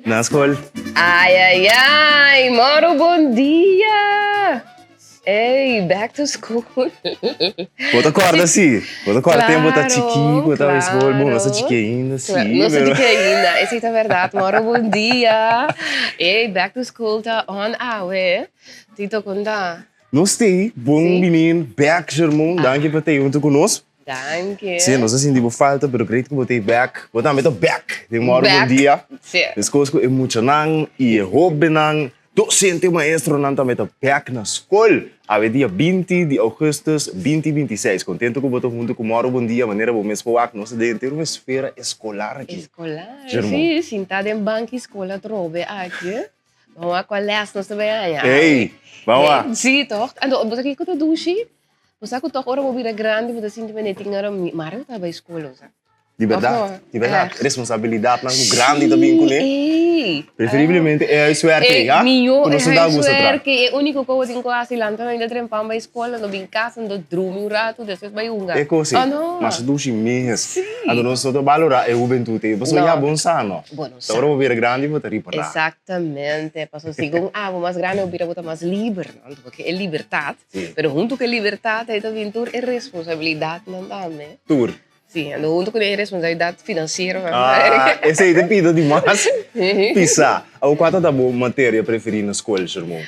Na escola. Ai, Mauro, bom dia! Ei, back to school. Bota corda assim. Bota corda, tem bota chiqui, bota claro. escola. Bom, nossa chiqui ainda, sim. Nossa chiqui ainda, essa é a verdade. Mauro, bom dia! Ei, back to school tá on our. Tito, conta. Nós tem, bom menino, back, irmão. Danke por ter junto conosco. Danke. Sim, não sei se ainda falta, mas acredito que botei back. Botar meto back. Tem Mauro, bom dia. Sim. As coisas que emocionam e hobby. Docente maestro não também está back na escola. A dia 20 de agosto 2026. Contento que botou junto com o Mauro, bom dia. Maneira bom mesmo para nós de ter uma esfera escolar aqui. Escolar? Sim, sim, tá em banco escola trove aqui. Vamos lá com a les, nós também aí. Ei, vamos lá. Sim, toch? Ando, você aqui que dushi? Você que toch ora mo bira grande, você sinto bem tinha ora Mario tá ba escola, sabe? De verdade, de verdade. Responsabilidade não grande também com ele. Preferivelmente é isso aqui, já? Mio, é isso aqui. O único que eu tenho classe lá, então ainda trempar para a escola, não vim casa, não dormi rato, depois vai unga. É coisa. Mas tu se mesmo. Ando nós só valorar é o juventude. Você já bom sano. Então ora mo bira grande, vou te reparar. Exatamente. Passou segundo, o mais grande eu bira botar mais livre, não? Porque é liberdade. Pero junto com a liberdade, aí também tur é responsabilidade, não dá, né? Tur. Sim, ando junto com a responsabilidade financeira. Esse aí depende demais. Pisa, qual é a boa matéria preferida na escola, irmão?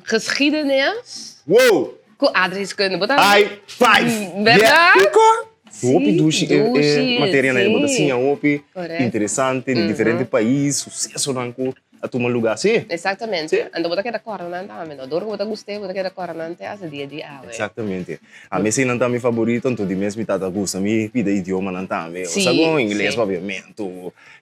Geschiedenis. Uou! Com aardrijkskunde, botar. Ai, five! Verdade? Opi, dushi, matéria na botar assim, opi, correto. Interessante, de diferentes países, sucesso na a tomar lugar, sim? Exatamente. Ando botar que da cor não tá, mas adoro botar gostei, botar que da cor não tá, essa dia a dia. Exatamente. A mim sim não tá meu favorito, então de mesmo tá gosta, me pida idioma não tá, meu. Sabe inglês, obviamente.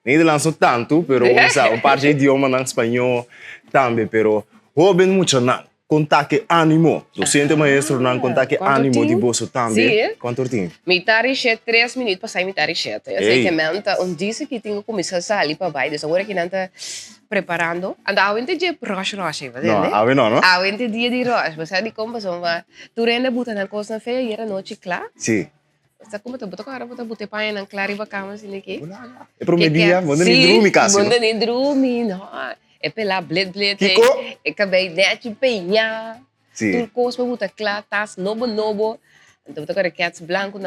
Nederlands não tanto, pero sabe, parte idioma não espanhol também, pero hobby muito não. Contaque ânimo. Docente maestro não contaque ânimo de bolso também. Quanto tempo? Mitari 3 minutos para sair mitari 7. Eu sei que menta, disse que tenho que começar a sair para baixo, agora que não tá preparando. Anda, a gente dia rush, né? Não, a não, não? A gente dia de rush, você sabe como são, vai. Tu renda buta na coisa feia e era noite clara. Sim. Você como tu botou cara, botar buta pai na clara e vai cama assim aqui. É promedia, manda nem dormir, Cássio. Manda nem dormir, não. É pela bled, Kiko? é acabei de penhar. Sim. Tudo coisa para botar clara, tas nobo. Então, botar cara cats branco.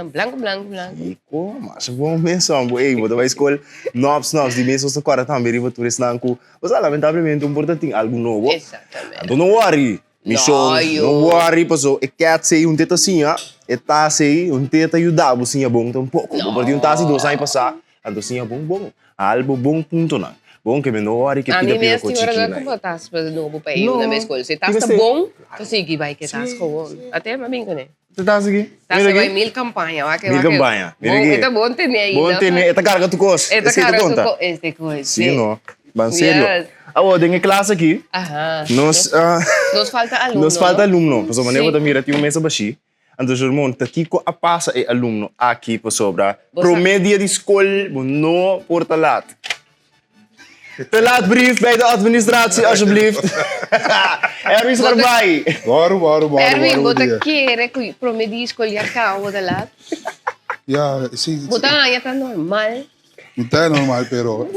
Kiko, mas bom mesmo, ei, botar vai escolher novos, de mês, você agora também riva turista nanco. Mas lamentavelmente, importante algo novo. Exatamente. Então, não worry. Mission, não worry, pessoal. É cat sei teta assim, é tá sei teta ajudar você bom um pouco. Porque tá assim 2 anos passar, então assim bom. Algo bom ponto não. Bom que me não worry que pida pida com chiquinha. A mim mesmo tá para novo para ir na minha escola. Se tá bom, tu sigue vai que tá com. Até mas bem né. Tu tá assim? Tá vai 1000 campanha, vai que vai. 1000 campanha. Bom, bom ter aí. Bom ter, esta carga tu cos. Esta carga tu cos. Este coisa. Sim, não. Bem sério. Ah, tem classe aqui. Nos falta aluno. Nos falta aluno. Por maneira da mira tem mesa baixi. Então, irmão, tá aqui com a passa é aluno aqui para sobra. Promédia de escola não por talat. Talat brief bij de administratie alsjeblieft. Erwin is erbij. Waarom? Erwin, bota querer que promédia escolher cá o talat. Ja, sim. Bota aí tá normal. Não tá normal, pero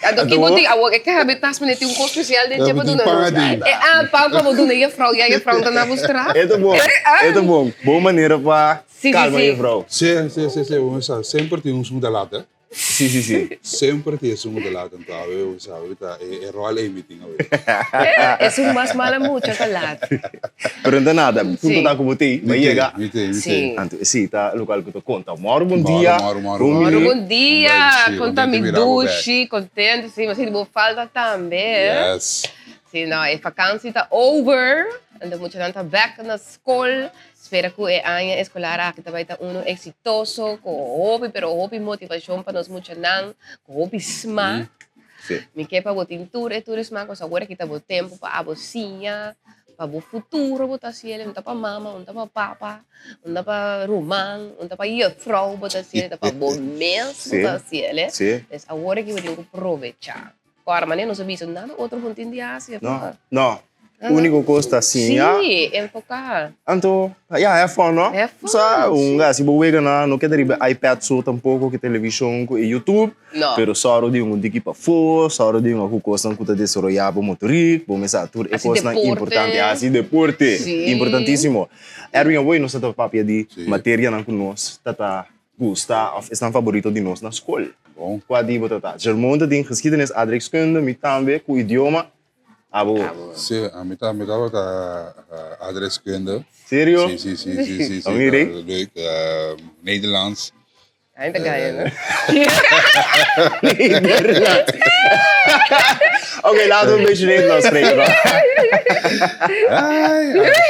Então, que botei a que habitas me tem curso especial de tipo do não. Pau como do nem a frau tá na mostrar. É bom. Boa maneira para calma aí, frau. Sim. Vamos lá. Sempre tem um som da lata. Sim. Sempre tem um som da lata. Então, eu sabe, é rol aí meeting. É um mais mala muito a lata. Pero não nada. Tudo tá com botei. Vai chegar. Sim. Sim, tá local que tu conta. Mauro, bom dia. Mauro, bom dia. Conta-me duche, contente, sim, mas vou falta também. Yes. Sim, não, a vacância tá over. Anda muito tá back na escola. Espero que o ano escolar aqui vai estar exitoso, com hobby, pero hobby motivação para nós muito não, com hobby smart. Me quer para botar tour e turismo, com agora que tá bom tempo para a bocinha, para o futuro, botar cielo, não para mama, não para papa, não para romã, não para juffrouw, botar cielo, para o mês, botar cielo. Sim. Então, agora que eu tenho que aproveitar. Agora, mas não sabia nada, outro ponto de Ásia. Não. O único coisa assim, Sim, enfocar. então, é fun, não? É fun, Se você não quer ter iPad só tampouco, que televisão e YouTube, Não. pero só de daqui para fora, só de coisa que está desenvolvendo o motoric, vamos a tudo é Assim, coisa deporte. importante, assim deporte, Sim. importantíssimo. Erwin, eu não sei papel de Sim. matéria não que nós tá gusta of is favorito de nós na escola. Bom. Qua die wat dat. Germonde ding geschiedenis, aardrijkskunde, met também com idioma. Abo. Sim, a mim tá adreskunde. Sério? Sim. Amerik? Leuk. Nederlands. Ainda ganha, né? Oké, laten we een beetje Nederlands spreken dan.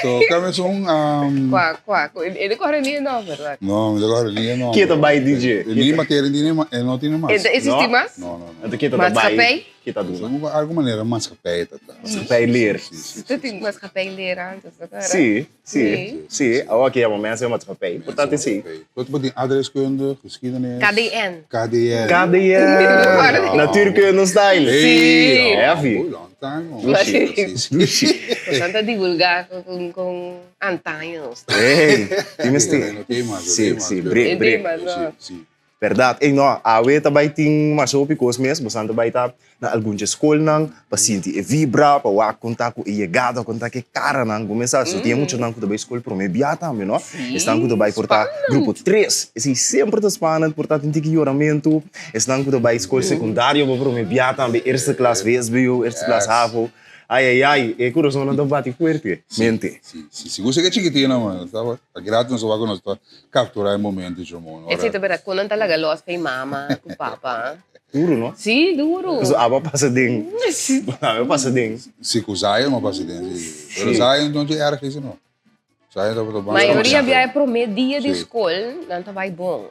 So, kami zo'n... Ele corre nem não, verdade? No, agora linha não. Kita by DJ. Linha matéria, não tem mais. Existe mais? Não. Então kita Maatschappij? by. Kita doen. De alguma maneira, mais capaz. Bij leer. Você tem mais capel ler antes, agora? Sim. Oké, ja, maar mensen hebben maatschappij. Importante sim. Wat betekent adreskunde, geschiedenis? KDN. KDN. KDN. Natuurkunde style. Sim. É, vi. Long time. Lucy. Bastante divulgar com antaños. Hey, die mesti. Sim, break. Sim. Verdade. E não, a weta vai ting mas opi kos mes, bastante vai tá na algum escola nang, paciente e vibra, pa wa contato e chegada, contato cara nang, começa so tinha muito nang também escola pro me biata, não? Estão que vai portar grupo 3. Esse sempre tá spannend, portar tem que oramento. Estão que vai escola secundária pro me biata, be eerste klas VSBO, eerste klas HAVO. Ai, e coração não bate forte. Mente. Se você é chiquitina, mano, tava grato não só nós tá capturar o momento de irmão. Esse é verdade, quando talaga los kay mama, com papa. Duro, não? Sim, duro. So aba passa ding. Aba passa ding. Se usar uma paciência. Mas usar não tem era que isso não. Sai da A maioria via pro meio de escola, não vai bom.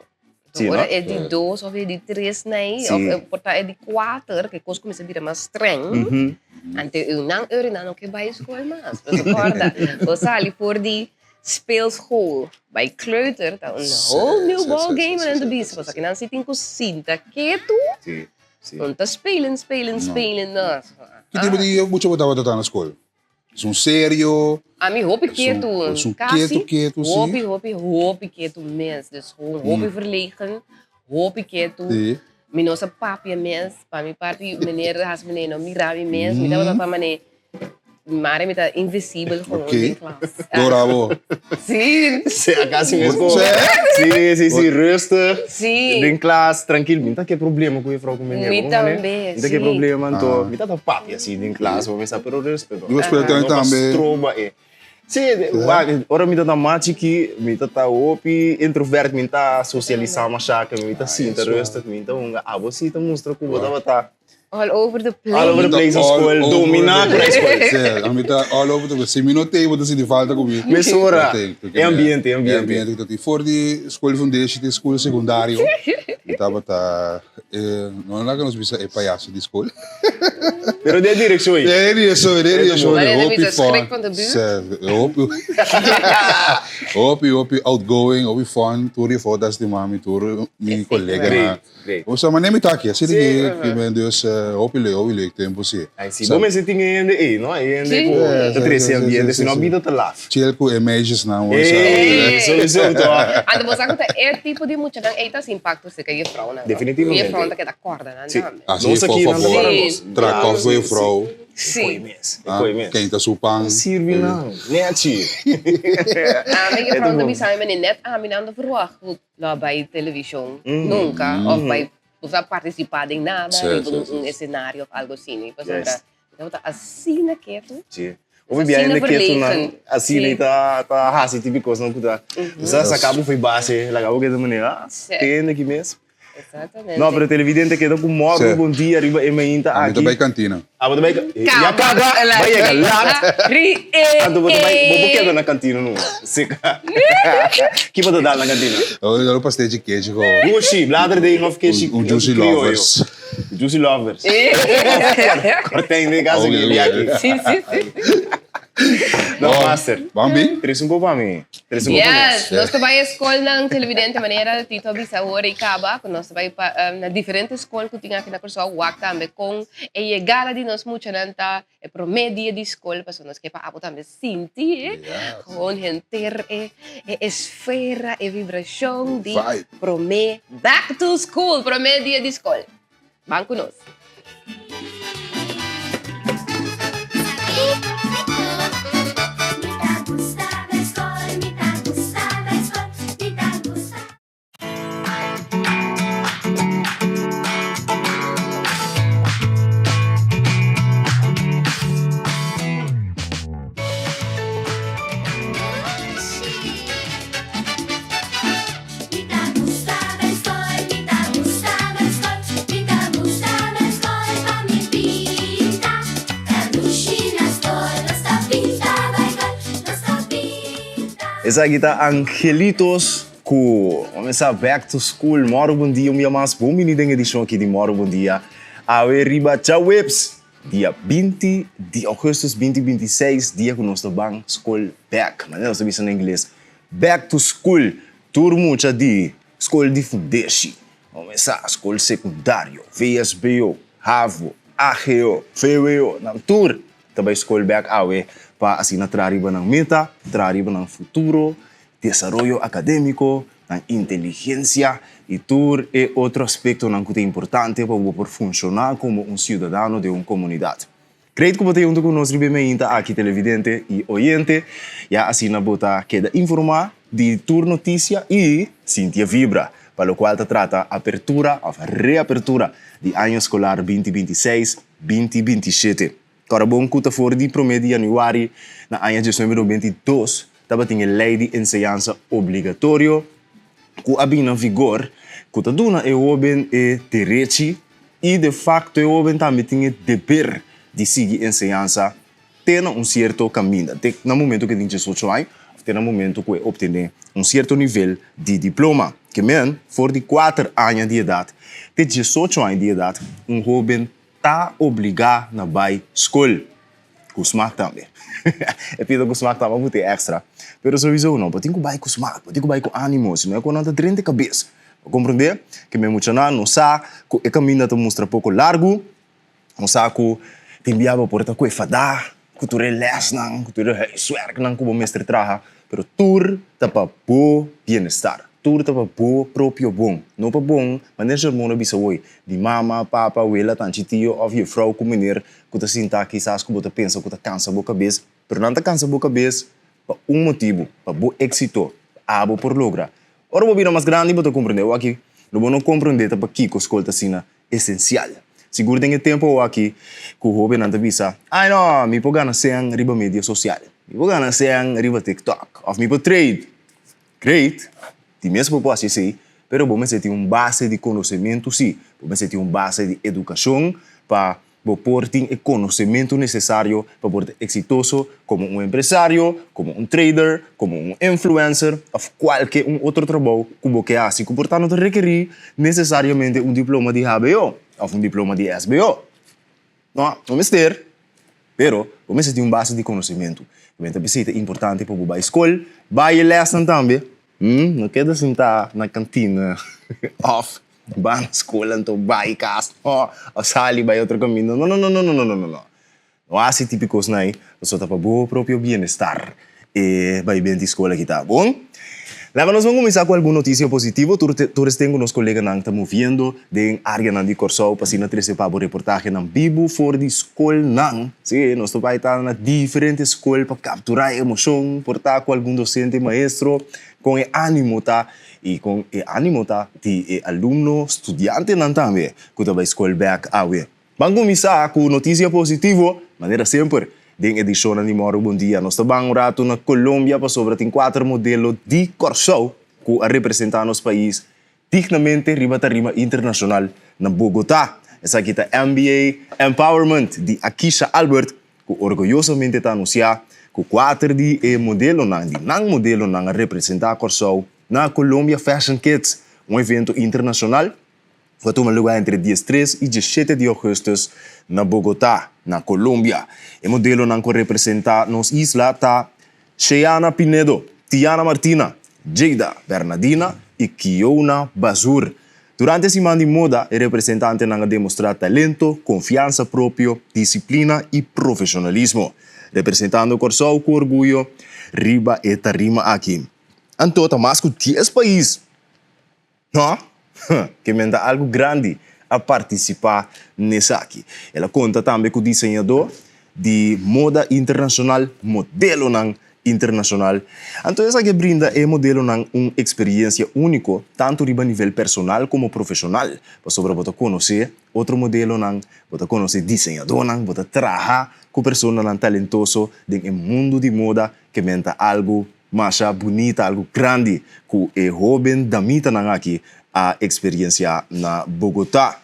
Sim, Agora não? é de 2 ou é de 3, né? Sim. Ou portar é de 4, que coisa começa a virar mais streng. Ante eu não que vai escola mais. Você acorda, você ali for de speelschool. Bij kleuter, dat een whole new ball game aan de bies. Você que não se tem cozinha, quieto. Sim. Want dan spelen. Que tipo de muito botava da na escola? Um sério. A mim hoop quieto. Quieto, sim. Hoop quieto mens. Dus gewoon hoop verlegen, hoop quieto. Sim. Minosa papia mens, para mi parte meneer has meneer no miravi mens, mi dava para mané mare mi tá invisível gewoon in klas. Doravo. Sim. Se acaso mesmo. Sim, rustig. Sim. In klas, tranquilo. Não tem problema com o vrouw com menino. Mi também. Não tem problema, então. Me tá da papi assim in klas, vamos pensar pero rustig. Duas coisas também. Stroba e. Sim, ora me tá mate que me tá opi introvert, me tá socializar mais chaca, me tá sinta rustig, me tá você tá mostra como tá. All over the place. All over the place in school, dominar por escola. A mim tá all over the place. Se me notei, vou decidir falta comigo. Mesura. É ambiente. É ambiente que for de escola foundation, de escola secundário. Tava tá, não é que nós bisa é palhaço de escola. Pero de direção aí. É direção. Maar dan heb je de schrik van de buurt. Hopi outgoing, hopi fun, tour fotos de mami, tour mijn collega. Great. Osa maar neem het takje, zie je que ben dus hopi leuk tempo zie. Aí sim, bom mas tem ainda aí, não? Ainda com o três ambiente, senão a vida tá lá. Chill com images na mo Solução to. Ando você conta é tipo de muito não é esse impacto se que é frau não. Definitivamente. É frau que da corda, não. Assim, Nossa, aqui por na favor, Moranos. traga of je vrouw. Sim. Quem tá supang. Sirvi não, neti. Minha frau também sabe, mas net minha verwacht lá bij televisão, nunca, of bij usar participar em nada, em cenário, algo assim. Então tá assim na quieto. Sim. Ouvi bem ainda que tu assim tá hasi típico não cuida. Já acabou foi base, legal que da maneira. Tem aqui mesmo. Exatamente. Não, pero televidente que com moro bom dia arriba em minha aqui. Também cantina. Ah, também. Já caga, vai lá. Ando vou que na cantina não. Seca. Que pode dar na cantina? Eu não passei de queijo. Gucci, bladder de of queijo. Juicy Lovers. Juicy Lovers. Cortei de casa aqui. Sim. Não, master. Bambi? Três um pouco para mim. Três um pouco Yes, nós trabalhamos na escola na televidente maneira Tito Bissaura e Caba, nós trabalhamos na diferentes escolas que tinha aqui na Corsol, Wak também com a chegada de nós muito nanta é promédio de escola, para nós que para abo também sentir, com enter esfera e vibração de promé back to school, promédio de escola. Vamos com nós. Essa aqui tá Angelitos com começar back to school. Moro bom dia, minha mais bom menino edição aqui de Moro bom dia. Awe riba tchau webs. Dia 20 de agosto 2026, dia que nós estamos school back. Mas nós estamos em inglês. Back to school. Turmo já de escola de fundação. Começar escola secundário, VSBO, HAVO, AGO, VWO, na tour. Também escola back awe. Para assim trariba ng meta, trariba ng futuro, desarrollo académico, ng inteligência e tur é outro aspecto ng que é importante para poder funcionar como um cidadão de uma comunidade. Creio que você junto com nós ribemeinta aqui televidente e oyente, já assim na bota queda informar de tur notícia e Cintia Vibra, para o qual trata apertura ou reapertura de ano escolar 2026-2027. Agora, bom, que for de 1 de januário, na ano de 2022, estava tinha lei de enseñança obrigatório, que havia em vigor, que a duna é o direito e, de facto, é o também tinha dever de seguir enseñança, ter um certo caminho. No momento que tem 18 anos, até no momento que obter um certo nível de diploma, que men, for de 4 anos de idade, de 18 anos de idade, um jovem está obrigado a ir à escola. Com smart também. É pido com smart também, vou ter extra. Mas se eu não, tem que ir com smart, tem que ir com ânimo, senão é com nada de cabeça. Compreender? Que me muito não sabe que o caminho está mostra pouco largo, não sabe que tem viável por estar com fadar, que tu relax não, que tu suer não como mestre traha, pero tur tá para bom bem-estar. Tudo estava bom, próprio bom. Não para bom, mas nem já não bisa oi. De mama, papa, abuela, tanto tio, ou via frau, com menino, que você sinta quizás que você pensa que você cansa a boa cabeça, mas não cansa a boa cabeça por um motivo, para bom êxito, abo por lograr. Ora, vou vir mais grande, você compreendeu aqui. Não compreender para que a escola assim é essencial. Seguro tem tempo aqui que o jovem não bisa, não, me pode ganhar sem riba mídia social, me pode ganhar sem riba TikTok, ou me pode trade. Great. De mesmo posso dizer, pero você tem base de conhecimento, sim. Você tem base de educação para ter o conhecimento necessário para ser exitoso como um empresário, como um trader, como um influencer, ou qualquer outro trabalho que você faz. Portanto, requer necessariamente um diploma de HBO ou um diploma de SBO. Não é ter, pero você tem base de conhecimento. É importante para a escola, vai ler também. Não quero sentar na cantina, off, vai na escola, então vai casa, ou sali, vai outro caminho. Não. Não há esse tipo de coisa, não. Só está para o próprio bem-estar e vai bem de escola que tá bom. Nós vamos começar com alguma notícia positiva. Todos temos nos colegas que estão movendo de área de Corsol para na trece para reportagem na Bibo for de escola. Sim, nós estamos estar na diferentes escolas para capturar a emoção, portar com algum docente, maestro, com o ânimo e com o ânimo de aluno, estudante também, que está na escola back away. Vamos começar com notícia positiva, maneira sempre. Ding edição de Moro Bom Dia. Nós estamos um rato na Colômbia para sobre 4 modelos de Corsol que representam nosso país dignamente riba tarima internacional na Bogotá. Essa aqui é a MBA Empowerment de Akisha Albert, que orgulhosamente está anunciar que 4 de modelo não representar Corsol na Colombia Fashion Kids, um evento internacional que toma lugar entre dias 3 e 17 de agosto na Bogotá, na Colômbia. O modelo que representa nos isla está Sheana Pinedo, Tiana Martina, Jada Bernardina e Kiona Bazur. Durante a semana de moda, o representante não demonstrar talento, confiança própria, disciplina e profissionalismo. Representando o Corsol com orgulho, riba e tarima aqui. Então, mais que 10 países. Não? Que manda algo grande a participar nessa aqui. Ela conta também com o desenhador de moda internacional, modelo internacional. Então, essa que brinda é modelo uma experiência única, tanto a nível personal como profissional. Para sobre você conhecer outro modelo, você conhecer desenhador, você trabalhar com pessoas talentoso no mundo de moda que menta algo mais bonito, algo grande, que é jovem da mita aqui a experiência na Bogotá.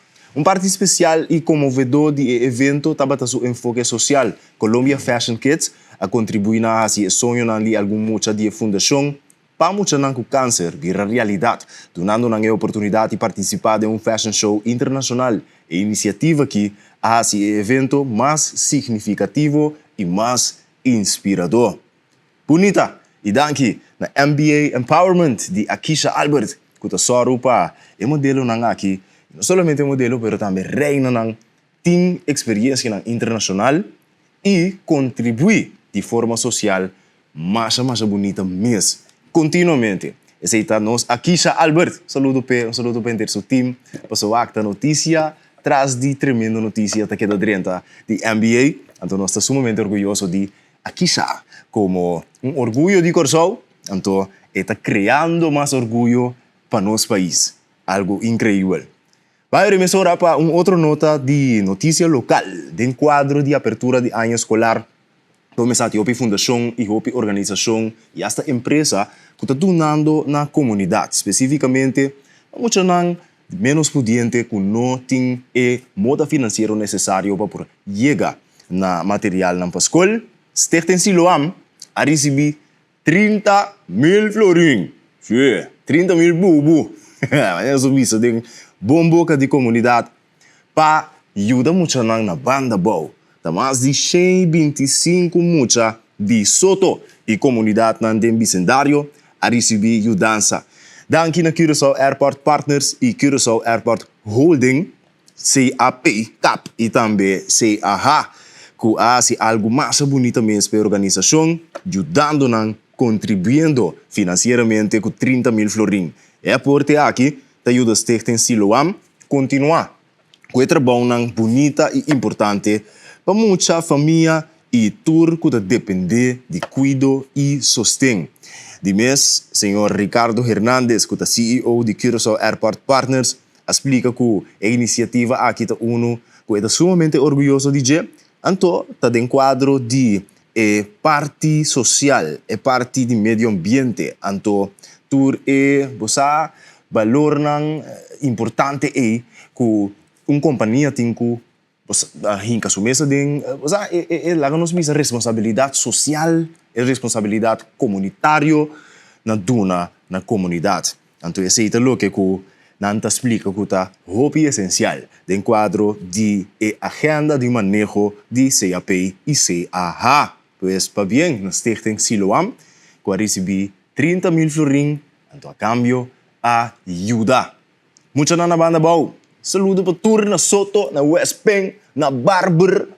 Parte especial e comovedor do evento estava seu enfoque social. Colombia Fashion Kids a contribuir a esse sonho de algum mucha de fundação para mucha com câncer virar realidade, dando a oportunidade de participar de fashion show internacional e iniciativa que a esse evento mais significativo e mais inspirador. Bonita e danke na MBA Empowerment de Akisha Albert, que está só para é modelo aqui. Não somente modelo, mas também reina ng team experiência internacional e contribui de forma social mais bonita mesmo. Continuamente. Esse está nós, Akisha Albert. Um saludo para o team. Passou a notícia, traz de tremenda notícia que da dentro de MBA. Então, nós estamos sumamente orgulhosos de Akisha como orgulho de Corsol. Então, está criando mais orgulho para nosso país. Algo incrível. Vai remessora para outra nota de notícia local, de quadro de apertura de ano escolar. Começar a fundação e a organização e esta empresa que está donando na comunidade, especificamente muitos menos pudientes que não têm o modo financeiro necessário para chegar na material na escola. Stichting Siloam a receber 30.000 florin. Sim, 30.000 bubu. É isso mesmo. Bom boca de comunidade para ajudar muito na banda boa. Tá mais de 125 mucha de Soto e comunidade na vecindário a receber ajudança. Danke na Curaçao Airport Partners e Curaçao Airport Holding, CAP e também CAH, que faz algo mais bonito mesmo para a organização, ajudando na contribuindo financeiramente com 30.000 florin. É por ter aqui te ajuda a Stichting Siloam continuar com o trabalho bonita e importante para muita família e tudo que depende de cuidado e sustento. De mês, senhor Ricardo Hernandes, que é CEO de Curaçao Airport Partners, explica que a iniciativa aqui está que é sumamente orgulhoso de dizer, então está em quadro de parte social, parte de meio ambiente, então tudo é valor importante é que companhia tem que hinka su mesa den lá nos misa responsabilidade social e responsabilidade comunitária na duna na comunidade. Então esse é o que nanta explica que está muito essencial dentro quadro de agenda de manejo de CAP e CAH. Pois para bem na Stichting Siloam que recebi 30.000 florin então a cambio a ajuda. Muita na banda boa. Saludo para tur na Soto, na West Penn, na Barber,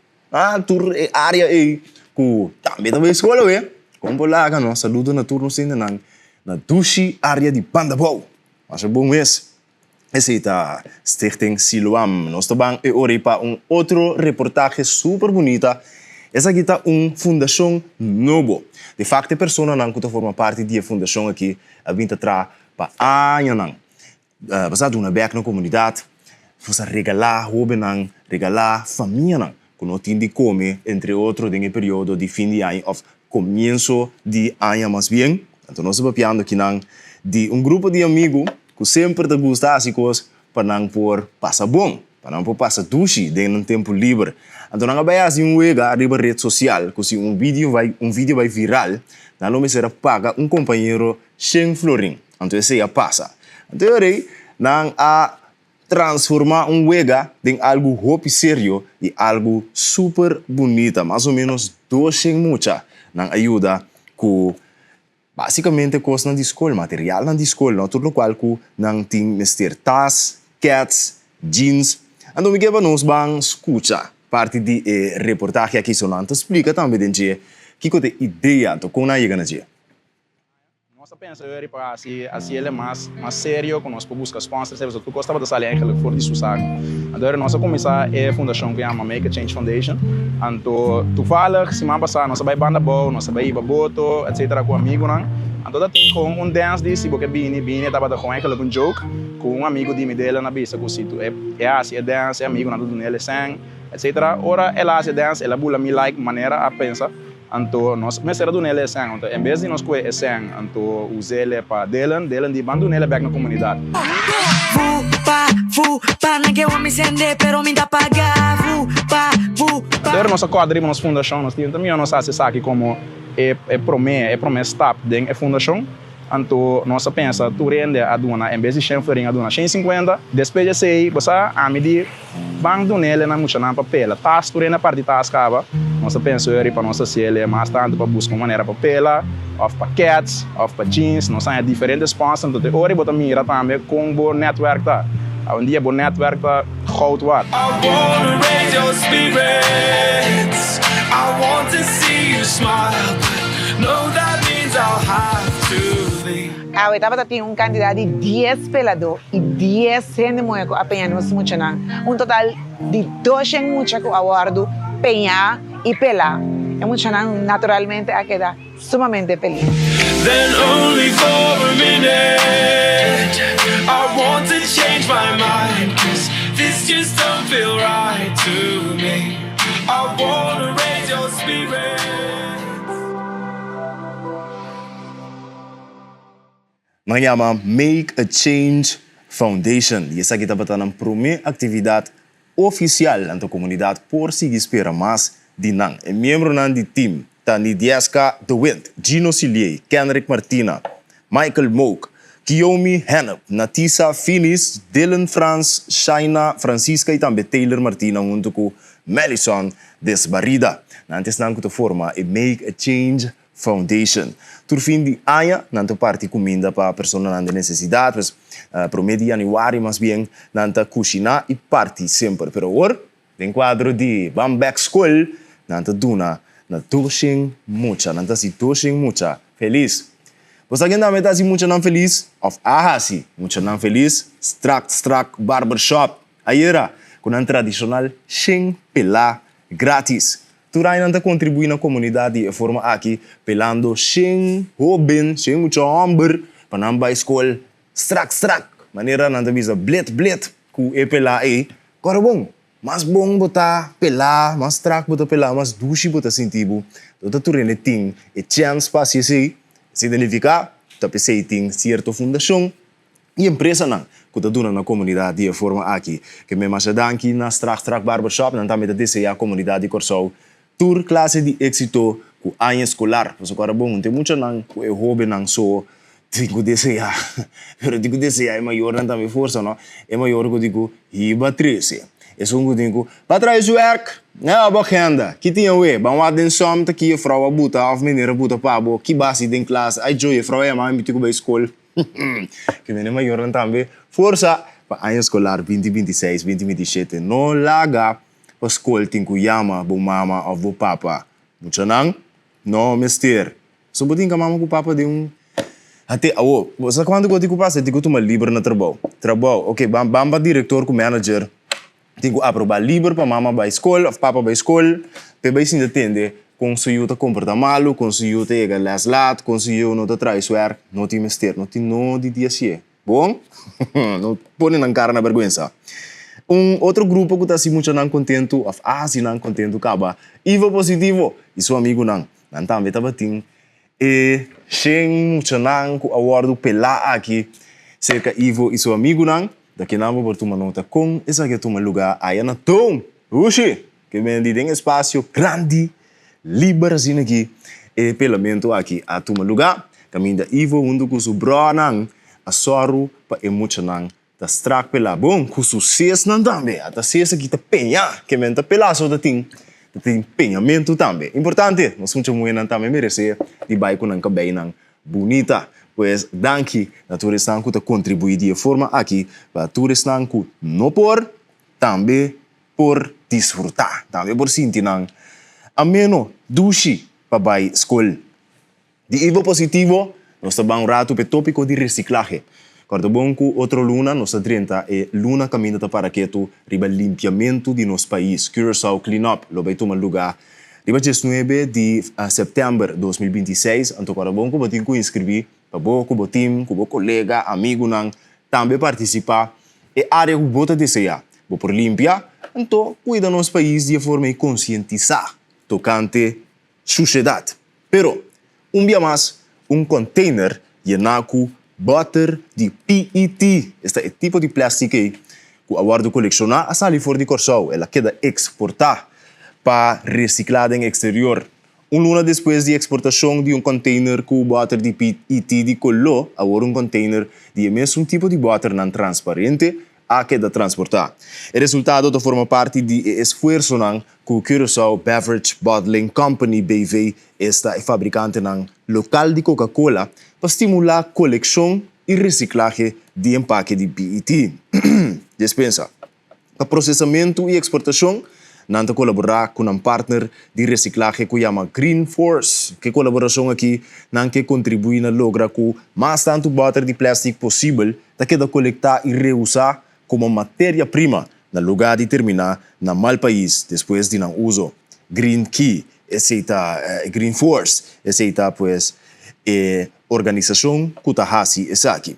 tur área aí, que também escola, como lá, não, saludo na tur no cine na Dushi área de Pandabou. Mas é bom mesmo. Esse é a Stichting Siloam. Nós também hoje para outro reportagem super bonita. Essa aqui está fundação nova. De facto, a pessoa que forma parte da fundação aqui, a vinda atrás para anos. Basado na back na comunidade, você regalar roupa, regalar família, que não tem de comer, entre outros, em período de fim de ano, ou começo de ano mais bem. Então, nós estamos falando aqui de grupo de amigos que sempre te gusta as coisas para não por passar bom, para não por passar duche dentro um tempo livre. Então, não vai assim wega arriba rede social, que se vídeo vai viral, não me será paga companheiro 100 florin. Então, esse já passa. Então, aí, não a transformar wega em algo hope sério e algo super bonito, mais ou menos 200 mucha, não ajuda ku basicamente coisa na escola, material na escola, no tudo qual ku nang ting mister tas, cats, jeans. Ando me geba nos bang escucha parte de reportagem aqui sonante explica também dentro que cote ideia to com na chega na dia. Nós pensamos para assim ele mais sério, que nós buscar sponsors, tu gostava de sair eigenlijk voor die zaak. Agora nós começar a fundação que chama Make a Change Foundation. Então, toevallig, semana passada nós vai banda boa, nós vai ir para boto, etc. com amigo não. Então, tem com dance desse, porque bini estava com eigenlijk joke, com amigo de dele na bisa, com situ assim, dance, amigo na do nele sang, etc. Ora ela hace dance, ela bula me like maneira a pensar. Então, nós começamos a dar sang. Então, em vez de nós comer sang, então usá-lo para delen de bando nele back na comunidade. Não que eu me sente, pero me dá pagar. Agora nossa quadrilha, nossa fundação, nós temos também nós fazemos aqui como promessa stop dentro da fundação. Então, nós pensa, tu rende a dona, em vez de 100 florinha a dona 150, depois de sei, você a medir bang do nele na mucha na papel. Tas tu rende a parte tas cava. Nós pensa para nossa ciele mais tanto para buscar uma maneira papel, of para cats, of para jeans, nós temos diferentes sponsors. Então, ora bota mira também com o network tá. Um dia o network tá goud wat. I wanna raise your spirits. I want to see you smile. No, that means I'll have to leave. A etapa tinha candidato de 10 peladores e 10 gente muito apenas muito não. Total de 200 muito aguardo penhar e pelar. É muito não naturalmente a queda sumamente feliz. Then only for a minute I want to change my mind, 'cause this just don't feel right to me. I wanna raise your spirits. Nangama Make a Change Foundation. E essa aqui está batendo a primeira atividade oficial na comunidade por seguir espera mais de nang. É membro nan de team tá Nidieska De Wind, Gino Cillier, Kenrick Martina, Michael Moak, Kiyomi Hennep, Natisa Finis, Dylan Franz, Shaina Francisca e também Taylor Martina junto com Melison Desbarrida. Antes nan que forma é Make a Change Foundation. Tur fim de ano, nanta parte comida para pessoas de necessidade, mas pro mês de janeiro, mais bem, nanta cozinhar e parte sempre. Pero agora, em quadro de Bamback School, nanta duna na doxing mucha, nanta si doxing mucha. Feliz. Você ainda também está si mucha não feliz? Of ahasi, mucha não feliz? Strak barbershop. Aí era, com um tradicional xing pelá grátis. Turai nanta contribui na comunidade de forma aqui pelando sem hobin, sem muito hambre, para não vai escola strak, maneira nanta bisa blet, ku e pelar aí, agora mas bom botar pelar, mas strak botar pelar, mas dushi botar sentido, toda turene ting e chance para se identificar, tapi sei ting certo fundação e empresa não, que tá dando na comunidade de forma aqui, que me mais danki na strak barbershop, nanta me desse a comunidade de Corsol. Tur classe de êxito com ano escolar. Porque agora bom, tem muito não que o hobby não só digo desejar, mas digo desejar é maior não também força não, é maior que digo riba 13. É só que digo para trás o werk, né a bagenda, que tinha o bom lá dentro som tá que a frau a buta, a menina buta pabo, que base dentro classe, aí joia frau é mais metido para escola, que menina maior não também força para ano escolar 2026, 2027 não larga. A escola tem que chamar a mama ou o papa. Muito não? Não, mister. Só botem que a mama com o papa de até, você quando eu digo passa, digo tu uma livre na trabalho. Ok, bamba diretor com manager. Digo aprovar livre para mama para a escola, papa para a escola. Peba isso entende. Conseguiu te comportar malo, conseguiu te chegar lá lado, conseguiu não te traiçoar, não te mister, não te não de dia se. Bom? Não põe na cara na vergonha. Outro grupo que está assim muito não contento, se não contento, acaba. Ivo positivo, e seu amigo não também estava batendo. E sem muito não, com o awardo pela aqui, cerca Ivo e seu amigo não, daqui não vou por uma nota com, essa aqui é um lugar aí na tom, uxi, que me tem espaço grande, livre assim aqui, e pelamento aqui, a um lugar, caminho da Ivo, junto com o seu bro não, a soro para muito não. Da strak pela bom, com sucesso não também. Até sucesso que tá penha, que menta pela só da ting. tem empenhamento também. Importante, nós somos muito também merecer de vai com um cabelo bonita. Pois, danke, na turistan que contribui de forma aqui para turistan que não por, também por desfrutar, também por sentir a menos dushi para vai escola. De Ivo positivo, nós estamos um rato para o tópico de reciclagem. Quando bom que outra luna, nós estamos luna caminha para que tu riba limpiamento de nosso país, Curaçao Cleanup, lo vai tomar lugar. Riba 19 de setembro de 2026, então quando bom que botin que inscrever, para o time, com o colega, amigo, também participar. E a área que você deseja, por limpar, então cuida nosso país de forma a conscientizar tocante sociedade. Pero, dia mais, container llenado butter de PET, este tipo de plástico que a guarda colecionar a sair fora de Curaçao, ela queda exportar para reciclar em exterior. Luna depois de exportação de container com butter de PET de color, agora container de mesmo tipo de butter não transparente a que da transportar. O resultado forma parte de esforço que o Curaçao Beverage Bottling Company BV esta fabricante local de Coca-Cola para estimular a coleção e reciclagem de empaque de PET. Dispensa. Para processamento e exportação, nanta colaborar com um partner de reciclagem que chama Green Force, que colaboração aqui não que contribui na logra com mais tanto butter de plástico possível, da que da coletar e reusar como matéria-prima no lugar de terminar na mal país depois de não uso. Green Key, Green Force, essa pues organização que está essa aqui.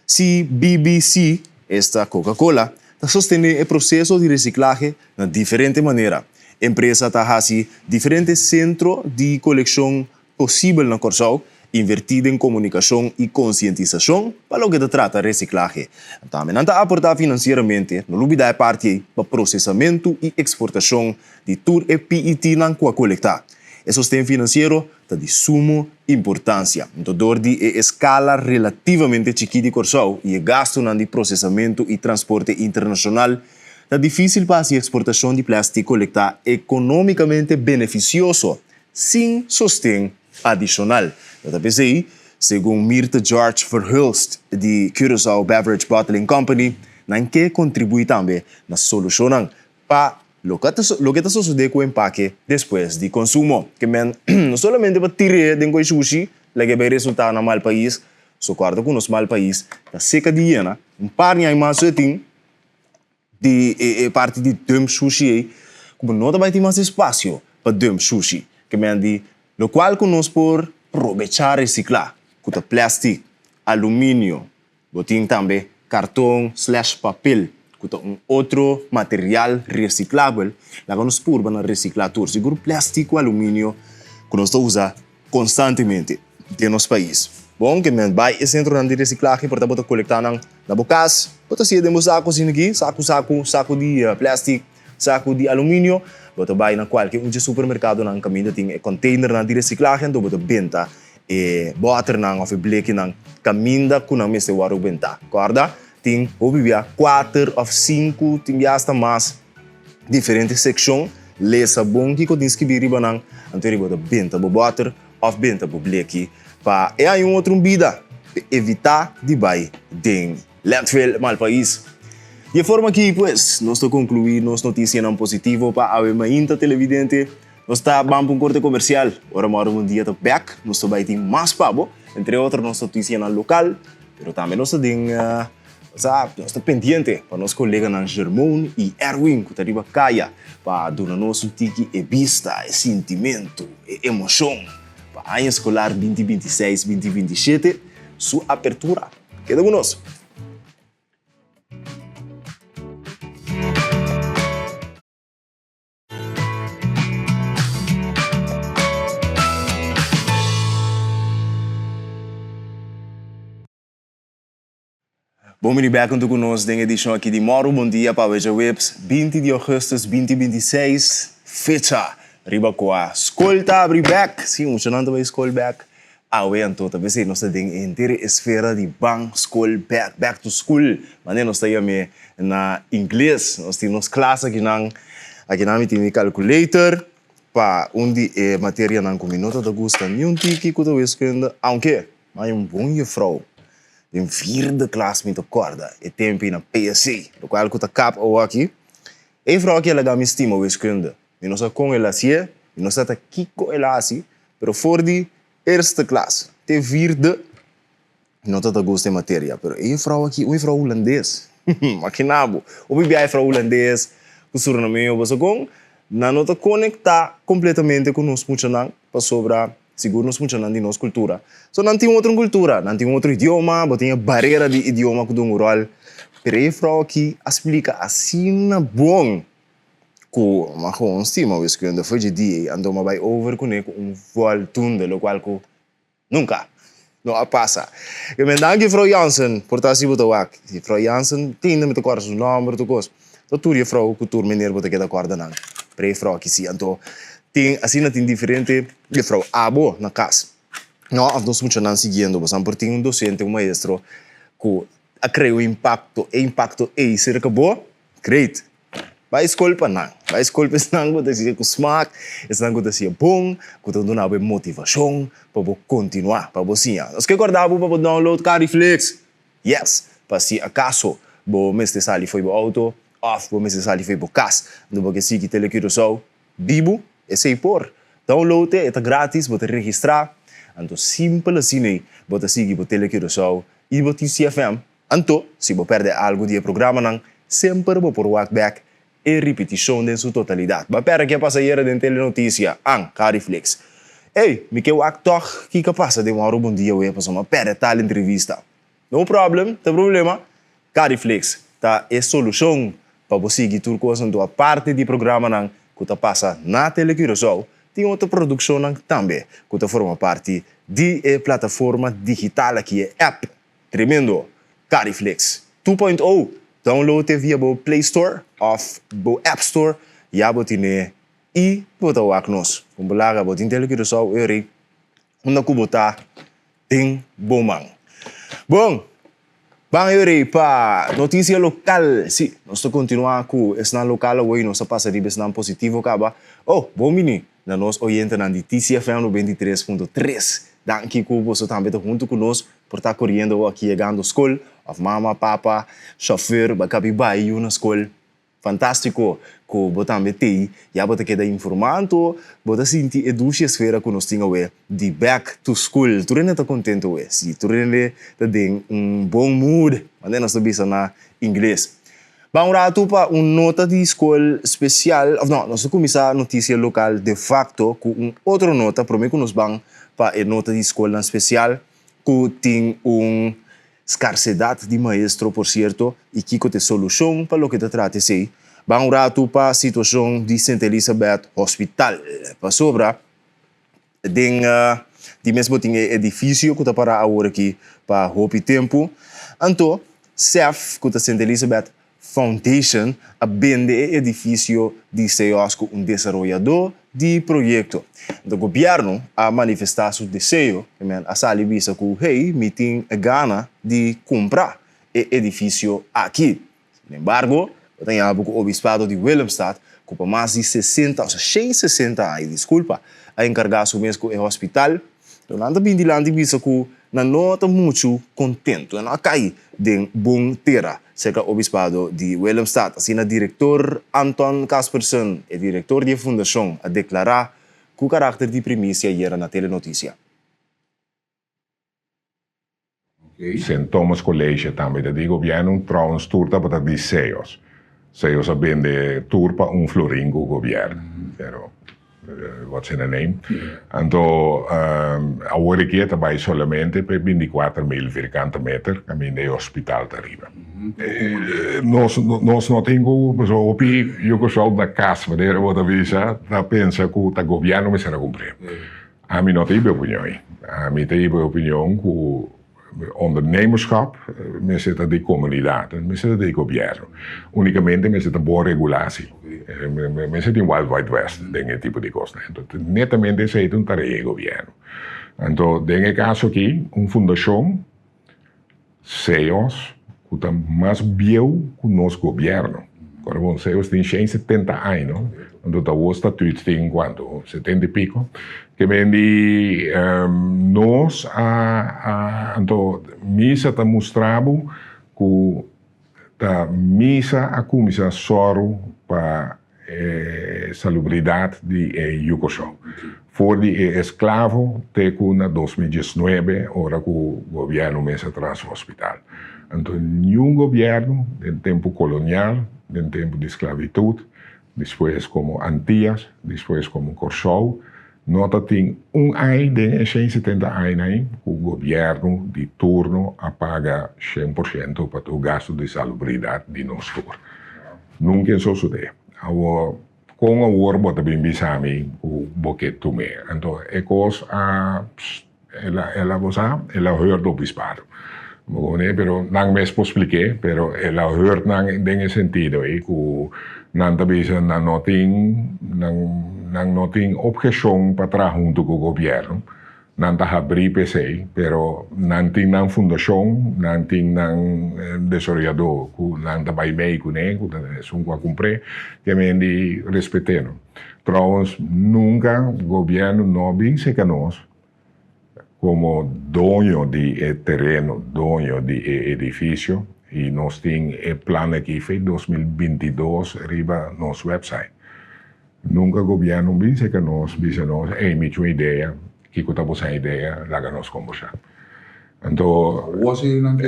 Se BBC, esta Coca-Cola, sostener o processo de reciclagem de diferente maneira. A empresa está fazendo diferentes centros de coleção possível na Curaçao, invertida em comunicação e conscientização para o que trata de reciclagem. Também está a aportar financeiramente, no lubida parte para processamento e exportação de tudo e PET na coletar. O sustento financeiro está de suma importância. Então, de escala relativamente chiquita de Curaçao e o gasto de processamento e transporte internacional, está difícil para a exportação de plástico coletar economicamente beneficioso, sem sustento adicional. Eu pensei, segundo Mirta George Verhulst, de Curaçao Beverage Bottling Company, não que contribui também na solução para lo que está sucedendo com o empaque depois de consumo. Que não somente para tirar de sushi, que vai resultar no mal país, só quarto com o mal país, da seca de hiena, par de mais de parte de dump sushi, como não vai ter mais espaço para dump sushi. Que de lo qual nós por aproveitar reciclar, com plástico, alumínio, botim também cartão/papel, outro material reciclável, lá vamos por para reciclar tudo. Seguro plástico, alumínio, que nós usamos constantemente no nosso país. Bom, que vai esse centro de reciclagem, portanto, bota coletar na bocas, bota se demos sacos aqui, saco de plástico, saco de alumínio, bota vai na qualquer supermercado na caminho tem container de reciclagem, então bota venda butter ou bleque na caminho com a mesa de venda, corda? Tem obvia 4 ou 5 tem hasta mais diferentes secções lesa bom que tem que vir riba anterior bota venda butter ou venda bleque para aí outro vida evitar de vai de landfill mal país. De forma que, pues, nós estamos concluir nossa notícia não positivo para a ainda televidente. Nós estamos para um corte comercial. Agora, um dia está back. Nós estamos ter mais pabo, entre outras nossa notícia na local, mas também nós estamos pendiente para nossos colegas na Germão e Erwin, que estão em Caia, para dar nosso tique e vista, e sentimento, e emoção para a ano escolar 2026-2027, sua apertura. Queda conosco. Bom dia, back conosco na edição aqui de Moro. Bom dia para o Webs, 20 de agosto de 2026. Fecha. Riba com a escola está abrir back. Sim, um chanando vai escola back. Então, talvez nós temos a inteira esfera de bank, school, back to school. Mas nós estamos na inglês. Nós temos classe aqui Aqui nami tem calculator, pa onde é matéria não com minuto da gusta, nem um tiki que eu wiskunde, aunque, mas bom juffrouw. In vierde klas met de corda, e tempo na PSC, do qual eu cap ou aqui. E vrouw que ela dá me estima wiskunde. Eu não sei como ela se é, eu não sei até kiko ela assim, pero voor die eerste klas, te vierde, não tá gosto de matéria, pero e vrouw aqui, o vrouw holandês. Maquinabo. O bibi é vrouw holandês, o surnamento, você com, não tá conectar completamente com nós muito não, para sobrar seguro nós funcionando de nossa cultura. So não tem outra cultura, não tem outro idioma, não tem barreira de idioma que do rural. Pero a vrouw aqui explica assim na bom que mas com estima o que ainda foi de dia andou mas vai over com voltunda lo qual que nunca não passa. Eu me danke vrouw Jansen por estar assim botar aqui. Vrouw Jansen tem met elkaar zijn nummer te kost. Dat toer je vrouw que toer meneer botar que da corda não. Pero a vrouw aqui sim então tem assim não tem diferente de vrouw abo na casa. Não, nós muito não seguindo, mas por tem docente, maestro que a criar impacto é cerca boa, great. Vai escolher não, vai escolher não que você com smaak, não que você bom, que você dá uma motivação para continuar, para você. Nós que acordamos para download Cariflex, yes, para se acaso, bo mestre sali foi bo auto, off bo mestre sali foi bo casa, no porque se que telequiro bibo é sei por, download é grátis, você registrar, então simples assim, você seguir bo telequiro e bo TCFM. Então, se você perde algo do programa, não, sempre vou por walkback e repetição em sua totalidade. Mas pera que passa aí da telenotícia, Cariflex. Ei, me quero toch que passa de uma hora bom dia eu passo uma pera tal entrevista. No problem, tem problema. Cariflex tá é solução para você seguir tudo coisa a parte do programa não que tá passa na televisão. Tem outra produção não também que tá forma parte de plataforma digital aqui é app tremendo. Cariflex 2.0, download via o Play Store of o App Store, já botine e bota o acnos. Com belaga botin televisão eri, onde kubota tem bomang. Bom, vamos eri para notícia local. Sim, nós estamos continuando com esse local hoje, nós passa de bem positivo acaba. Oh, bom menino, na nós orienta na TCFM 93.3. Danke que você também está junto conosco por estar correndo aqui chegando à escola, of mama, papa, chauffeur, bacabibai, na escola. Fantástico que você também tem, já você quer informando, você sentir a dulce esfera que nós temos de back to school. Tu ainda está contente hoje, se tu ainda tem bom mood, mas nós estamos na inglês. Vamos lá para uma nota de escola especial, não, nós começar a notícia local de facto com outra nota, para mim que nós vamos para a nota de escola especial, que tem escassez de maestro, por certo, e que tem solução para o que te trata de ser. Vamos lá para a situação de St. Elizabeth Hospital. Para sobra, de mesmo tem edifício que está para agora aqui para roupa tempo. Então, CEF, que está St. Elizabeth Foundation, vende edifício de CEOs com desenvolvedor de projeto. O governo a manifestar seu desejo, a salibisa que hey, me tem a gana de comprar o edifício aqui. Sin embargo, tem o obispado de Willemstad, que por mais de 60 anos, desculpa, a encargar o mesmo com o hospital. Então, anda bem de lá de visa que não está muito contente, não cai de bom terra. Cerca o obispado de Willemstad, assim, o diretor Anton Kaspersen, o diretor da fundação, a declarar que o caráter de primícia era na telenotícia. St. Thomas College também, dat die governo trouwens toerta para de CEOs. CEOs abende tour para floringo governo. Pero what's in the name? Então, agora aqui é também somente para 24.000 vierkante meter, caminho de hospital arriba. Nós não temos, so, eu que sou da casa, mas eu vou avisar, da pensa que o governo me será cumprir. A mim não tem opinião. A mim tem opinião que ondernemerschap, men zit de comunidade, men zit de governo. Unicamente men zit boa regulatie. Men zit in Wild Wild West, dingen tipo de coisa. Então, netamente se é tarefa do governo. Então, nesse caso aqui, fundação, CEOs, que está mais bem que o nosso governo, Agora, bom, vocês têm 70 anos, então o estatuto tem quanto? 70 e pico. Que vem de nós, então, missa está mostrando que a missa a começar só para salubridade de Yugoslávia. Voor die esclavo, teku na 2019, ora que o governo mesa atrás do hospital. Então, nenhum governo, no tempo colonial, no tempo de esclavitud, depois como Antillas, depois como Corchou, nota tem ano de 170 anos, o governo de turno paga 100% para o gasto de salubridade de nós todos. Nunca sucedeu. Com o ouro bota bem bisami o boquete tume. Então, é coisa ela hört o bispado. Pero não me expliquei, pero ela hört nesse sentido, que não bisa não tem objeção para trabalhar junto com o governo. Não está abrir PC, pero não tem na fundação, não tem na desarrollador, não está bem meio com ele, que é cumprir, que me de respeitando. Trouwens, nunca o governo não vence que nós, como dono de terreno, dono de edifício, e nós temos plano aqui para 2022 arriba no nosso website. Nunca o governo vence que nós, me uma ideia, que temos a ideia, lá nós conversar. Então,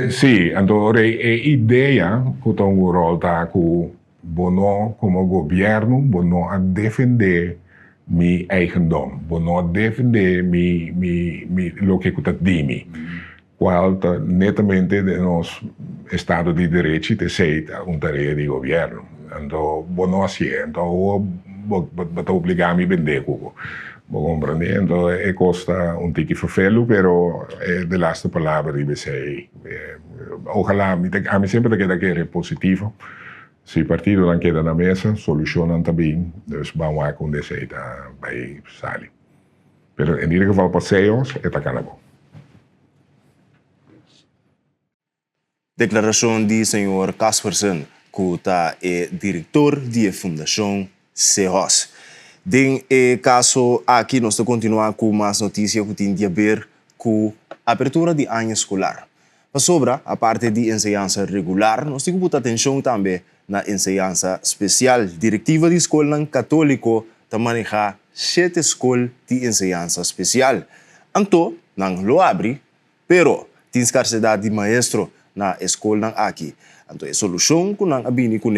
sim, então a ideia que tem um rol que bono como governo, bono a defender meu eigendom, bono a defender o que está dimi, qual netamente de nosso Estado de Direito te aceita uma tarefa de governo. Então, bono assim, então, vou obrigar a me vender com comprendendo, costa un tiki vervelho, pero de laatste palabra die we zei. Ojalá, a mí siempre te queda que eres positivo. Si el partido dan queda na mesa, solucionan también, dus vamos a con deseita bij Sali. Pero en ieder geval paseos, está canabo. Declaração de senhor Caspersen, que é diretor da Fundação CEROS. Den caso aqui nós continuamos com mais notícias que tem a ver com a abertura de ano escolar. Mas sobre a parte de enseñança regular, nós temos que botar atenção também na enseñança especial. Diretiva de escola católico está manejar 7 escolas de enseñança especial. Então, não lo abre, pero tem escassez de maestro na escola aqui. Então, a solução que não abini com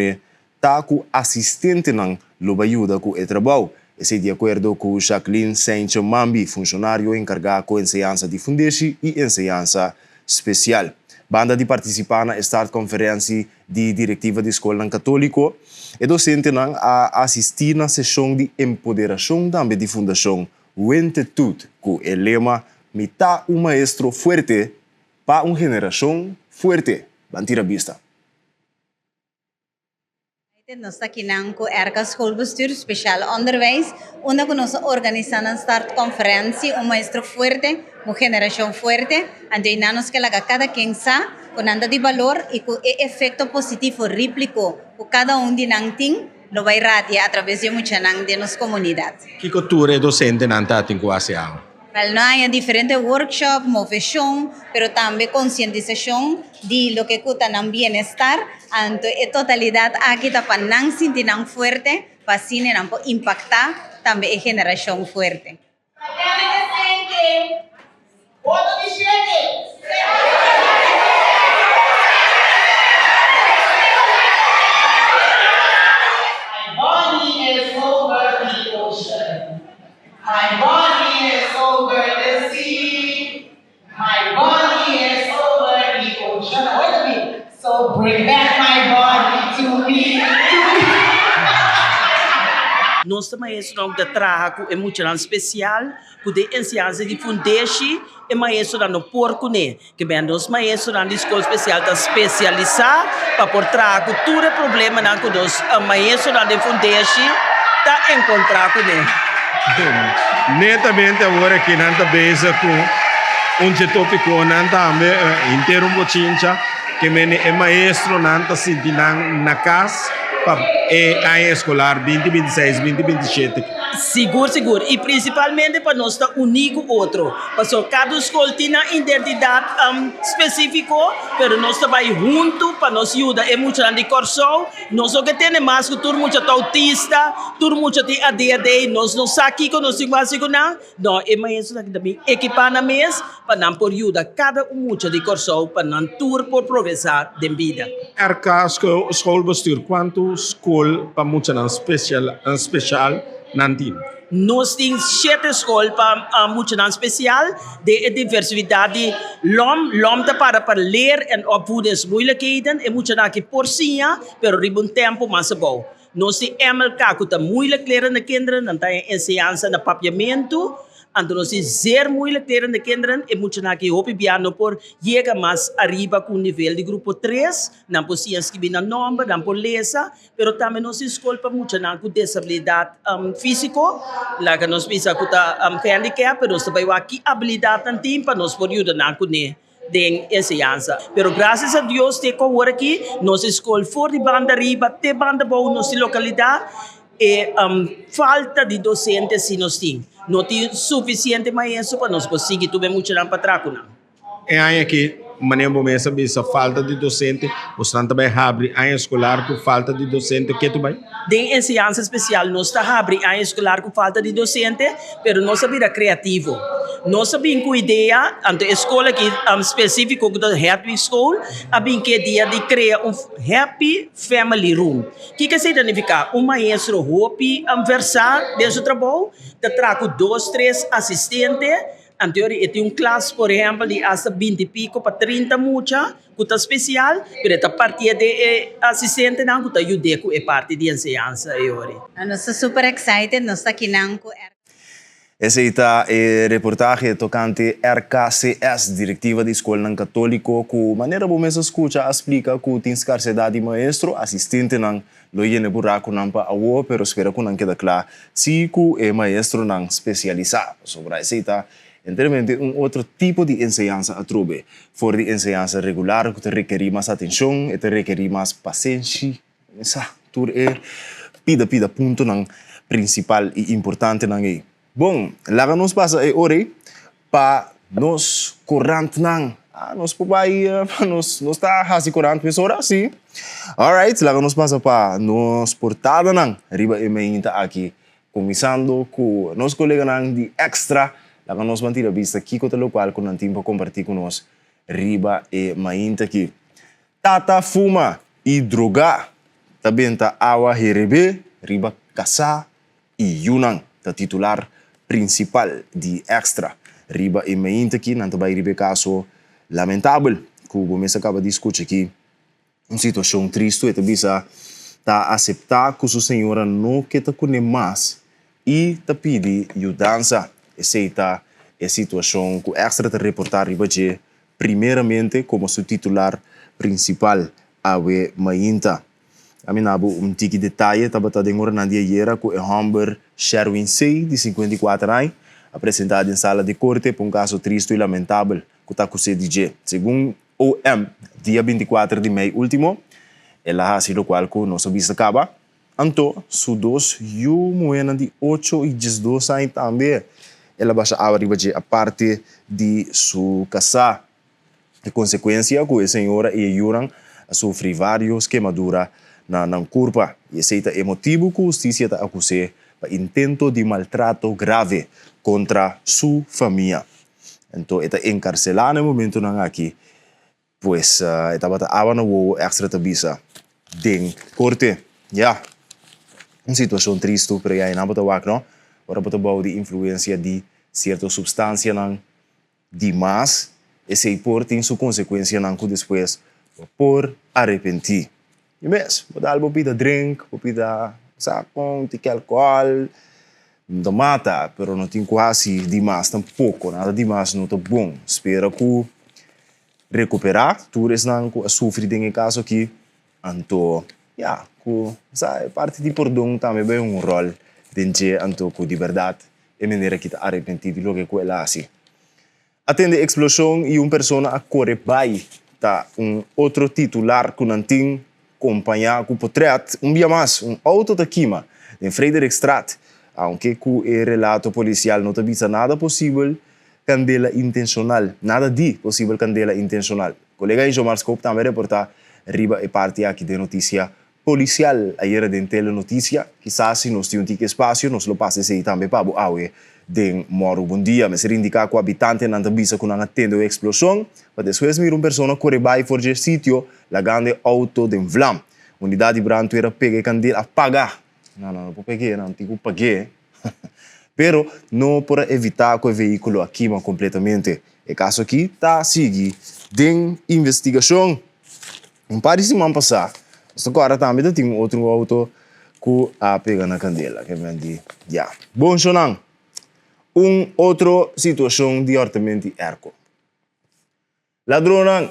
tá com assistente não lo ajuda com o trabalho. Esse de acordo com Jacqueline Saint Mambi, funcionário encarregado com enseñança de fundação e enseñança especial. Banda de participar na Start Conferência de Diretiva de Escola Católico e docente não a assistir na sessão de empoderação também de Fundação Juventude, com o lema "Mitad um maestro fuerte para uma geração fuerte". Bantira vista. Nós estamos aqui com o ERCA Schoolbestuur Speciaal Onderwijs, onde nós organizamos a Start Conferência, maestro fuerte, uma geração fuerte, onde nós que cada quem sabe, com nada de valor e com o efeito positivo replicou, com cada de nós tem, lo vai radiar através de muitas de nossa comunidade. Que cultura docente não está em quase Well, no hay diferentes workshops, motivación, pero también concientización de lo que cuesta el bienestar. Entonces, en totalidad, aquí está para no sentir fuerte, para sí impactar también la generación fuerte. My body is over the sea. My body is over the ocean. Wait a minute. So bring back my body to me. Nós também somos de trabalho com emocional especial, com de ensinança de fundação e maestro da no porco né, que bem nós maestro da escola especial da especializar para por trabalhar com todo o problema na com nós maestro da fundação tá encontrar com né. Netamente agora que não está bezig com tópico não também inteiro bochincha que me é maestro não está sentindo na casa ano escolar 2026, 2027. Seguro. E principalmente para nós estar unido outro. Porque cada escola tem uma identidade específica, mas nós trabalhamos juntos para nos ajudar. É muito de corso. Nós não temos mais que todo mundo é autista, todo mundo tem ADHD, nós não sabemos que nós temos não, é mais que também equipar na mesa para não por ajudar cada mundo de corso para não tour por progressar de vida. Schoolbestuur, quanto school para muito special nanti? Nós temos 7 escolas para muito especial de diversidade. Lom para ler e opvoeden moeilijkheden. E muito aqui por cima, pero ribon tempo mas bom. Nós temos MLK que está moeilijk leren de kinderen, dan tem ensinança no papiamento. Então nós temos zeer moeilijk leren de kinderen. E muito aqui hopi piano por chega mais arriba com o nível de grupo 3, não por ciência escrever na nome, não por lesa, pero também nós escola para muito com disabilidade físico, lá que nós pensamos que está handicap, pero nós também aqui habilidade tanto para nós por ajudar com de ensinança. Pero graças a Deus te com aqui, nós escola for de banda arriba, te banda boa nossa localidade e falta de docentes se nós temos. Não tem suficiente maestro para nós conseguir tudo muito para trás. É aí que maneira mesa bisa falta de docente, os também abre a escolar com falta de docente, que tu vai? De ensinança especial, nós está abre a escolar com falta de docente, pero nós sabia criativo. Nós sabia com ideia, ante escola que específico da Happy School, abin que dia de criar Happy Family Room. Que significa? Maestro hopi versar de seu trabalho, de trago 2, 3 assistentes. Anterior, tem classe, por exemplo, de hasta 20 pico para 30 mucha, que está especial, mas a partir de assistente, não, que está ajuda com a parte de ensinança. Nós estamos super excited, nós estamos aqui com Esse é o reportagem tocante RKCS, Diretiva de Escola Católico, que maneira como você escuta, explica que tem escassidade de maestro, assistente não loiene buraco não para o, pero espera que não quede claro se que é maestro não especializado. Sobre esse Enteramente, outro tipo de ensinança a trobe. For de ensinança regular, que te requer mais atenção, e te requer mais paciência. Essa tur é pida ponto não principal e importante não é. Bom, lá que nós passa é hora para nós corrente não. Nós papai, nós está quase 40 pessoas assim. Alright, lá que nós passa para nós portada não. Riba e meinta aqui, começando com nós colega não de extra. Lá que nós mantira vista aqui com o local com o tempo compartilhar com nós riba e mainta aqui. Tata fuma e droga, também tá água herebe, riba caça e yunang, tá titular principal de extra. Riba e mainta aqui, não vai ribe caso lamentável, que o gomes acaba de discutir aqui, uma situação triste, e também tá aceitar que a senhora não quer tá com mais e tá pedir ajudança. Aceita a situação que extra te reportar ribaje primeiramente como seu titular principal awe mainta. Aminabo tiki detalhe tabata dengor na dia yera com Humber Sherwin C de 54 anos apresentado em sala de corte por caso triste e lamentável que está com CDG. Segundo OM, dia 24 de maio último, ela ha sido qual que nossa vista acaba. Anto, su dos yu moena de 8 e 12 anos também. Ela baixa a parte de sua casa. A consequência que a senhora e a Yuran sofrem várias queimaduras na corpo. E esse é o motivo que a justiça está acusando para intento de maltrato grave contra sua família. Então, está encarcelado no momento aqui. Pois, estava no extra tabisa de corte. Ja, uma situação triste para aí na Botawak, não? Para botar de influência de certa substância não demais esse por tem sua consequência não que depois por arrepentir e mesmo botar algo pida drink pida saco tique álcool não mata pero não tem quase demais tampouco nada demais não tá bom espera que recuperar tudo isso não sofre em caso aqui então ja que sabe parte de perdão também bem rol dentro anto que de verdade é maneira que está arrependido logo que ela assim atende a explosão e uma pessoa a correr vai tá outro titular que não tem acompanhar com o portrait dia mais auto da quima em Frederikstraat, aunque com o relato policial não avisa nada possível candela intencional, nada de possível candela intencional. Colega em Jomarscope também reportar riba e parte aqui de notícia policial ayer de telenotícia, quizás se nós temos um espaço, nós lo passe aí também para o aue de Moro Bom Dia, mas ser indicar que o habitante não avisa que não atende a explosão, para depois mir uma pessoa corre vai for o sítio, la grande auto de vlam. Unidade de branco era pegar candela apagar. Não pode pegar, não tem que pagar. Pero não para evitar que o veículo queima completamente. E caso aqui está seguindo de investigação. Par de semana passada, agora também tem outro auto que a pega na candela, que vem já. Bom, Sonang, outra situação de hortamente erco. Ladrão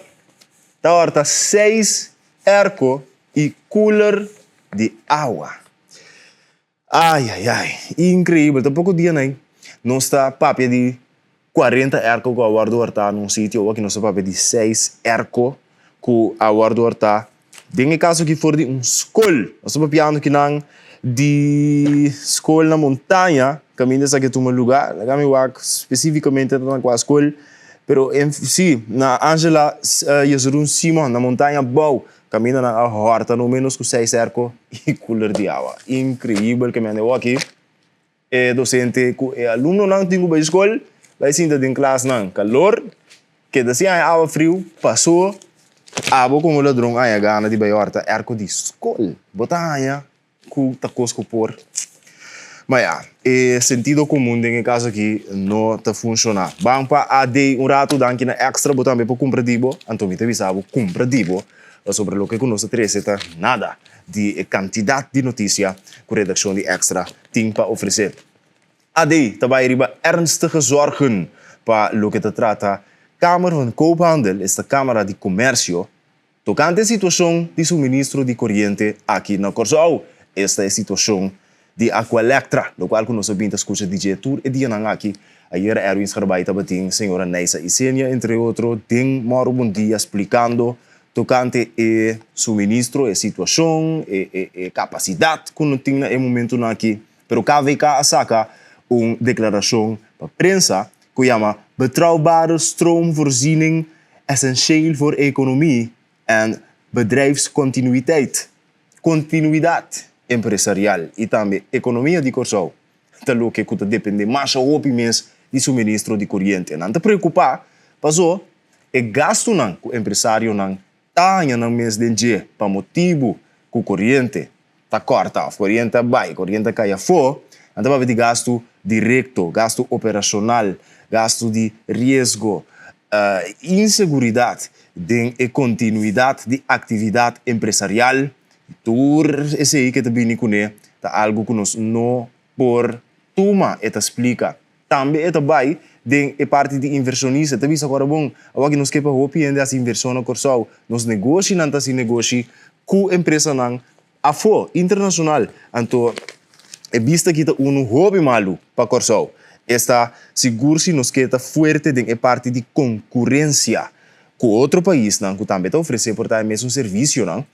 está horta 6 erco e cooler de água. Ai, incrível, tá pouco dia, né? Não está papel de 40 erco que a guarda horta num sítio, aqui não está papel de 6 erco que a guarda horta. Tem caso que for de escola, nós estamos piando que não de escola na montanha, caminho dessa que tu um lugar, lá me wak especificamente na qual escola, pero sim, na Angela Yesurun Simon na montanha boa, caminho na horta no menos com 6 cerco e cooler de água. Incrível que me andou aqui. É docente que é aluno não tem que ir escola, vai sim da classe não calor, que assim a água frio passou. Abo como ladrão aí a gana de baiorta erco de escola, botanha, com tacosco por. Mas é sentido comum em caso aqui não está funcionando. Vamos para a de rato danke na extra botar para comprar dibo, então me avisava comprar dibo sobre o que conosco treceta nada de quantidade de notícia que a redação de extra tem para oferecer. A de também riba ernstige zorgen para o que te trata. Câmara van Koophandel, esta Câmara de Comércio, tocante a situação de suministro de corrente aqui na Corsau. Esta é a situação de Aqualectra, no qual nós sabemos escuta DJ Tour e dia aqui. Ayer Erwin Scharbai tabating, senhora Neisa Isenia, entre outros, tem Moro Bom Dia explicando tocante a suministro, a situação, a capacidade que não tem no momento aqui. Pero KVK saca uma declaração para a prensa que chama betrouwbare stroomvoorziening essentieel voor economie en bedrijfscontinuïteit. Continuidade empresarial e também economia de Corsau. Então, que depende mais ou menos de suministro de corrente. Não te preocupar, passou, é gasto não que o empresário não tenha no mês de dia para motivo que o corrente está corta, a corrente vai, a corrente cai fora, então vai ter gasto direto, gasto operacional, gasto de risco, inseguridade de continuidade de atividade empresarial. Tudo isso aí que te vem com é algo que nós não por toma e te explica. Também é vai de parte de inversionista. Te visa agora bom, agora que nós queremos hopi ainda as inversões no Corsau, nós negoci não tá se negoci com empresa não a fora internacional. Então é vista que tá hobby malu para Corsau. Esta seguro-se nos que está forte de parte de concorrência com outro país, não, que também está oferecendo por tal mesmo serviço, não.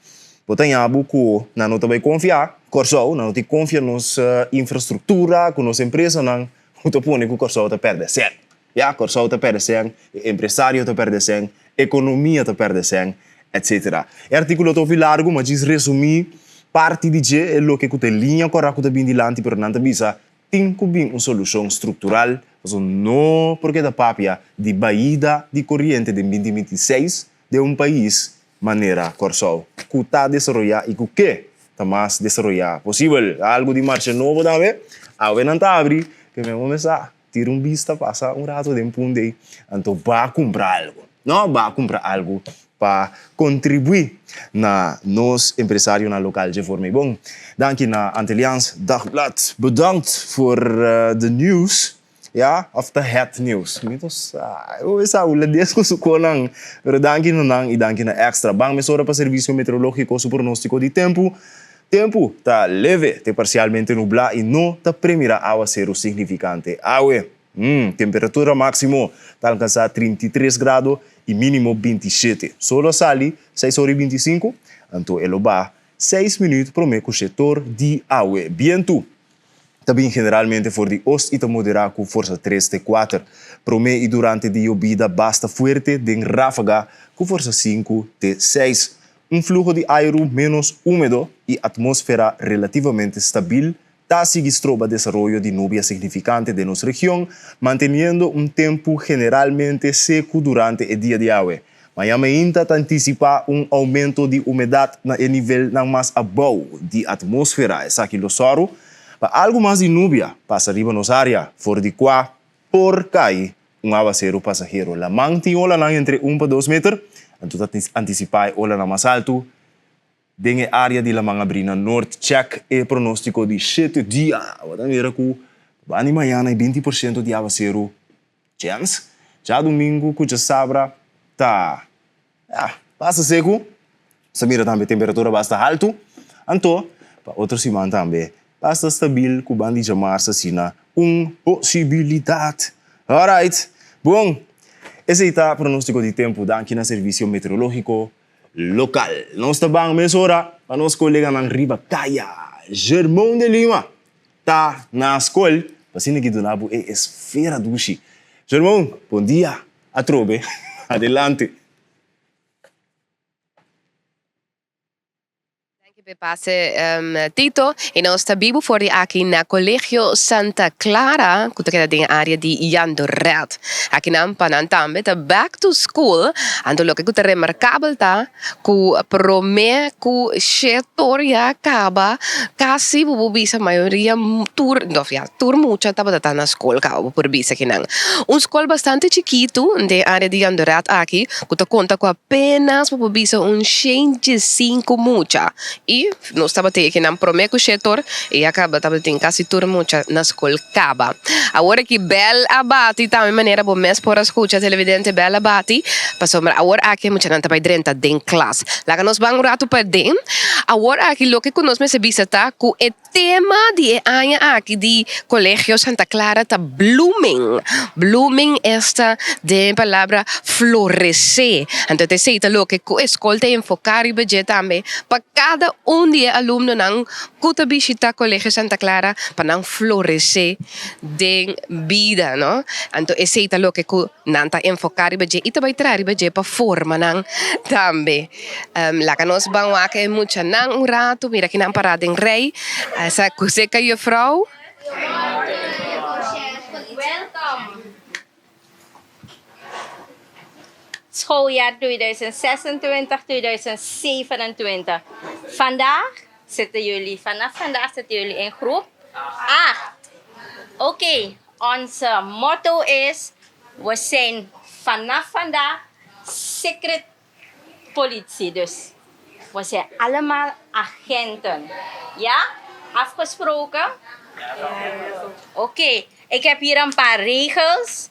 Portanto, abo que não também confiar, Corsau, não te confia nos infraestrutura, com nossa empresa, não, o te põe que o Corsau te perde sem, já, Corsau te perde sem, empresário te perde sem, economia te perde sem, etc. O artigo é muito largo, mas diz resumir parte de que é o que te linha correta que te bem dilante, pero não te bisa tem que vir uma solução estrutural, não porque da papia de baída de corrente de 2026 de um país maneira Corsau, que está desenvolvendo e que está mais desenvolvendo possível. Algo de marcha novo também, a ver não está abrir, que me começar tira vista, passa rato de punto aí, então vai comprar algo, não vai comprar algo para contribuir na nos empresários na local de forma bom. Dank na Antilliaans Dagblad. Bedankt voor de nieuws. Ja, of de het nieuws. Mitos, eu sa ula desco sukonang. Pero dank nang e dank na extra. Bang mesora para serviço meteorológico su pronóstico de tempo. Tempo tá leve, te parcialmente nublado e não tá primeira aguacero significante. Aue. Temperatura máximo está alcançar 33 graus e mínimo 27. Solo sali 6 horas e 25, Então, ele vai 6 minutos para o setor de água. Bien tu. Também, generalmente, for de ost e moderar com força 3 de 4. Para mim, e durante a llovida, basta forte de ráfaga com força 5 de 6. Flujo de ar menos úmido e atmósfera relativamente stabil registrou o desenvolvimento de nubes significante de nossa região, mantendo tempo generalmente seco durante o dia de hoje. Miami ainda antecipa aumento de umidade no nível mais abaixo da atmosfera. Essa aqui lo soro. Algo mais de nubia passa arriba nos área, fora de qua, por cai aguacero passageiro. La manti ola entre 1 para 2 metros, então antecipar ola mais alto. Dengue área de la Mangabrina Norte, check e pronóstico de 7 dias. Wat mira ku bani manhã 20% de aguacero chance. Já domingo ku já sabra tá passa seco. Samira também temperatura basta alto. Então, para outra semana também basta stabil ku bandi jamar sina possibilidade. Alright. Bom, esse é o pronóstico de tempo da aqui na Serviço Meteorológico Local. Nós estamos nessa hora para nosso colega na Riba Caia, Germão de Lima. Está na escola, para se ninguém donava é esfera dushi. Germão, bom dia. A trobe. Adelante. Passe Tito e nós estamos voor aqui na Colégio Santa Clara, que é na área de Jandoret. Aqui na Panantambe, tá back to school, ando lo que é remarcável tá, que promete que setoria acaba, quase vou bisa maioria tur mucha tá na escola, acaba por bisa aqui não. Escola bastante chiquito de área de Jandoret aqui, que tá conta com apenas vou bisa 105 mucha. E nós estamos aqui na Promeco setor e acaba tem quase tudo muito na escola acaba. Agora que Bel Abati também maneira bom mês por escutar televidente Bel Abati passou agora aqui muito não vai dentro da classe. Lá que nós vamos rato para dentro. Agora aqui lo que nós me se visita com o tema de ano aqui de Colégio Santa Clara tá blooming. Blooming esta de palavra florescer. Então te sei lo que a escola te enfocar e budget também para cada dia aluno ng kuta bisita Colegio Santa Clara para florescer de vida, no? Então esse é lo que nanta enfocar e budget ita vai trazer budget para forma ng também. Lá que nós vamos aqui muito nang rato, mira que nang parada em rei. Essa coisa que eu frau. Welcome. Schooljaar 2026-2027. Vandaag zitten jullie in groep 8. Oké, onze motto is, we zijn vanaf vandaag secret politie. Dus we zijn allemaal agenten. Ja? Afgesproken? Oké, ik heb hier een paar regels.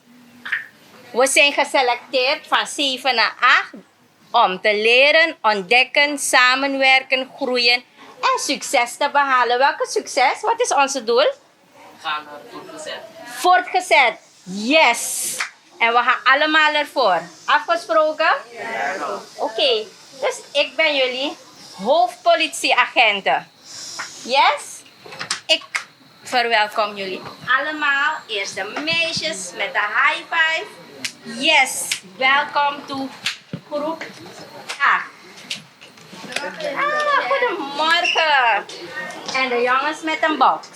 We zijn geselecteerd van 7 naar 8 om te leren, ontdekken, samenwerken, groeien en succes te behalen. Welke succes? Wat is ons doel? Gaan naar voortgezet. Voortgezet. Yes. En we gaan allemaal ervoor. Afgesproken? Ja. Oké. Dus ik ben jullie hoofdpolitieagenten. Yes? Ik verwelkom jullie allemaal. Eerst de meisjes met de high five. Yes, welkom to groep 8. Goedemorgen. En de jongens met een box.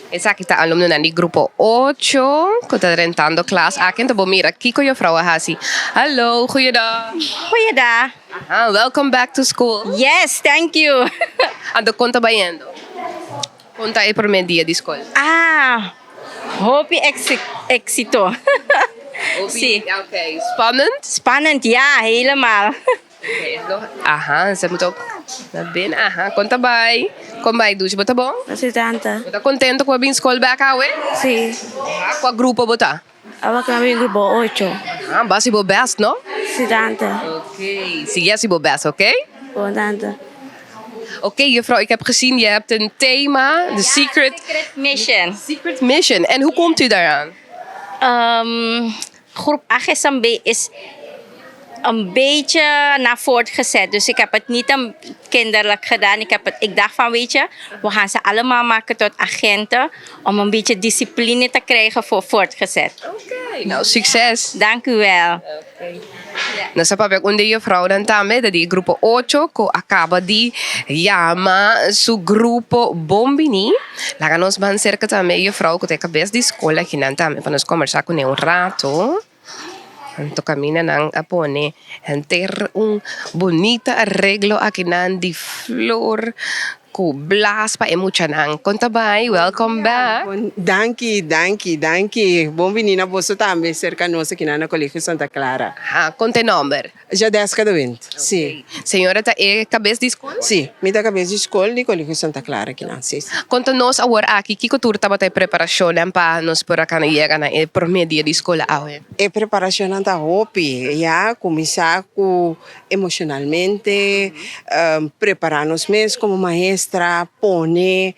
Esa aqui está alumno na grupo 8, que está rentando classe. Aqui então, mira, Kiko je vrouw Hasi. Hallo, goeiedag. Goeiedag. Welcome back to school. Yes, thank you. Ando conta bayendo. Conta aí por meio dia de escola. Hopi éxito. Sim. Okay. Spannend? Spannend, ja, helemaal. Você muito bem. Conta bem. Como vai, Dushi? Bota bom? Sim, tanta. Tá contente com a escola back away? Sim. Qual grupo botar? Eu vou no grupo 8. Basi bo best, no? Sim, tanta. Oké. Zie jij bo best, oké? Bom, tanta. Oké, juffrouw, ik heb gezien, je hebt een thema, de Secret Mission. Secret Mission. En hoe komt u daaraan? Groep 8 is een beetje naar voortgezet. Dus ik heb het niet kinderlijk gedaan. Ik dacht van, weet je, we gaan ze allemaal maken tot agenten om een beetje discipline te krijgen voor voortgezet. Oké, nou succes. Dank u wel. Nasa papel onde juffrouw dan tambe da di grupo 8 ko acaba di llama su grupo Bombini. Laga nos van cerca tambe juffrouw ko te cabez di escola kinan tambe para nos conversar con un rato. Anto camina nang apone enter un bonita arreglo aquí nan di flor ku blas pa emucha nang kontabay. Welcome back. Danke. Bom menina você também cerca nossa aqui na Colégio Santa Clara. Conte number. Já 10 cada 20. Sim. Senhora tá cabeça de escola? Sim, me dá cabeça de escola de Colégio Santa Clara aqui na sim. Conta nos agora aqui que cultura tá batendo preparação para nos por cá na chega na primeiro dia de escola awe. É preparação tá hopi, já começar com emocionalmente, preparar-nos mesmo como maestra, pone,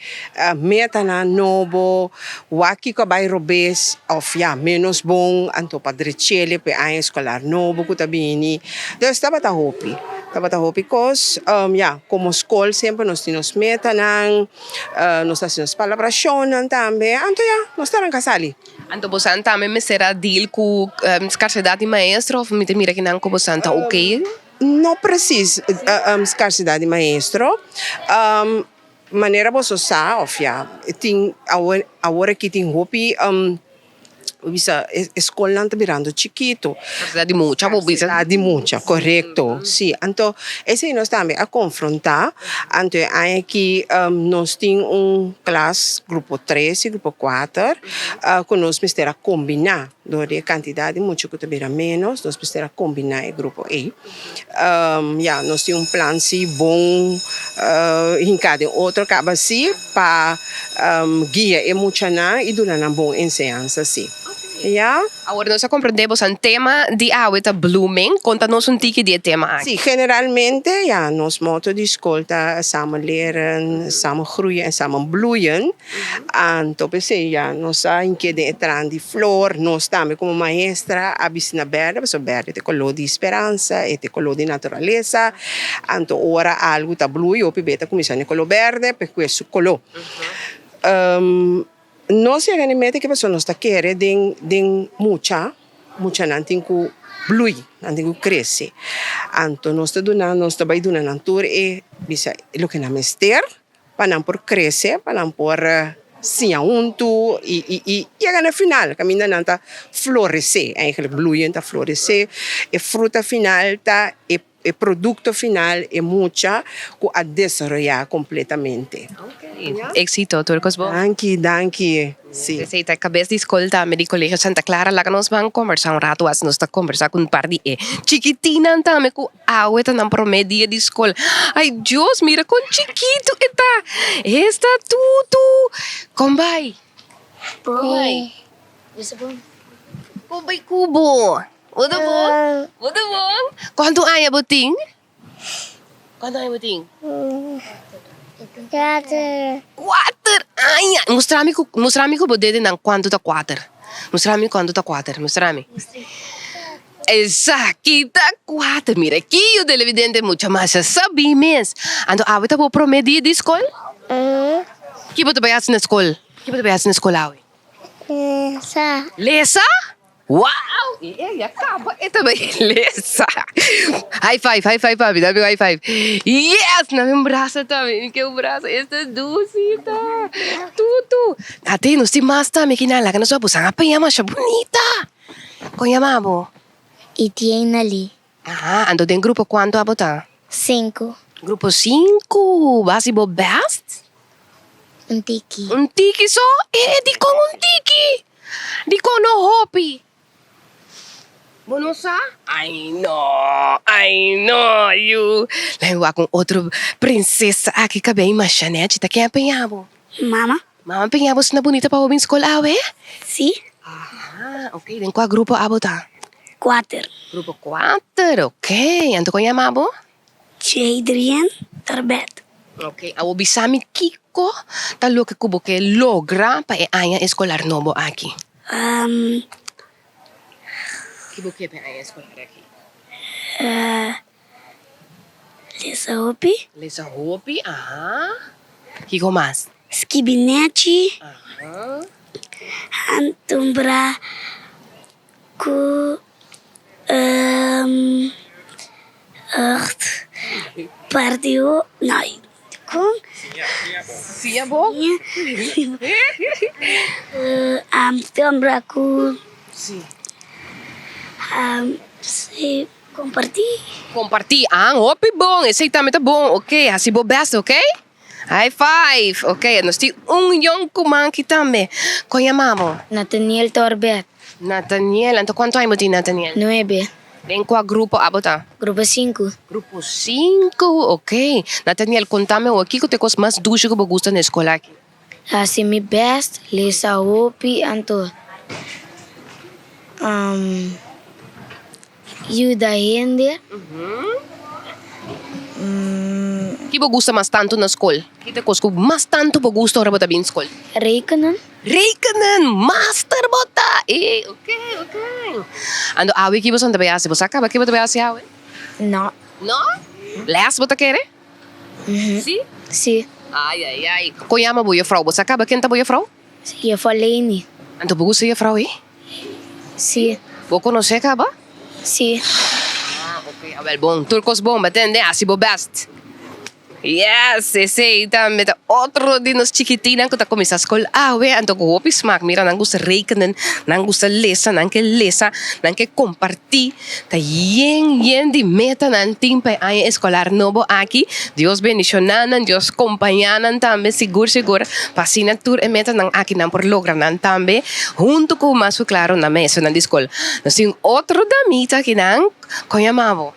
meta na novo, waki ka bay robes, of ya, menos bom, anto padrecele, pe a escolar novo, kutabini. Então, estava tá hopi. Because, como escola sempre nós temos meta nang, nós temos palabração também, anto ya, nós estamos casali. Anto bosan também me será deal com escassidade de maestro, ou me mira que não como santa, ok? Não precisa escassidade de maestro. Maneira você usar, tem agora que tem hobby, bisa escola não está virando chiquito. Cidade mucha, cidade mucha, correto. Sim, então esse nós também a confrontar. Então aqui nós temos classe grupo 3 e grupo 4, que nós precisamos combinar. Dore quantidade muito que também menos, nós precisamos combinar o grupo A. Nós temos plano se bom, em cada outro acaba assim para guia emocional e dar uma boa ensinança assim. Agora nós compreendemos o tema de Aweta Blooming. Conta-nos tiki de tema. Sim, generalmente, nós moto de escola samen leren, samen groeien en samen bloeien. Então, nós inquietem entrar de flor, nós também como maestra, abisna verde, porque verde é color de esperança, é color de natureza. Então, ora algo está blue, ou pibeta começa a color verde, porque é o color. Nós realmente que pessoas está querendo den mucha não tem que blui, não tem que crescer. Então nós está dando na tour e bisa lo que na mester para não por crescer, para não por sim junto e chegar no final, caminha não tá florescer, eigenlijk bloeien tá florescer, e fruta final tá o produto final é mucha que a desarrollar completamente. Éxito, Turcos Bo. Danke. Sim. Receita a cabeça de escola também de Colégio Santa Clara, lá que nós vamos conversar rato, nós está conversar com um par de chiquitina também com a tá na promedia de escola. Ai, Deus, mira com chiquito está tudo. Como vai? Boy. Como vai, Cubo? Tudo bom? Tudo bom? Quanto anos você tem? Quanto anos você tem? 4. 4 anos. Mostra-me o dedo não quanto tá 4. Mostra-me quanto tá 4. Mostra-me. Exato, tá 4. Mira aqui o televidente muito mais sabe mesmo. Então, você tá promedio de escola? Que você vai fazer na escola? Que você vai fazer na escola? Lesa? Wow! Acaba. Ito ba Lesa? High five, papi. Dame high five. Yes! Na meu braço também. Que o braço. Esta dulcita. Tudo. Ate, nos timas também. Kinala ka na sa busang. Apa yama siya bonita. Kuya mabo? Itieng Nali. Ando din grupo quanto abota? 5. Grupo 5. Basi bo best? Un tiki. Un tiki so? Di ko un tiki. Di ko no hopi. Bonosa? I know you. Lembra com outra princesa aqui que bem machanete, tá quem apanhava? Mama. Mama apanhava na bonita para o bem escola, é? Sim. Ok. Em qual grupo abota? 4. Grupo 4, ok. Anto ko yamabo? Jadrian Tarbet. Ok. Awo bisami Kiko, talo que kubo que logra pa e aya escolar novo aqui. Um, Kibo que pa aya escolar aqui. Lisa Hopi. Lisa Hopi, aha. Kiko mas? Skibineci. Aha. Antumbra. Ku. Acht. Partiu. Nee. Kung. Siya po? Tumbra ku. Si. Se compartilhar. Compartilhar. Hopi bom. Esse aí também tá bom. Ok, assim bo best, ok? High five. Ok, nós temos young kumang kita também. Qual chamamos? Nathaniel Torbet. Nathaniel. Então, quanto ano tem Nathaniel? 9. Em qual grupo abota? Grupo 5. Grupo 5, ok. Nathaniel, contame o que te coisa mais ducha que você gosta na escola aqui? Assim, mi best. Lisa Hopi. Anto. Yuda Hender. Que você gosta mais tanto na escola? Que te coisa que mais tanto você gosta para botar bem na escola? Rekenen. Rekenen, master bota. Ok. Ando awi que você anda bem assim, você acaba que você bem assim awi? Não. Não? Les você quer? Sim? Sim. Ai. Conhama boa frau, você acaba quem tá boa frau? Sim, eu falei ni. Então você é frau aí? Sim. Você conhece acaba? Sim. Ok, well, bom, turcos bom, batende, assim bo best. Yes, esse aí também tá outro de nós chiquitina que tá começando a escola. Então o hopi smaak, mira, não gosta rekenen, não gosta lesa, não quer compartir. Tá yen de meta nan timpa ay escolar novo aqui. Deus bendicionanan, Deus acompanhanan também, seguro. Pasina tur e meta nan aqui nan por lograr nan também, junto com mais claro na mesa na escola. Nós temos outro damita que nan, conhamavo.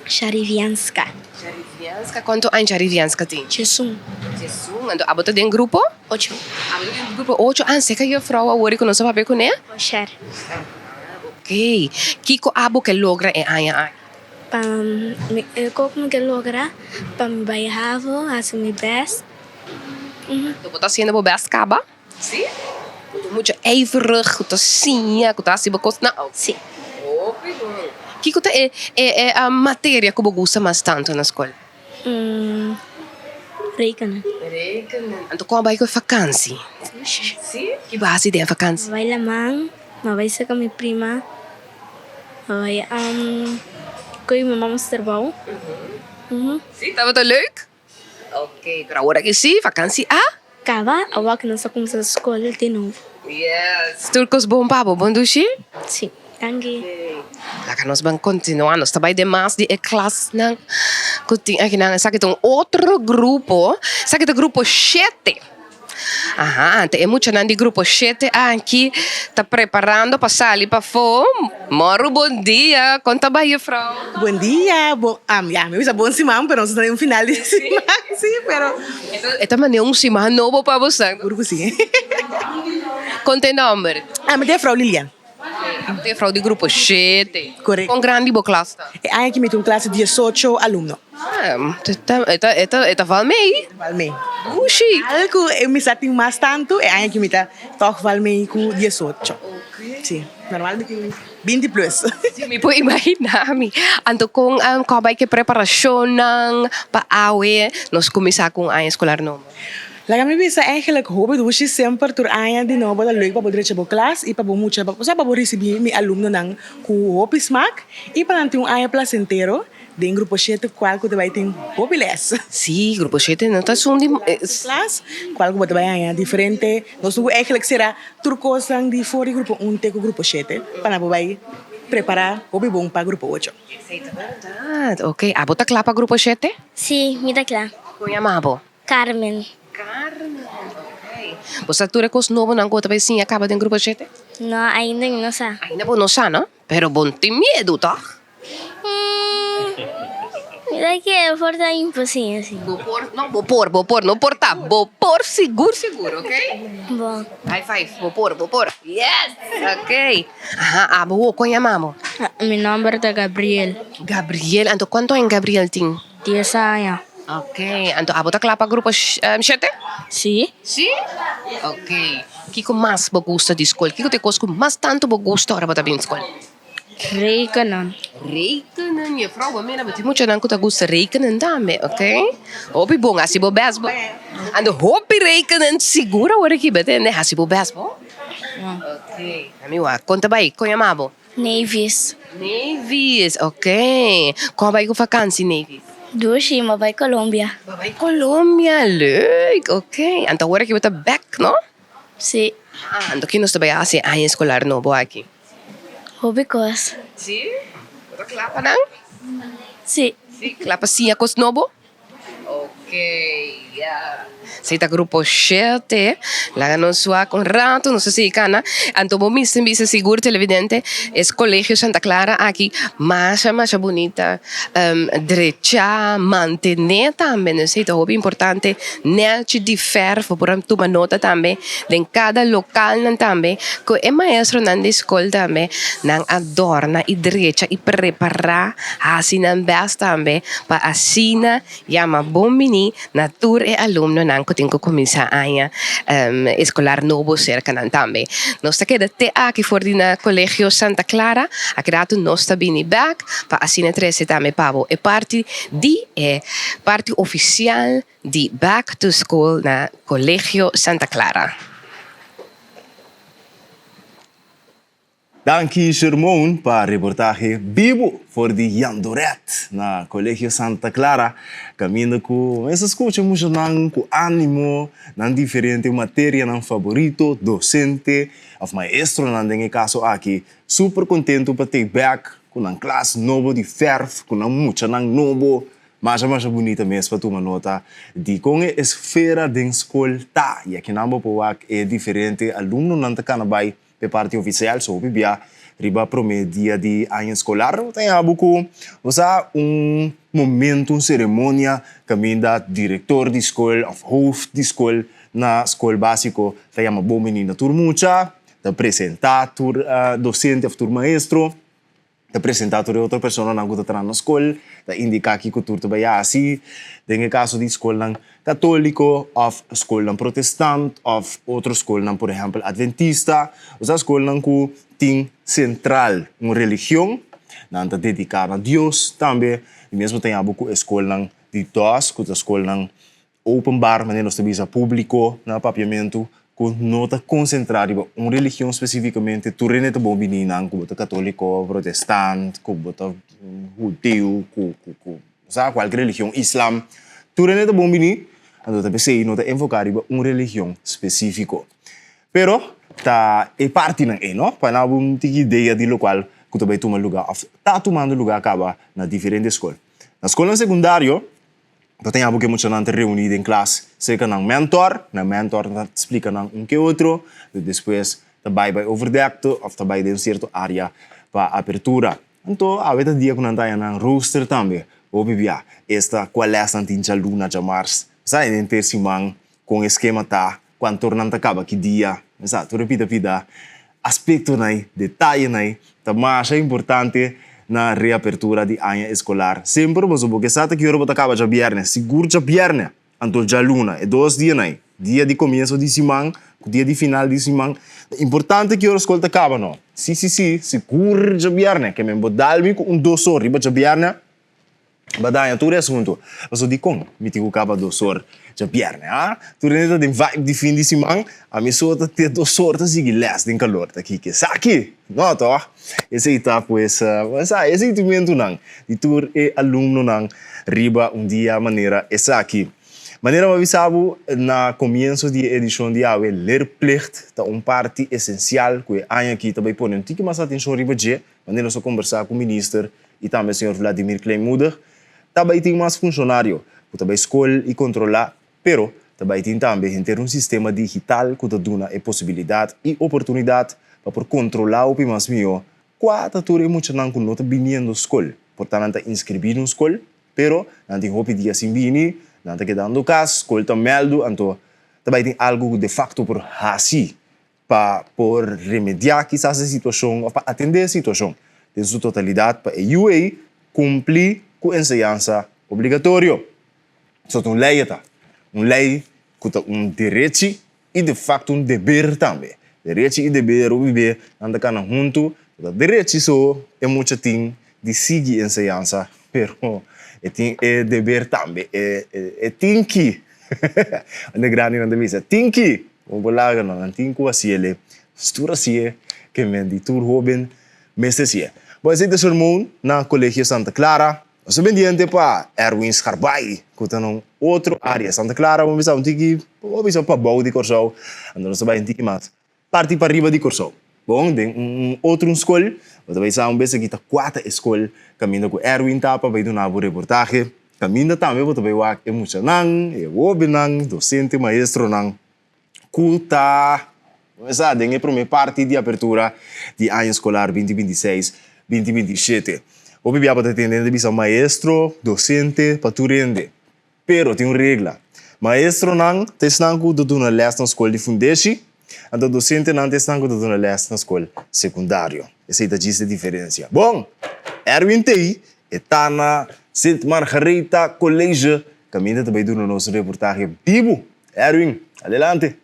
Charivianska. Quanto anos Charivianska tem? Jesus. Então, abota de grupo? 8. Abota de grupo 8. Sei que a frau agora que não sabe com ela? Oxer. Ok. Kiko abo que logra é aia. Como que logra? Para me bairravo, assim me best. Tu botar assim no best caba? Sim. Muito ijverig, tu sim, tu tá assim bacos na. Sim. Kiko tá é a matéria que você gosta mais tanto na escola? Rekenen. Então, qual vai com vacância? Sim. Que base de vacância? Vai lamang, vai sa kami prima. Vai ko'y mamamos trabaho. Sim, tava tão leuk? Ok, pero agora que sim, vacância Acaba, awak na sa kung sa escola de novo. Yes. Turcos bom pabo, bom dushi? Sim. Tangi. Lá que nós vamos continuar, nós também demais de classe não. Kuting aqui não, sabe que outro grupo, sabe que o grupo 7. Tem muito de grupo 7 aqui, tá preparando para sair para fome. Moro, bom dia, conta bem, frau. Buen día, me gusta bom simão, pero não tem final de simão, sim, pero... Esta maneira simão novo para você. Grupo sim. Conta o nome. Me tem frau Lilian. Tem frau de grupo 7. Correto. Com grande boa classe. Aqui me tem classe de 18 alunos. Eta valmei. Valmei. Uxi. Algo eu me satim mais tanto, aqui me tá toch valmei com 18. Sim, normalmente 20 plus. Sim, me pode imaginar. Então, com a preparação para a AUE, nós começamos com a escolar novo. La kami bisa eigenlijk hopen dat we sempre tur aya di novo da leuk pa bodre chabo class e pa bo mucha pa sa pa bo receber mi alumno nang ku hopi smaak e pa nanti um aya placentero de grupo 7 qual ko vai tem hopi les. Sim, grupo 7 não tá sundi class qual ko vai aya diferente. Nós tu eigenlijk será tur kosang di fori grupo 1 te ko grupo 7 para bo vai preparar hopi bom pa grupo 8. Ok, abo tá claro para grupo 7? Sim, me dá claro. Como chamava? Carmen. Ok. Você atura com os novos não conta sim acaba em grupo 7? Não, ainda não sa. Ainda não sa, não? Pero bom tem medo, tá? Mira que é por dar impossível assim. Vou pôr, não portar. Vou pôr seguro, ok? Bom. High five, vou pôr. Yes! Ok. Abo, como chamamos? Meu nome é Gabriel. Gabriel, então quanto em Gabriel tem? 10 anos. Ok, então abo tá claro para grupo 7? Sim. Sim? Ok. O que mais você gosta de escola? O que você gosta mais tanto você gosta para estar bem na escola? Rekenen. Rekenen, je vrouw, mira, maar je moet je dan goed gusta rekenen daarmee, oké? Hobby bom, als je bo best bo. En de hobby rekenen, seguro hoor ik bete, ne, als je bo best bo. Oké. Amiwa, conta bij, kon je mabo? Navies. Navies, oké. Kom bij op vakantie, Navies? Doe maar bij Colombia. Bij Colombia, leuk, oké. En dan hoor ik met de back, no? Sí. Ah, en dan kun je bij Azië aan je scholar no bo aqui. Hobicos. Sí? ¿Puedo clapa dan? Sí. Sí, clapa sim a cosnobo? Ok, ya. Seita grupo 7, la non sua con rato, no sé si cana. Antomo misten vise seguro televidente, es Colegio Santa Clara aquí, más bonita, derecha, mantener también, no sé, todo importante, nelci di ferro, por tu nota también, en cada local también, que el maestro nan de escola también, nan adorna y derecha y prepara, así nan best también, pa así na, llama bombini, natur e alumno nan tengo comienza a escolar novo cerca nan tambe. Nos te queda te aqui voor die Colegio Santa Clara, a creato nostra bini back, pa asine 13 tame pavo e parti oficial di back to school na Colegio Santa Clara. Dankie Shermone para reportaje vivo voor die Jan Doret na Colegio Santa Clara. Caminho com essa escuta muito nan com ânimo, nan diferente matéria nan favorito, docente, of maestro nan dengue caso aqui. Super contento para take back com nan classe novo de verf, com nan mucha nan novo. Mais bonita mesmo para tomar nota de com a esfera de escola tá. E aqui na Bopoac é diferente, aluno nan takanabay pe parte oficial, so bibia riba promedia de ano escolar, tem abuco, usa momento, cerimônia, caminda diretor de escola, of hoofd de escola, na escola básico, tem uma boa menina turmucha, te apresentar docente of maestro, te apresentar outra pessoa na que está na escola, te indicar que tu vai assim, tem caso de escola católico, of escola protestante, of outra escola, por exemplo, adventista, essa escola que tem central uma religião, não está dedicada a Deus também, e mesmo tem a escola de todos, que a escola open-bar, mas não está público, na papiamento, que não está concentrada em uma religião especificamente, tu não está bom menina, como católico, protestante, como judeu, sabe, qualquer religião, islam, tu não está bom menina, então também sei não está enfocado em uma religião específica. Pero tá é parte não é, não? Para não ter ideia de local que também toma lugar, tá tomando lugar acaba na diferentes escolas. Na escola secundária então tem algo que muita gente reunida em classe, seja na mentor explica que outro, depois também vai overdecto, ou também de certa área para abertura. Então, a vez dia quando está na roster também, ou bibia, esta qual é essa tinha aluna de março, sai em terceiro com esquema tá, quando tornando acaba que dia, sabe, tu repita aspecto nai, detalhe nai, tá mais importante na reapertura de ano escolar. Sempre você porque sabe que hora acaba já viernes, seguro já viernes, então já luna, é 2 dias nai, dia de começo de semana, dia de final de semana. Importante que a escola acaba não. Sim, seguro já viernes, que me bodalmi com 2 horas, riba já viernes. Badanya tu assunto. Mas di kong mitigo acaba 2 horas já viernes, ah? Tu reneta de vibe de fim de semana, a minha sorte ter 2 horas sigue les de calor aqui que saque. Não, tô. Esse está pues, esse sentimento não. De tu é aluno não riba dia maneira essa aqui. Maneira avisado na começo de edição de AWE leerplicht, tá parte essencial que a aqui também põe um tique mais atenção riba de, maneira só conversar com o ministro e também o senhor Vladimir Kleinmuder. Também tem mais funcionário, que também escolhe e controlar, pero também tem também ter um sistema digital que dá a possibilidade e oportunidade para controlar o que mais melhor. Quatro tudo muito não que não está vindo escola, portanto está inscrevido na escola, pero não tem roupa dia sem vir, não está quedando caso, escola está meldo, então também tem algo de facto por assim, para por remediar quizás a situação, ou para atender a situação, em sua totalidade, para a UA cumprir com a ensinança obrigatória. Só tem uma lei que tem direito e de facto dever também. Direito e dever, o viver, anda cá junto, Direito isso é muito ting de seguir ensinança, pero é dever também, é ting que, na grande não deve ser, ting que, vamos lá, não ting que assim ele, estura assim, que me de tur jovem, mestre assim. Pois esse sermão na Colégio Santa Clara, nós pendiente para Erwin Scarbay, que está num outro área Santa Clara, vamos ver para bau de Corsol, andando nós vai em mais parte para riba de Corsol. Bom, tem outro escola, você vai saber que está 4 escolas, caminho com Erwin Tapa, vai dar uma reportagem, caminho também, você vai ver que é muito nang, é obe nang, docente, maestro nang, kuta, essa é a primeira parte de abertura de ano escolar 2026-2027. O bebê pode atender de maestro, docente, para tu rende, pero tem uma regra, maestro nang, te nang ku do na les na escola de fundação. A docente não tem tanto de uma leste na escola secundária. Essa é a diferença. Bom, Erwin Tei está na Santa Margarita Colégio. Caminha também do nosso reportagem vivo. Erwin, adelante.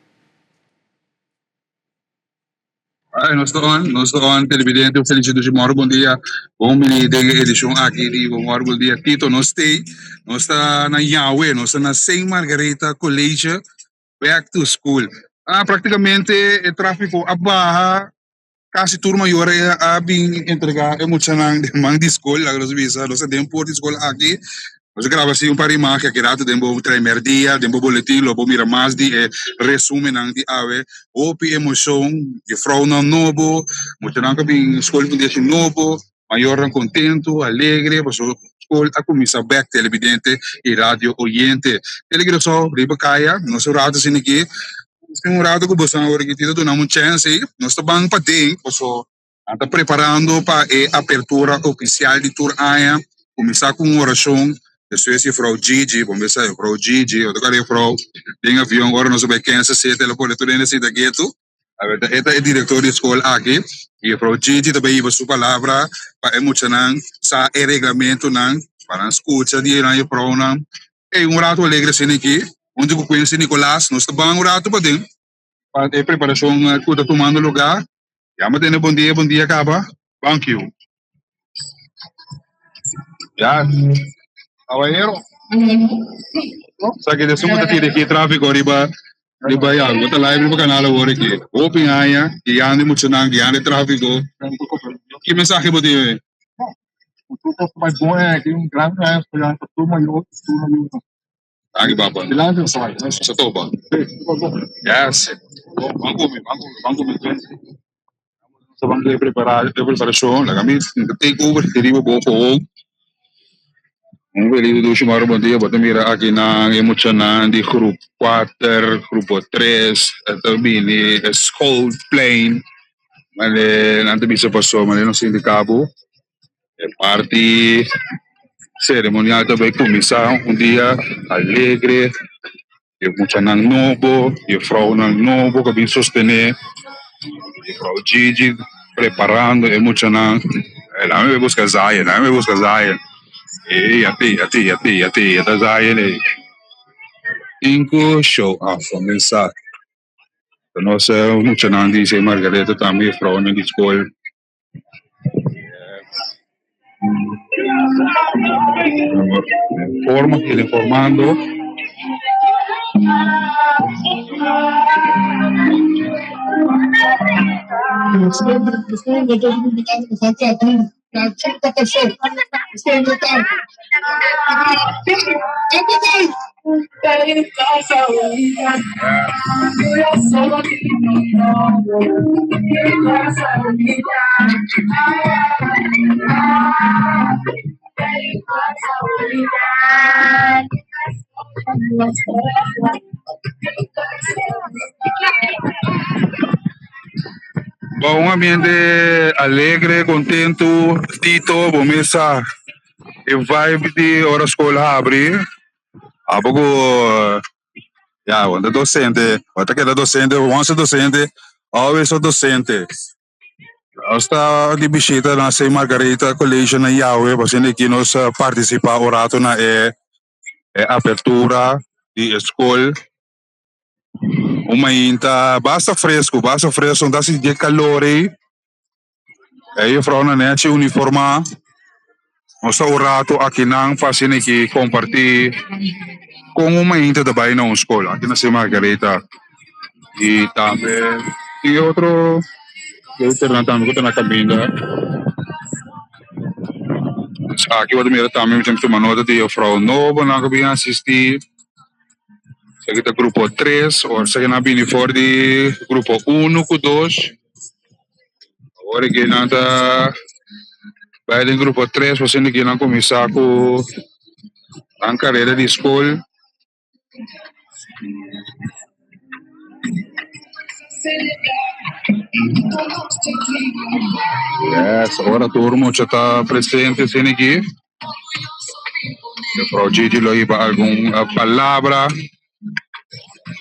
Nós estamos on, televidente, eu felicito de bom dia. Bom dia, edição aqui de bom dia. Tito, nós estamos na Yahweh, nós estamos na Santa Margarita Colégio, back to school. Praticamente o tráfego abaixo, quase turma maior a bem entregar emocional de mãe de escola, nós temos por de escola aqui, nós gravamos assim par de imagens que rato tempo primeiro dia, tempo boletim, logo mira mais de resumo não de ave, opi emoção, de frau não novo, emocional que bem escola fundação novo, maior contento, alegre, passou escola a começar back televidente e rádio oyente, telegrafo, riba caia, nós rato assim aqui. Tem rato que você agora que tira uma chance, nós estamos para ter, está preparando para a abertura oficial de Tour Aia, começar com uma oração, depois a Frau Gigi, vamos ver se a Frau Gigi, eu tocarei a Frau, tem avião agora, nós vamos ver se ela pode tudo nesse daqui, esta é a diretora de escola aqui, e a Frau Gigi também vai sua palavra para emocionar, sa e regulamento para escutar de a Frau, e rato alegre assim aqui, onde eu conheci Nicolás, nós estamos um rato para dentro, para a preparação que está tomando lugar. Já me tem bom dia, Caba. Thank you. Já, caballero. Sabe que desde muito tempo aqui tráfego riba ya, vou live no canal agora aqui. Open aya, que ande muito nang, que ande tráfego. Que mensagem você tem? O que mais bom é que grande é para turma maior. Aqui, Baba. Sa Toba. Yes. Vamos sa vamos preparar a preparação, la kami take over deriva po po. Vamos do chamar bom dia, bota mira aqui na emocional de grupo 4, grupo 3, também school plane. Mas não tem isso passou, mas não sei de cabo. Parte cerimonial também começar dia alegre, e muito novo, e Frau novo que vem sostener, e Frau Gigi preparando, e muito ela me busca Zion, e até Zion, Inco show off, começar. Nós muito diz Margareta também, Frau na escola. Forma, ele informando. Bom, um ambiente alegre, contento, Tito, bom mesa, e vibe de hora escola abre, a pouco, já, quando docente, quando que docente, once docente, always docente. Está de visita na Santa Margarita Colégio na Yahweh, porque aqui nós participa orato na abertura de escola. Uma inta basta fresco, não dá se de calor aí. E vrouw na net uniforma. Nossa orato aqui não faz que compartilhar com uma gente também na escola. Aqui na Margareta. E também e outro alternativo que na cabine. Aqui vou também também temos uma nota de vrouw novo na cabine assistir. Se kita grupo 3 ou se na bini for de grupo 1 com 2. Agora que nada vai em grupo 3 você não que não começar com a carreira de escola. Yes, agora turma já está presente sem aqui. O Gigi lo iba alguma palavra.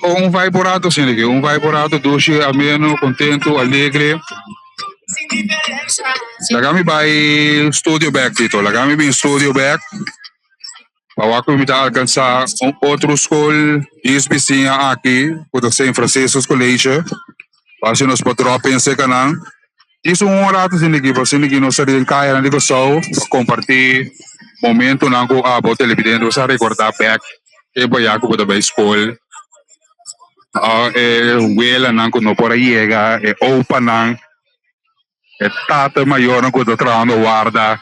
Un vibrato, sim, un vibrato, doce, ameno, contento, alegre. Lagami vai studio back dito, lagami vai studio back. Para que me alcançar outro escola, vizinha aqui, por São Francisco College. Para nos poder pensar que não. Isso rato sim aqui, para que nós saímos cair na ligação, compartilhar momento não com a televidente, você recordar back, que vai a que vai escola. Wela nang kuno por llegar opa nang tata mayor nang kuno trano guarda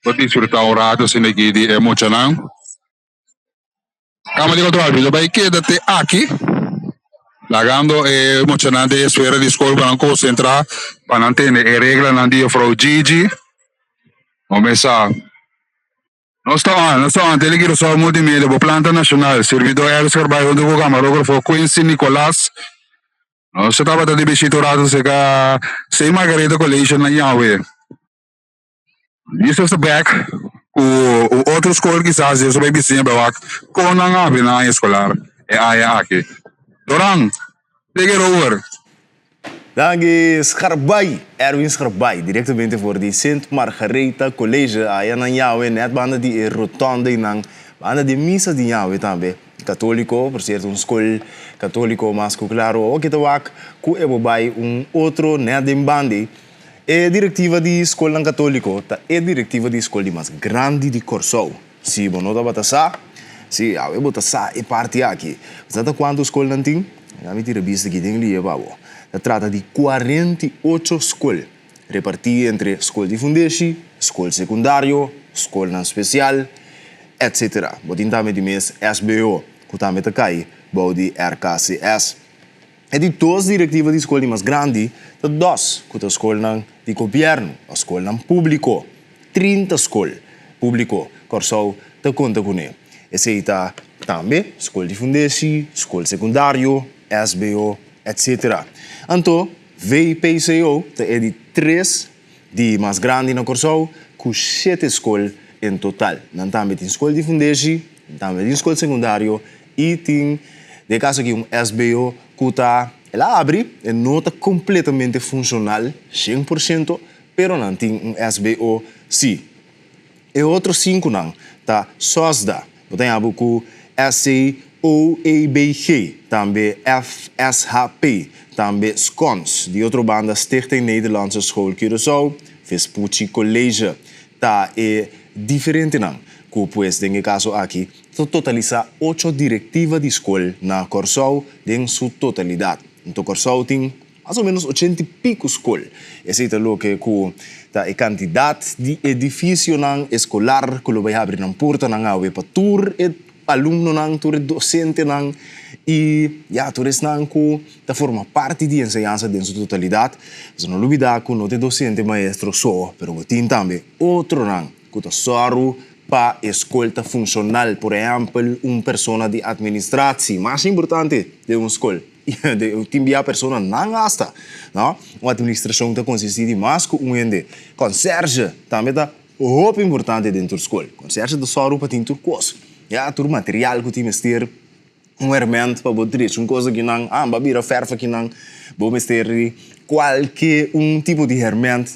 pati disfrutar un rato sin aqui de emocionante. Kama di control video vai quédate aqui lagando emocionante esfera di scuola para concentrar para mantener regla nang dia frau Gigi começa. Nós estamos delegando só multimédia para Planta Nacional, servidor aéreo trabalho do camarógrafo Quincy Nicolás. Nós estamos de visitado se Margareta College na Yahweh. Isso é o back, o outro escola que sabe se vai vizinha para com a na escolar é aí aqui. Dorang, take it over. Danke, Scharbay, Erwin Scharbay, diretamente voor die Sint Margareta College, aí na Yahweh, net banda die rotonda e nang banda de missa de Yahweh também, católico, por ser escola católico, mas claro, o que tawak, ku ebo bay outro net de bandi, é diretiva de escola católico, tá é diretiva de escola mais grande de Corsou. Se bonota batasa, se Yahweh batasa é parte aqui. Sabe quanto escola não tem? Já me tira vista que tem ali, babo. Se trata de 48 escolas, repartidas entre escola de fundação, escola secundária, escola especial, etc. Botin também de mês SBO, que também está cai, de RKCS. E de duas diretivas de escola mais grande, de duas, que é a escola de governo, a escola público, 30 escolas público, Corsou, está conta com ele. Esse está também, escola de fundação, escola secundária, SBO, etc. Então, VPCO é de 3 de mais grande na Corsou, com 7 escolas em total. Não também tem escola de fundação, também tem escola secundária e tem, de caso aqui, SBO que ela abre e não está completamente funcional, 100%, pero não tem SBO, sim. E outros 5 não, está SOSDA, tem a com SCOABG, também FSHP, também SCONS, de outra banda Stichting Nederlandse School Curaçao, Vespucci College, tá é diferente não, que pues tem caso aqui, totaliza 8 diretivas de escola na Corsou em sua totalidade. Então Corsou tem mais ou menos 80 e pico escolas. Esse é o que tá a quantidade de edifício não escolar que vai abrir na porta não há para tur e aluno não tur docente não e já todos não que tá forma parte de enseñança em sua totalidade. Se não olvidar que não tem docente maestro só, pero tem também outro não que tá só para a escola funcional, por exemplo, pessoa de administração, mais importante de uma escola. De enviar a pessoa não gasta, não? Uma administração está consiste de mais que de conserje, também está muito importante dentro da escola. Conserje de só para ter coisa, já todo material que tem mestre, herramienta para botar uma coisa que não, babira ferfa que não, vou mestre qualquer tipo de herramienta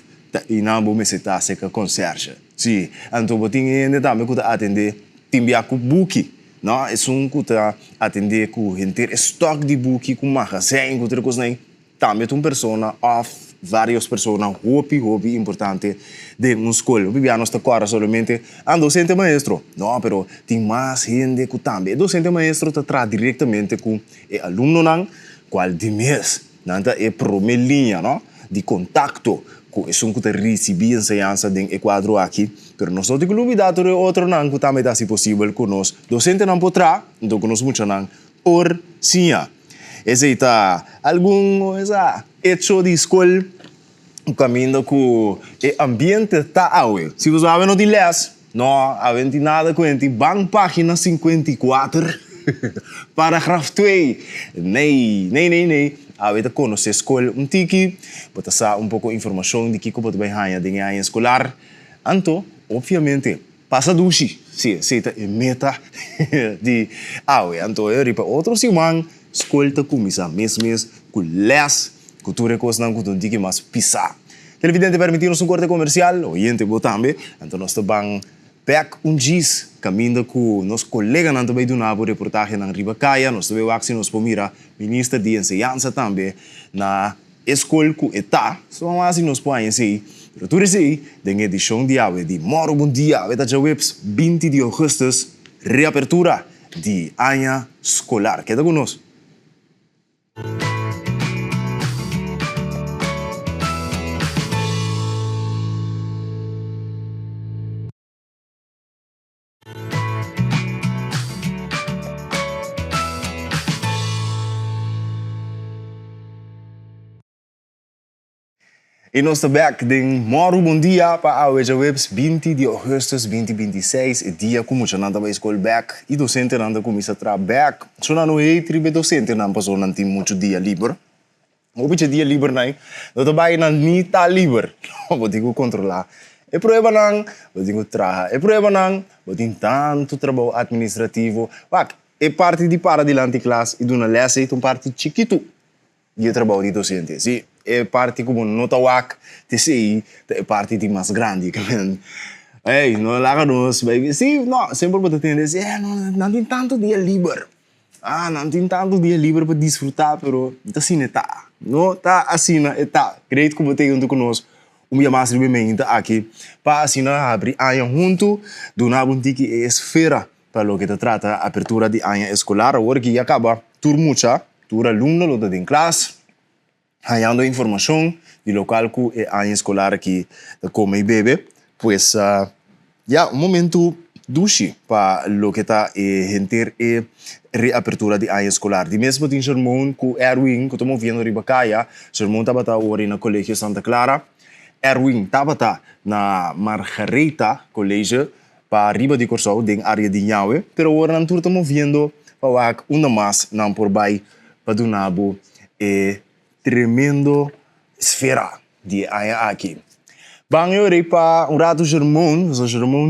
e não vou mestre seca conserje. Sim, então vou ter também que atender, enviar com book. Não, é que está atender com gente estoque de book, com magazine, com outra coisa nem. Também uma pessoa off várias pessoas hopi importante de uma escola. Viviano está agora somente a docente maestro. Não, pero tem mais gente que também. Docente maestro está traz diretamente com o aluno não, qual de mês, não é primeira linha, não, de contato com isso que recebi ensinança em quadro aqui. Pero nós temos que olvidar de outro não que também está se possível com nós. Docente não potrá, então que nós muito não orsinha. Esse está algum hecho de escola caminho com o ambiente está aue. Se você não tem les, não tem nada com ele. Bang página 54, paragrafo 2. Nem. Avete conhecer a escola tiki, para dar pouco de informação de que pode bem ganhar de ganhar escolar. Então, obviamente, passa dushi. Sim, é meta de aue. Então, eu ripa outro semana, escola começa mês com les, cultura coisa não com tiki mas pisar. Televidente permitir-nos corte comercial, oyente também. Então, nós estamos back dias caminho com nosso colega não também do nabo reportagem na Ribacaia, nós também aqui nos pomira ministro de ensinança também na escola que está, só assim nos põe assim. Pero tu recebi da edição de ave de Moro Bom Dia, veta já webs 20 de agosto, reapertura de ano escolar. Queda conosco. E nós estamos back de Moro Bom Dia para a webs 20 de agosto 2026, o dia como já não estava escola back e docente não começa a trabalhar back. Só não é tribe docente não passou não tem muito dia livre. O bicho dia livre não, não trabalha não nem tá livre. Não vou digo controlar. É prova não, vou digo trabalhar. É prova não, vou ter tanto trabalho administrativo. Back é parte de para delante classe e do na lesse é uma parte chiquito de trabalho de docente. Sim. É parte como nota wak, TCI, é parte de mais grande, que não lá nos, baby. Sim, não, sempre pode ter dizer, não tem tanto dia livre. Não tem tanto dia livre para desfrutar, pero assim está. Não tá assim, está. Creio que tem junto conosco, dia mais livremente aqui, para assim abrir ano junto, do nabo que é esfera para o que trata a abertura de ano escolar, agora que acaba turmucha, tur aluno lo em classe. Ganhando informação do local que é a escolar aqui da Come e Bebe, pois momento dushi para o que está render a reapertura de ano escolar. De mesmo tem sermão com Erwin, que estamos vendo em Ribacaia, sermão estava hoje no Colégio Santa Clara, Erwin estava na Margareta Colégio para Riba de Corsol, na área de Nhaue, pero agora nós estamos vendo para uma mais não por baixo para do nabo tremendo esfera de aia aqui. Bang eu para rato Germão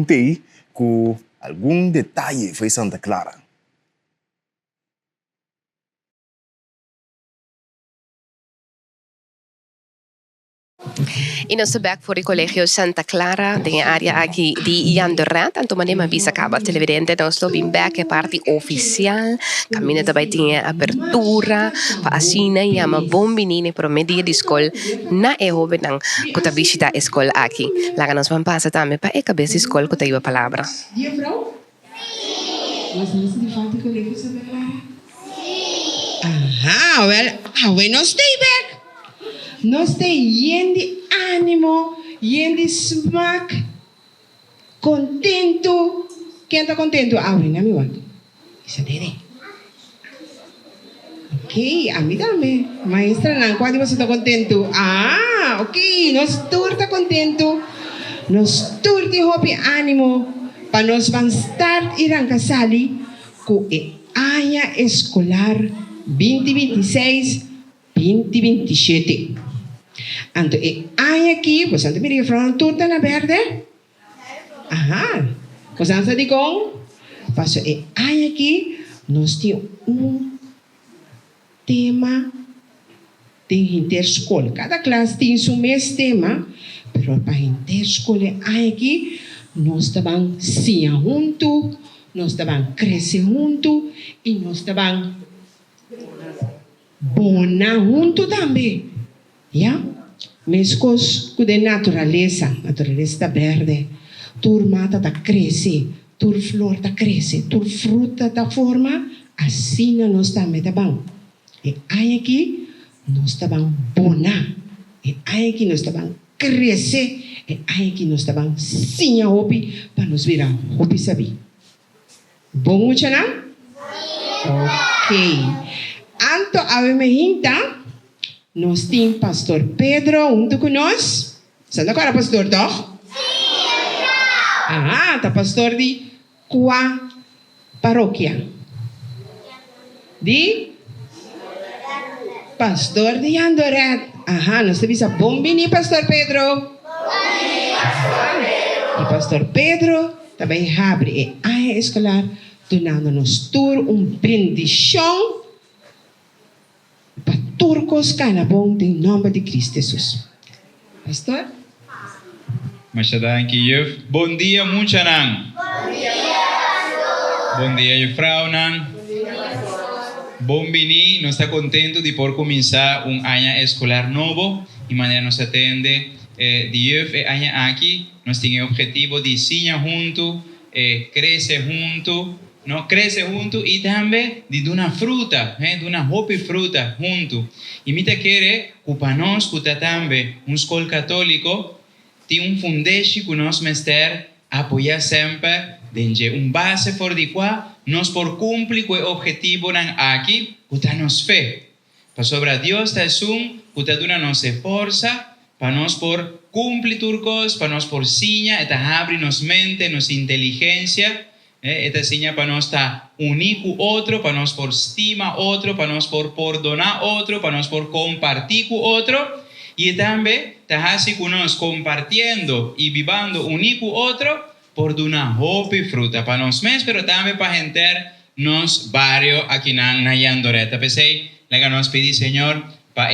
tem com algum detalhe foi Santa Clara. E nós estamos back for o Colégio Santa Clara, tem a área aqui de Yandorat, então manem avisa acaba televidente, nós estamos back, é parte oficial, caminho também tem abertura, para assim, chama bom menino para medir de escola, na é jovem não, que está visita a escola aqui. Lá nós vamos passar também para a cabeça da escola que tem a palavra. Dia, vrouw? Was nós de fato Colégio Santa Clara? Aha, well, nós stay back. Nós tem de ânimo, de smack, contento. Quem está contento? Aure, não me guardo. Isso é dele. Ok, a mim também. Maestra, não, quando você está contento? Ok, nós todos está contento. Nós todos temos ânimo para nós vamos estar irang kasali com a área escolar 2026-2027. Então, aí aqui, você está me falando tudo na verde? Você está dizendo? Passo, aí aqui, nós temos tema de interescola. Cada classe tem seu mesmo tema, mas para interescola, aí aqui, nós estamos se juntos, nós estamos crescendo juntos e nós estamos bona juntos também. Yeah? Mescos com de natureza tá verde. Tur mata tá cresce, tur flor tá cresce, tur fruta tá forma, assim nós também tá bom. E aí aqui nós tá bom bona. E aí aqui nós tá bom cresce, e aí aqui nós tá bom sim a hopi para nos virar hopi sabi. Bom muito não? Ok. Anto ave me hinta. Nós temos pastor Pedro junto conosco. Santa agora, pastor, doch? Ah, tá pastor de qual paróquia? De? Pastor de Andoret. Aha, nós temos a bombini, pastor Pedro. E pastor Pedro também abre a área escolar, dando-nos bendição para turcos canabong em nome de Cristo Jesus. Pastor? Masyadaan Kiev. Bom dia, munchanang. Bom dia, Jufrau Nang. Bom bini, nós está contento de por começar ano escolar novo e maneira nos atende de ano aqui. Nós temos o objetivo de ensinar junto, crescer junto, no cresce junto e também de uma fruta, de uma hopi fruta junto. E me quer que para nós que também escola católico tem fundeixe que nós mester apoiar sempre desde base for de qual nós por cumprir com o objetivo aqui que nos fé. Para sobre Deus está que dona nos força para nós por cumprir turcos, para nós por sinha, eta abre nos mente, nos inteligência. Esta señal para nós estar único outro, para nós por estima outro, para nós por perdonar outro, para nós por compartir com outro. E também está assim com nós compartindo e vivendo único outro por uma hope fruta para nós mesmos, pero também para gente nos barrio aqui na Yandoreta. Pensei, lega nós pedir, Senhor, para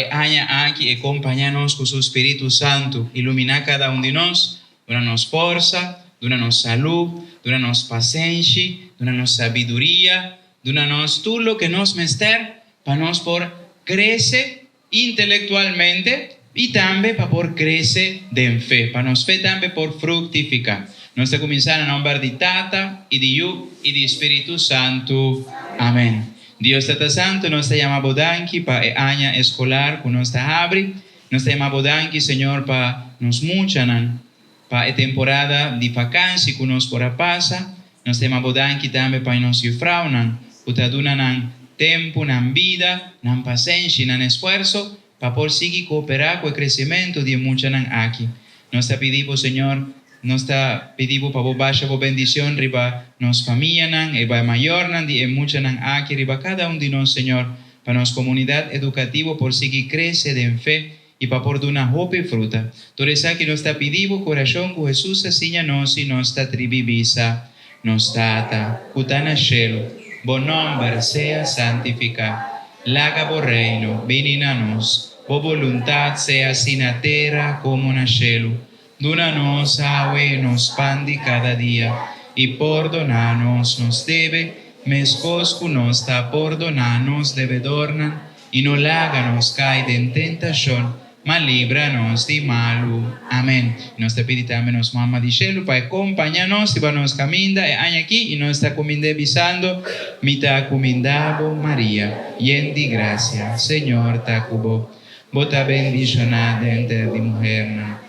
aqui e acompanhar-nos com o Espírito Santo, iluminar cada de nós, dona-nos força, dona-nos saúde, dona-nos paciência, dona-nos sabedoria, dona-nos tudo o que nos mester para nós por crescer intelectualmente e também para por crescer de fé, para nós fé também por frutificar. Nós estamos começando a nome de Tata e de Yu e de Espírito Santo. Amém. Deus Tata Santo, nós te chamamos bodanki para a ano escolar que nós está abre. Nós te chamamos bodanki, Senhor, para nos muchanan, para a temporada de vacância que nós por a passa. Nós te chamamos bodanki também para nós jufraunan, que te donan tempo, nan vida, nan paciência, nan esforço, para por seguir cooperar com o crescimento de muchanan aqui. Nós te pedimos, Senhor, nós te pedimos para baixa a bendição riba nos família nan e vai maior nan de mucha nan aqui riba cada de nós, Senhor, para nossa comunidade educativa por seguir crescer em fé e para por uma hope fruta. Por isso aqui nós te pedimos coração que Jesus assim nós e nós te tribibisa, nos tata, cutana cielo, bom nome seja santificado, laga bo reino, vini na nós, bo voluntad seja assim na terra como na cielo. Dona-nos agua nos pan de cada dia e perdonar-nos nos deve, mescos que nos está perdonar-nos devedornan e não laga-nos cair em tentação, mas livra-nos de malo. Amém. Nós te pedimos também nos mamá de cielo para acompanhar-nos e para nos caminhar aqui e nós está comendo bisando, mita comendavo Maria, llena de gracia, Senhor está cubo, bota bendicionada entre de mujer.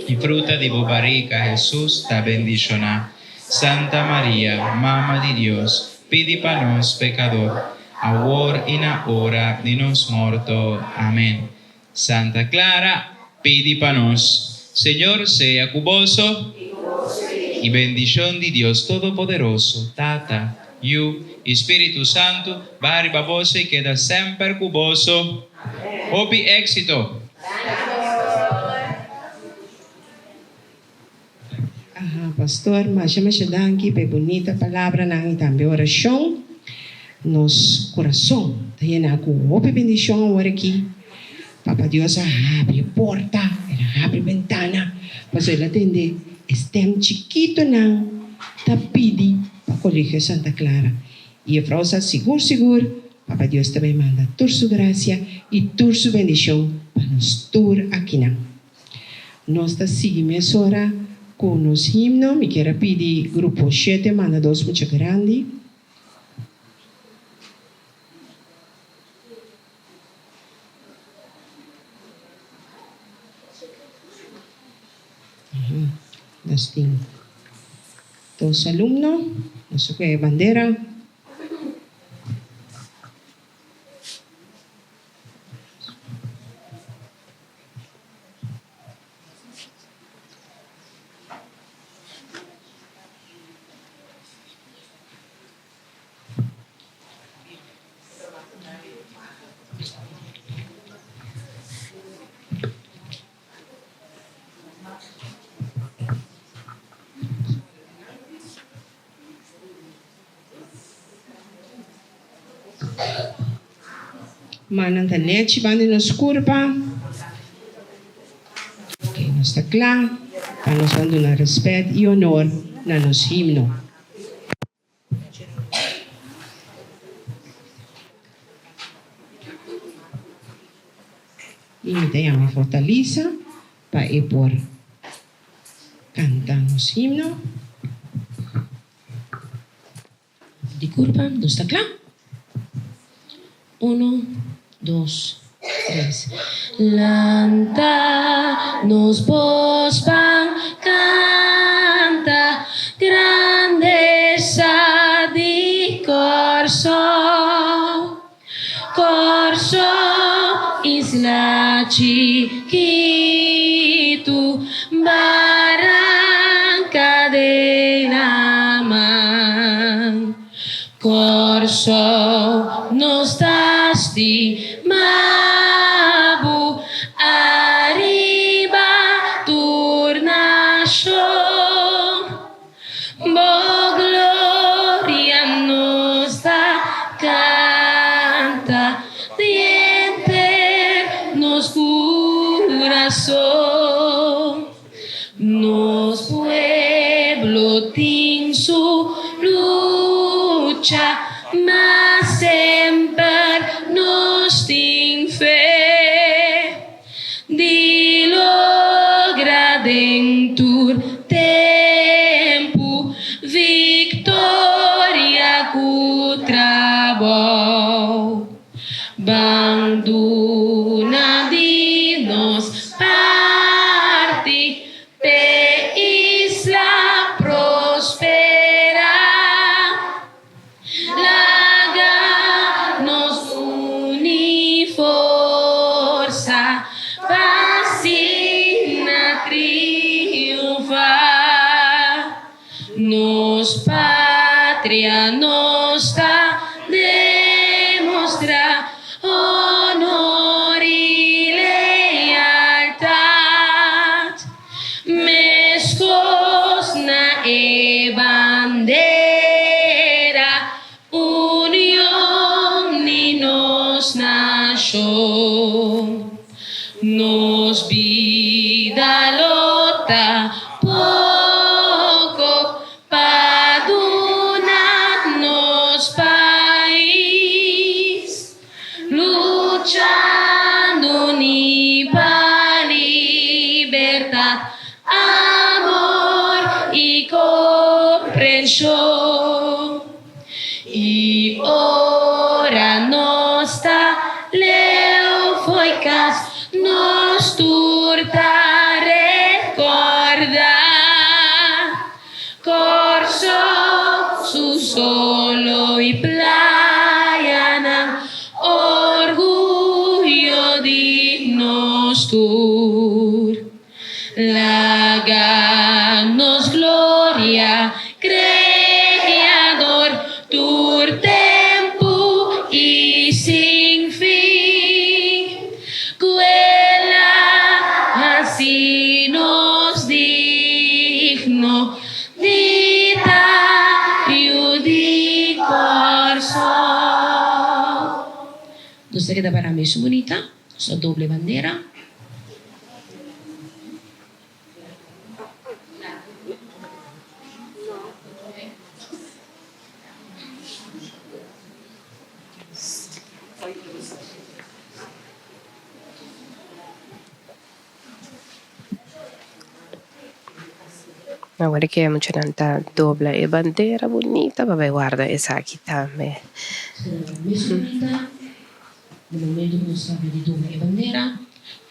Y fruta de tu barriga, Jesús, está bendicionada. Santa María, Mamá de Dios, pide para nos pecador, ahora y en la hora de nos muerto. Amén. Santa Clara, pide para nos. Señor, sea cuboso y bendición de Dios Todopoderoso, Tata, Yu, Espíritu Santo, vari baboso y queda siempre cuboso. Hopi éxito. Pastor, mas danke pe bonita palavra nang também oração. Nos coração, tenha com open bendição agora aqui. Papa Deus abre porta, abre ventana, para ele atender. Estem chiquito nang tapidi para Colégio Santa Clara. E a frase seguro, Papa Deus também manda toda sua graça e toda sua bendição para nós todos aqui nang. nós está seguimos ora com os himnos. Me quero pedir grupo 7, mana 2, muito grande. Nós temos dos alunos, nossa bandeira. Manan net bande nos curva. Ok, nós está claro. Para nós vamos dar respeito e honor na nosso himno. E me tem a minha fortaleza para ir por cantar nosso himno. De curva, nós está claro? 1, 2, 3. Lanta nos vos van canta grandeza di corso isla chiquitu barranca de la man corso nos das di mabu arriba tornascion bo gloria nos da canta diente nos corazón nos pueblo tin su lucha mas sempre nos tin fe di logra dentur tempo victoria cu trabo banduna di nos parti pe isla prospera laga nos uni forza vacina triunfa nos patria nostra demostra honor y lealtad mescos na e bandera unión ni nos nación nos vida lota poco padunarnos país luchando ni pa libertad amor y comprensión y ora nostra leo foi cas nos turta recorda corso su solo y playa orgullo di nos tur laganos gloria creador tur tempo y sin fin quella así nos digno ditario di corso. Dosta queda para mí su bonita, su doble bandera. Agora que é muito tanta dobla e bandeira bonita, vai guarda essa aqui também. No momento que nós estamos de dobra e bandeira,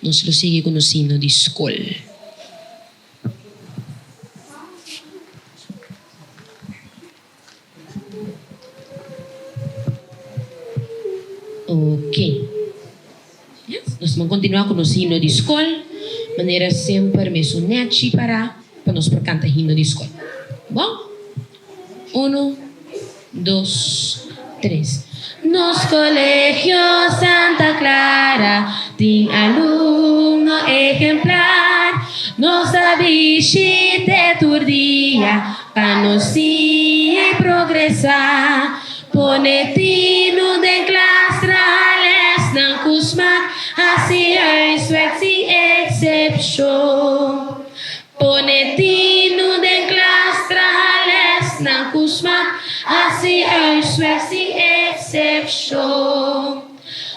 nós lo sigue com o sino de escola. Ok. Yes. Nós vamos continuar com o sino de escola, maneira sempre mesmo neti para nós por cantar hino de escola. Bom? 1, 2, 3. Nos Colegio Santa Clara tem aluno exemplar. Nos visite todo dia para nos ir progressar. Ponetino de classe rales não cusma assim é sem excepção. Ponetino de classe rales não cusma assim é sem excepção.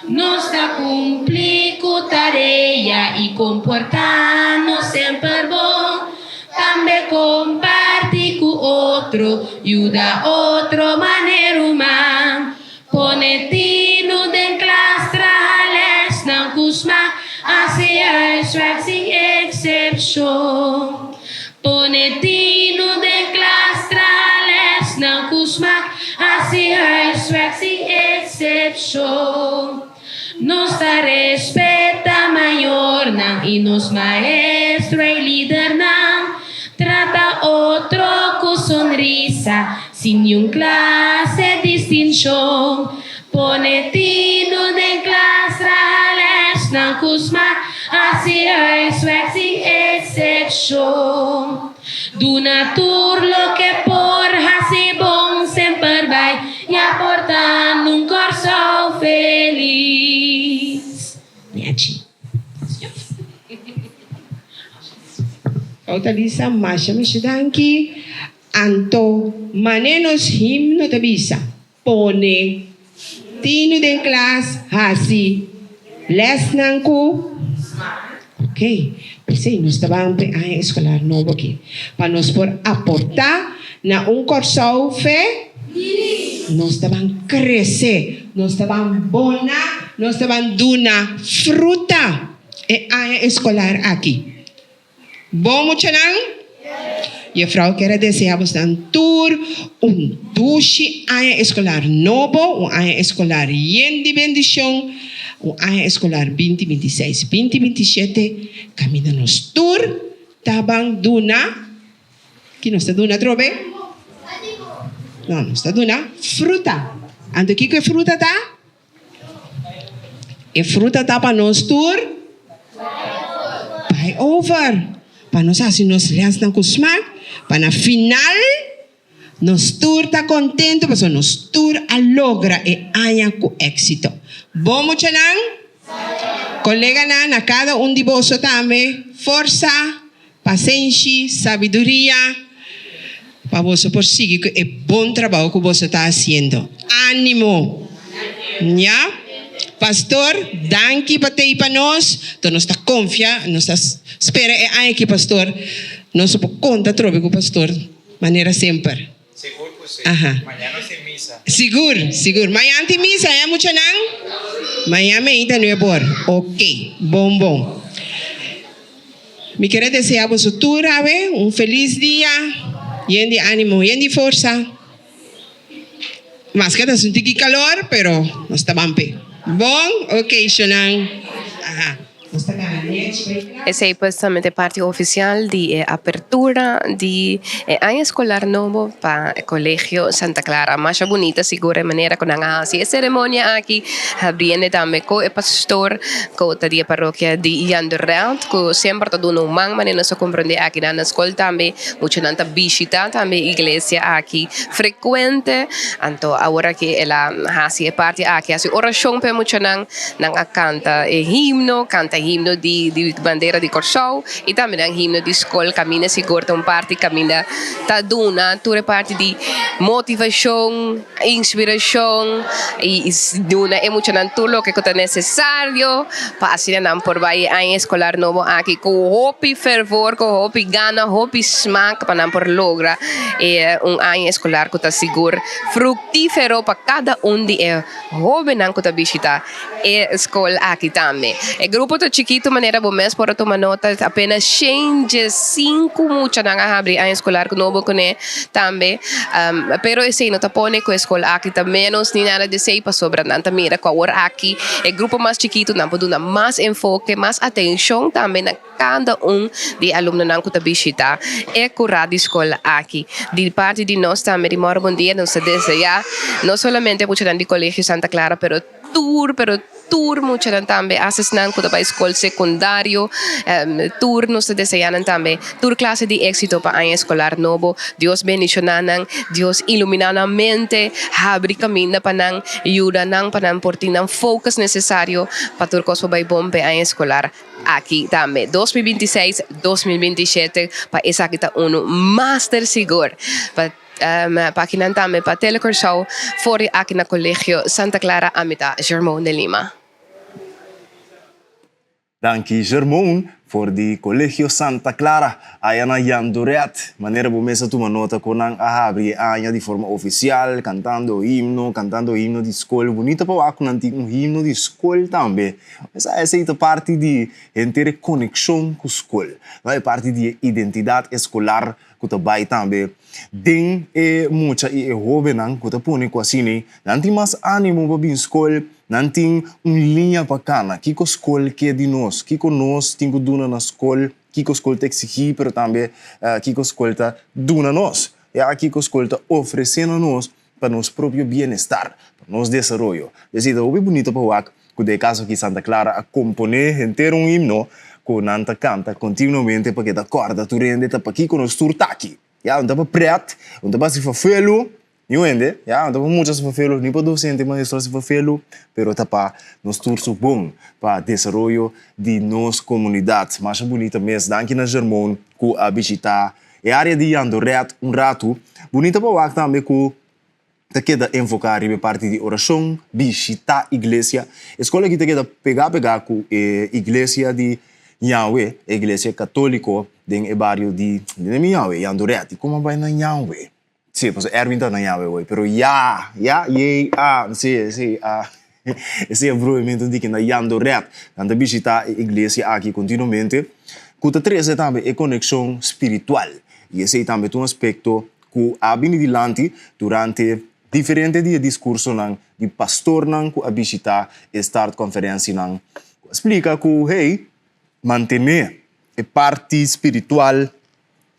Nós está cumprindo tarefa e comportar-nos sempre bom. Também comparte com outro, ajuda outro maneira humana. Ponetino de classe rales não cusma assim é sem excepção. Ponetino de classe rales não cusma assim é sem excepção. Nos respeita maior não e nos maestro e líder não. Trata outro com sonrisa, sem nenhuma classe de distinção. Ponetino de classe rales não cusma assim é sem excepção. Do naturlo que por assim bom sempre vai e aportar num coração feliz. Niachi. Autoriza Masha Mishidanki Anto Manenos himno de visa Pone Tino de classe Hasi Les Nanku. Ok. Pensei, nós estávamos em escolar novo aqui. Para nós por aportar na curso feliz. Nós estávamos crescer. Nós estávamos bona. Nós estávamos duna fruta. E a escolar aqui. Bom, muito não? E a Frau quer desejar-vos um tour, duche escolar novo, escolar de bendição, ano escolar 2026, 2027, caminha nos tour, tabang duna, que não está duna, trobe? Não está duna, fruta. Ando aqui que fruta tá? E fruta tá para nos tour? Buy over. Para nós assim nós lançamos com smack, para na final nós tour tá contento, porque nós tour a logra e anha com êxito. Bom muito não? Colega na cada de vós também força, paciência, sabedoria para vós por seguir o bom trabalho que vós está fazendo. Ânimo, já? Pastor, danke para nós, então nós está confiando, nós está espera aqui, pastor, nós por conta trobe com o pastor, maneira sempre. Seguro que sim. Amanhã não tem missa. Seguro. Amanhã tem missa, é muito não? Amanhã ainda não é bom. Ok, bom. Me quero desejar vos tudo, feliz dia, e de ânimo, e de força. Mas que está sentindo calor, pero nós estamos bem. Bom, ok, Shonan. Essa é justamente parte oficial de apertura de ano escolar novo para o Colegio Santa Clara. Mais bonita, segura maneira com a cerimônia aqui, abrindo também com o pastor, com a paróquia de Iandorelt, que sempre está dando maneira nós compreender aqui na escola também, muito tanta visita também igreja aqui frequente, então agora que ela faz parte aqui, a oração para muito não canta himno di bandeira de Corsou e também ang himno de escola caminha seguro um parte caminha taduna toda parte de motivação inspiração e duna emocionante tudo lo que é necessário para assim não por vai ano escolar novo aqui com hopi fervor com hopi gana hopi smaak para não por logra ano escolar que está seguro fructífero para cada de jovem que está visita a escola aqui também. O grupo tá chiquito maneira bom mês para tomar nota apenas 5 mucha na abrir a escolar novo com também pero esse não tá pone com a escola aqui tá menos nem nada de sei para sobra nanta mira com a hora aqui o grupo mais chiquito não pode dar mais enfoque mais atenção também na cada de aluno não que tá visita é curado escola aqui de parte de nós também de moro bom dia nos deseja não somente mucho de Colegio Santa Clara pero tour mucho também asesnan com a escola secundário tour nos desejan também tour classe de éxito para a escolar novo Deus bendicionan Deus iluminan a mente abre caminho para nang ajuda nang para nang portin nang focus necessário para tur cos para bom para a escolar aqui também 2026 2027 para essa kita master seguro para página também para Telecorsou fora aqui na Colegio Santa Clara Amita Germão de Lima. Danke Germão for di Colegio Santa Clara aí na Yanduret maneira bom mesa tu nota com a abrir anya de forma oficial cantando himno de escola bonita para aqui nanti himno de escola também essa é parte de ter conexão com a escola vai parte de identidade escolar que também também den muita jovem que põe com assim nanti mais ânimo para a escola nanti linha bacana que a escola quer de nós que nós temos duna na escola que a escola te exigir pero também que a escola tá duna nós e aqui que a escola tá oferecendo a nós para nosso próprio bem-estar para nosso desenvolvimento decida o bonito para o que de caso que Santa Clara a componer inteiro himno que nanta canta continuamente para que da corda tu rende tá para aqui com os turtaki já não tá para preto não tá para se fafelo Entende? Já, então muitas se fazem, nem para docente, mas só se fazem, pero tá para nos turso bom para desenvolvimento de nossa comunidade, mais bonita mesmo, daqui na Germão, que a visitar a área de Yanduret rato, bonita para o também que te queda enfocar em parte de oração, visitar a igreja, escola que te queda pegar com a igreja de Yahweh, a igreja católica, em barrio de Yahweh, Yanduret, como vai na Yahweh? Sí, pues Erwin está en Yahweh hoy, pero sí, esse é o movimento de que na Yanduret, anda visitar a igreja aqui continuamente, que traz também a conexão espiritual, e esse é também um aspecto que a dilante durante diferentes dias de discurso de pastor que a visitar esta conferência explica que hey, manter a parte espiritual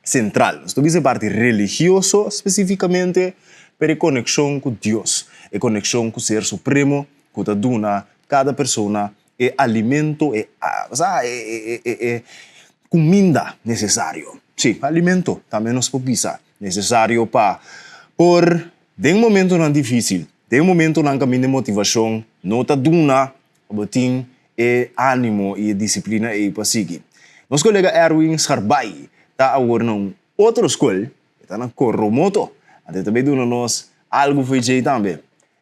central. Esto dice parte religioso especificamente, pero conexión con Dios, conexión con Ser Supremo, que te dona cada persona alimento, comida necesario. Sí, alimento también nos precisa necesario por de un momento tan difícil, de un momento tan camino de motivación, no te dona botín ánimo y disciplina y para seguir. Nos colega Erwin Sarbay está agora num outra escola, está na Coromoto, até também dando nós algo foi jeito também.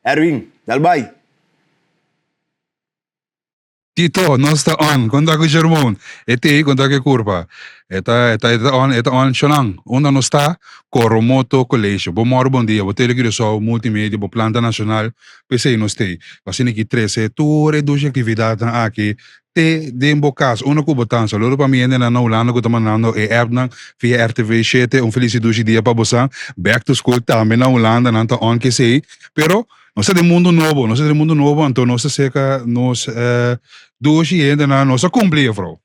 Erwin, dalbai. Tito, nós está on, quando que Germão, quando que curva, está on chonang, onde nós está Coromoto Colégio. Bom dia, vou ter que só multimédia, bo planta nacional, pensei nós tem, assim que 13, tu reduz atividade aqui. De embocas, una cubotança, loro para mim ainda na Holanda que estamos mandando app via RTV 7, felicidade dia para você, back to school também na Holanda, não tá on que sei, pero nós é de mundo novo, então nós seca nós dois ainda na nossa cumprir, vrouw.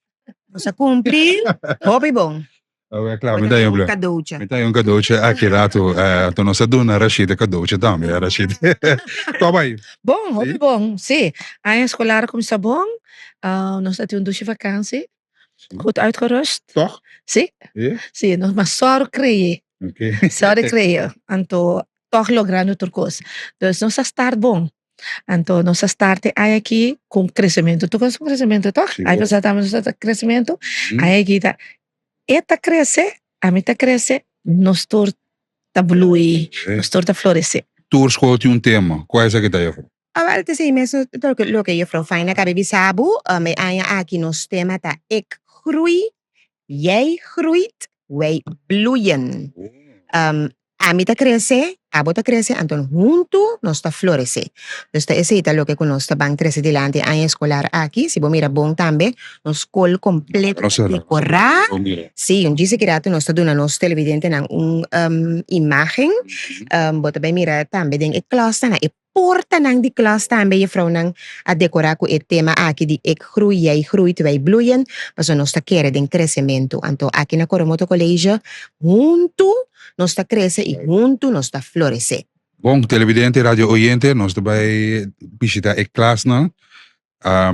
Nossa cumprir, hobby bom. Claro, me dai un cadeautje aqui rato, então nós dona Rashid cadeautje também, Rashid. Como aí? Bom, hobby bom, sim. A escolar começa bom. Nós temos duas vakantie. Goed uitgerust. Toch? Sim. Yeah. Sim, nós mas só creio. Okay. Só creio. Então, toch logrando outra coisa. Dus nós start bom. Então, nossa start é aqui com crescimento. Tu com crescimento, tá? Aí nós estamos no crescimento. Aí aqui tá. Eta cresce, a mim tá cresce, nós tá blui, nós tá florescer. Tour school tem tema. Qual é essa que tá aí? Awal te say mesmo lo que yo vrouw fijn ka baby sabu may aya aki nos tema ta ik groei, jij groeit, wij bloeien. Ami ta crece, abo ta crece, anton junto nos ta florece. Dus ta ese lo que nos ta bang crece delante año escolar aquí, si bo mira bon tambe, nos school completo decorar. Sí, un dice que rato nos ta dona nos televidente nang imagen. Bota bij mira tambe den ik klas ta na porta nang di klas tambe juffrouw nang a decorar ku et tema aki di ik groei, jij groeit, wij bloeien. Maar zo nos ta kere den crecimiento. Anto aki na Coromoto College, junto nos ta crece y junto nos ta florece. Bom, televidente, radio oyente, nós também visita a classe, não?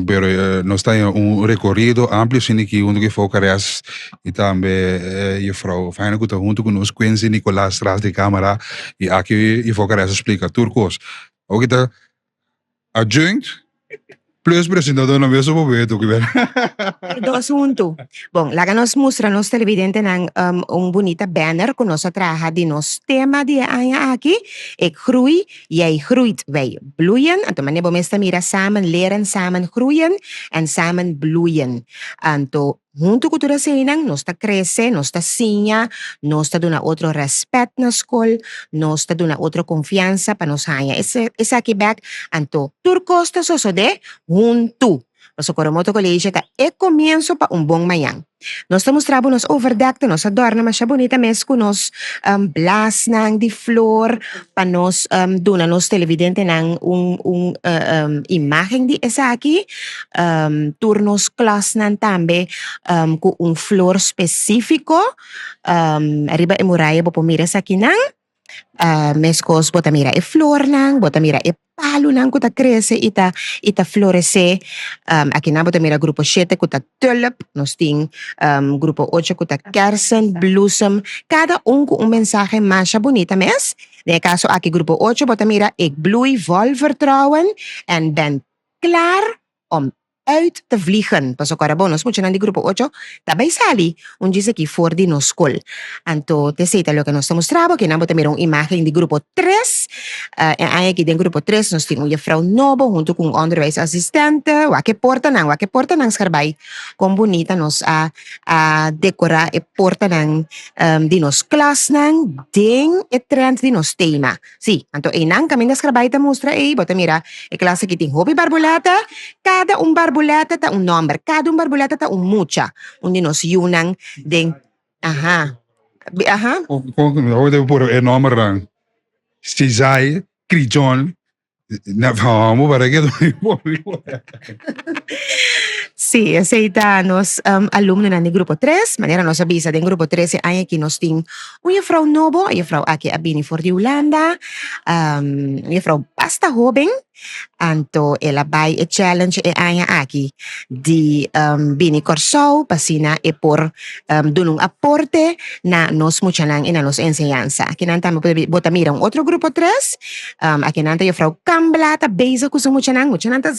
Pero nós temos recorrido amplo, sim, que onde que focarás e também juffrouw fijn que está junto conosco, Quincy Nicolás, atrás de câmera, e aqui e focarás explica turcos. Ook kita adjunct plus presentador na mesmo momento que ven. Dos junto. Bom, lá nos mostra nos televidente nang bonita banner con nos traja di nos tema di aya aqui. Ik groei, jij groeit, wij bloeien. Anto mane bo mesta mira samen leren, samen groeien en samen bloeien. Anto junto cultura senang nos ta crece, nos ta sinya, nos ta dona otro respeto na school, nos ta dona otro confianza pa nos haya. Esa aqui back anto turcos ta soso de junto. Nosso Coromoto College ta e comienzo pa bom manhã. Nós estamos trabalhando nos overdekte, nos adorna, mas bonita mesmo com nos blas nang di flor, pa nos dona nos televidente nang imagen di esa aqui, turnos class nang tambe com flor específico, arriba e muraya po mira sa aqui nang, meskos bota mira e flor nang, bota mira e palo nang kuta crece ita florece. Aqui na bota mira grupo 7 kuta tulip, nos ting grupo 8 kuta kersen, bloesem, cada com mensaje más bonita mes. De caso aqui grupo 8 bota mira ik bloei vol vertrouwen en ben klaar om uit te vliegen. Paso carabonos, mucho nan di grupo 8, tabay sali, un dice aquí for di no school. Anto, te seita lo que nos mostraba, que nabo también imagen di grupo 3, en aquí den grupo 3, nos tiene un juffrouw Nobo, junto con un onderwijsassistente, wake porta nang skarbay, con bonita nos a decorar e porta nang di nos class nang, ding e trend di nos tema. Sí, anto, nang kami na skarbay ta mostra, bota mira, e klase kiting hobby barbulata, cada barbulata ta nombre, cada barbulata ta mucha, undi nos yunang den, Hoorde por el nombre rang. Cizai, Crijon, na vamos para que Sí, aceita nos alumnos ng grupo 3, manera nos avisa den grupo 13 ay aquí nos ting un juffrouw Nobo, un juffrouw aquí abini for di Holanda, un juffrouw basta joven, anto elabay e challenge e aya aquí di bini Corsou, pasina e por dunong aporte na nos mucha lang ina nos enseñanza. Kinanta mo bota mira un otro grupo 3, akinanta juffrouw Kamblata, beza ko sa mucha nanta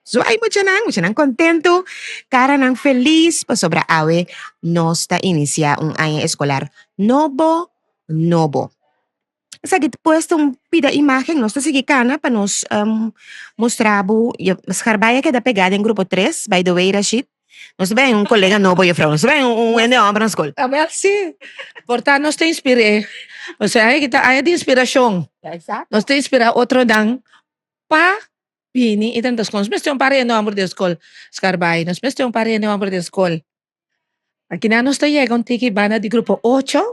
so ay mucha nang contento, cara nang feliz, pa sobra awe, nos ta inicia un año escolar nobo. Sa git puesto un pida imagen, nos ta sigikana pa nos mostrabo, skarbaya que da pegada en grupo 3, by the way, Rashid. Nos ve un colega novo, nos ve un hombre na school. Merci. Porta nos te inspire. O sea, kita ay di inspirasyon. Exacto. Nos te inspira otro dang pa Pini, itan dos nos mesti un pare no amor de school. Skarbay, nos mesti un pare no amor de school. Aquí na nos llega un tiki bana di grupo 8.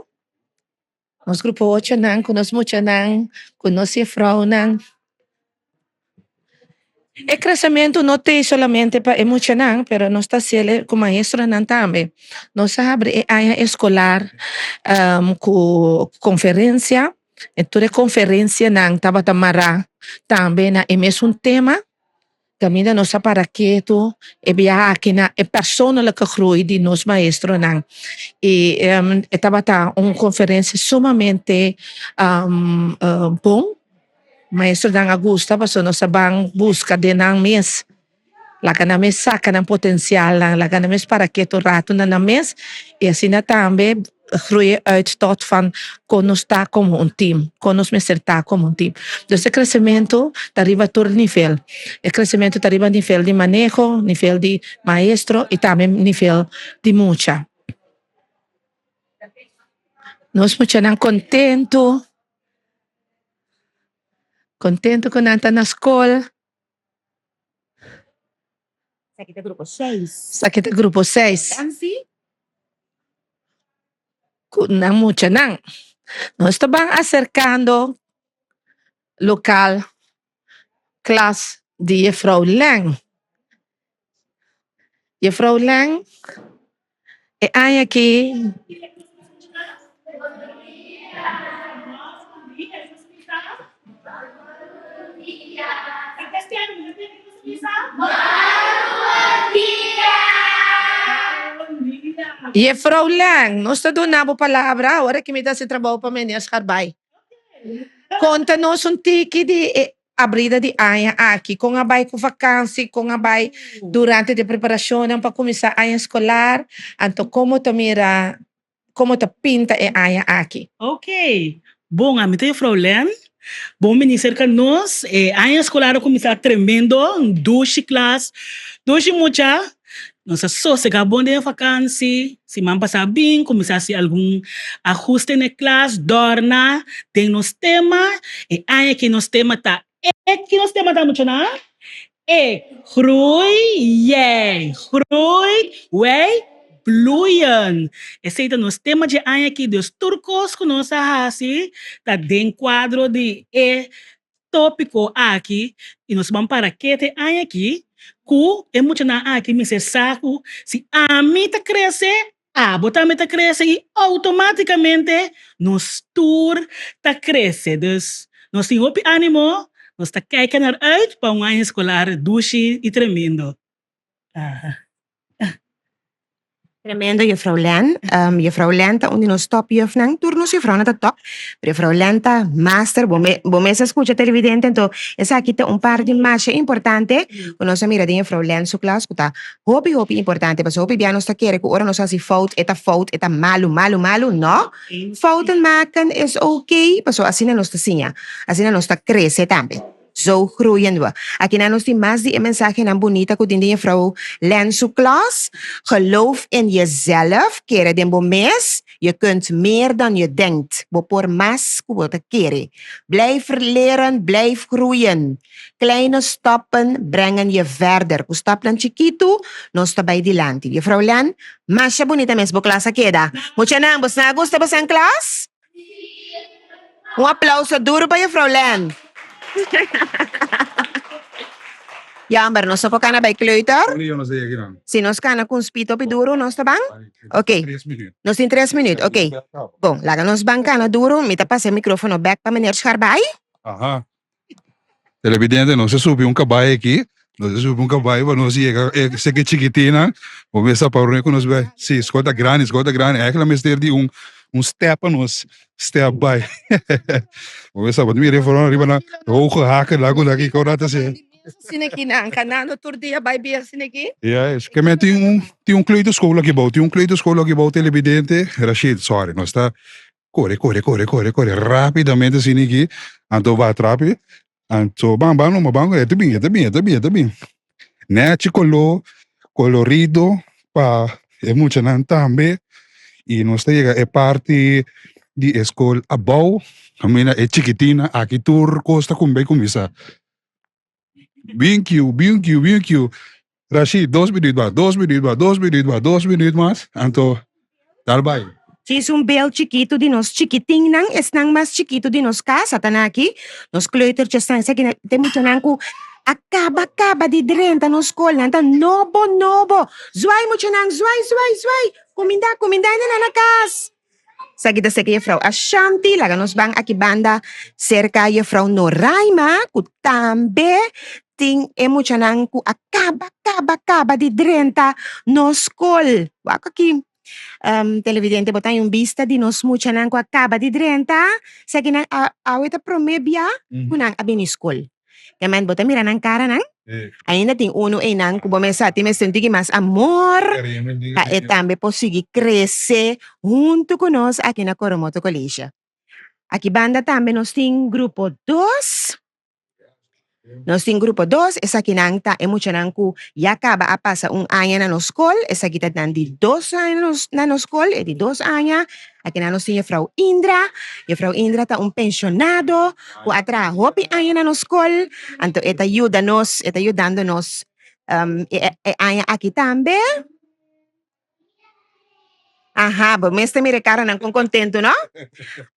Nos grupo 8 nang, kunos mucha nang, kunos si frau nang. El crecimiento no te solamente para emocionar, pero no está siendo como maestro nan también. Nos abre área escolar con conferencia. Entonces, conferencia nang tabatamara também na mesmo tema. Camina nossa para quieto, e viaja na e persona que groei de nos maestro nang. E estava uma conferência sumamente bom, maestro dan Augusta, paso nos bang busca de ng mes. Laga na mes saka ng potensyal lang, laga na mes para que rato na mes, e assim na também groeien uit tot van konos está como um team, konos me está como um team. Dus o crescimento está arriba todo nível. O crescimento está arriba nível de manejo, nível de maestro e também nível de mucha. Nós mucha nang contento com nanta na escola. Sa kita grupo 6. Sa kita grupo 6. Nang mucha nang. Nós estamos acercando local classe de Juffrouw Lang. Juffrouw Lang é aqui. Juffrouw Lang, nós estamos dando palavra, agora que me dá esse trabalho para mim, Skarbay. Conta-nos tiki de abrida de anha aqui, com a bai com vacância, com a bai durante a preparação para começar a anha escolar, então como te mira, como te pinta a anha aqui. Ok, bom, a minha Juffrouw Lang. Bom, minister que nós, a escolar começar tremendo, duas classes, duas mucha, nós só se acabou de vacância, se man passar bem, começar a ser algum ajuste na classe, dorna, tem nos tema, e aí que nos tema tá, que nos tema tá muito na, groei, bloeien. Esse é o nosso tema de ano aqui dos turcos que nós assim, tá dentro quadro de tópico aqui e nós vamos para que te ano aqui, que é muito na aqui me ser saco, se a mim tá cresce, a botar me tá cresce e automaticamente nos tour tá cresce. Dus nós temos ânimo, nós tá kijken uit para ano escolar duche e tremendo. Tremendo, Juffrouw Len. Juffrouw Lenta, onde nos top juf nang turnos Juffrouw na top. Pero Juffrouw Lenta, master, bome se escucha televidente, então essa aqui tem par de mais importante. O nosso mira de Juffrouw Len su classe, que tá hopi importante, mas hopi bia nos tá querer que ora nos assim fout, eta malu, no? Fouten maken is okay, mas assim nos tá sinha, assim nos tá cresce também. Zo groeien we. Aquí na nos die mas die mensaje nan bonita ko din die Juffrouw Len su klas. Geloof in jezelf. Kere den bomes. Je kunt meer dan je denkt. Bopor mas ko te kere. Blijf leren, blijf groeien. Kleine stappen brengen je verder. Ku stap nan chiquito, nos tabay di lanti. Juffrouw Len, masya bonita mes bo klasa queda. Mucha nang, bos na gusto ba sang klas? Un aplauso duro pa Juffrouw Len. Ja, maar nos po kana bij kleuter? Si nos kana kun spito pi duro, nos ta bang? Ok. Nos in 3 minutos, ok. Bom, laga nos bang kana duro, mita pase el micrófono back pa meneer Skarbay. Ajá. Televidente, no se subiu um caballo aqui. Não se subiu um caballo, mas nós chega, se que chiquitina, vamos ver se para o nos vai. Sim, escuta grande. É aquela mistério de step a nos, step by. Vamos ver se pode me referir arriba na hoge haken lá com daqui com rata se. Sineki na ang kanano tour dia by beer sineki? Ja, is. Que men tem kleuterschool aqui bom, tem kleuterschool aqui bom televidente. Rashid, sorry, nós está corre rapidamente sineki. Anto vai atrape. Anto bang é bem. Né, colorido pa é muito nan também. E nós chega é parte de escola abau, a menina é chiquitina, aqui tur costa com bem começar. Bem cute. Rashid, 2 minutos mais. Então, talvez. Si es un bel chiquito de nos chiquiting nang, es nang mas chiquito de nos casa, tanaki. Nos kleutertjes nang, sa te mucho nang ku, acaba de drenta nos kola, nanta nobo. Zwai mucho nang, zwai. Kuminda na nakas. Sa kita sa kaya Juffrouw Ashanti, laga nos bang akibanda, cerca Juffrouw Noraima, ku tambe, ting mucho nang ku acaba de drenta nos kol. Wakaki, televidente botan yung vista di nos mucha nang ko acaba di drenta sa kinang awit promebia kunang abini school. Kaman botan mira nang cara nang ainda ting uno nang kubo mesa ti me senti mas amor ka etambe po sigi crece junto con nos aquí na Coromoto Colegio. Aquí banda tambe nos ting grupo 2. Nos ting grupo 2, esa kinangta emuchanan ku yakaba apasa un anya na nos school, esa kita di 2 años na nos school, di 2 anya, aquí na nos ting Frau Indra, Frau Indra ta un pensionado, ku atra hopi anya na nos school, anto eta ayudándonos anya aquí tambe. Aha, bumeste mi recara nang kung contento, no?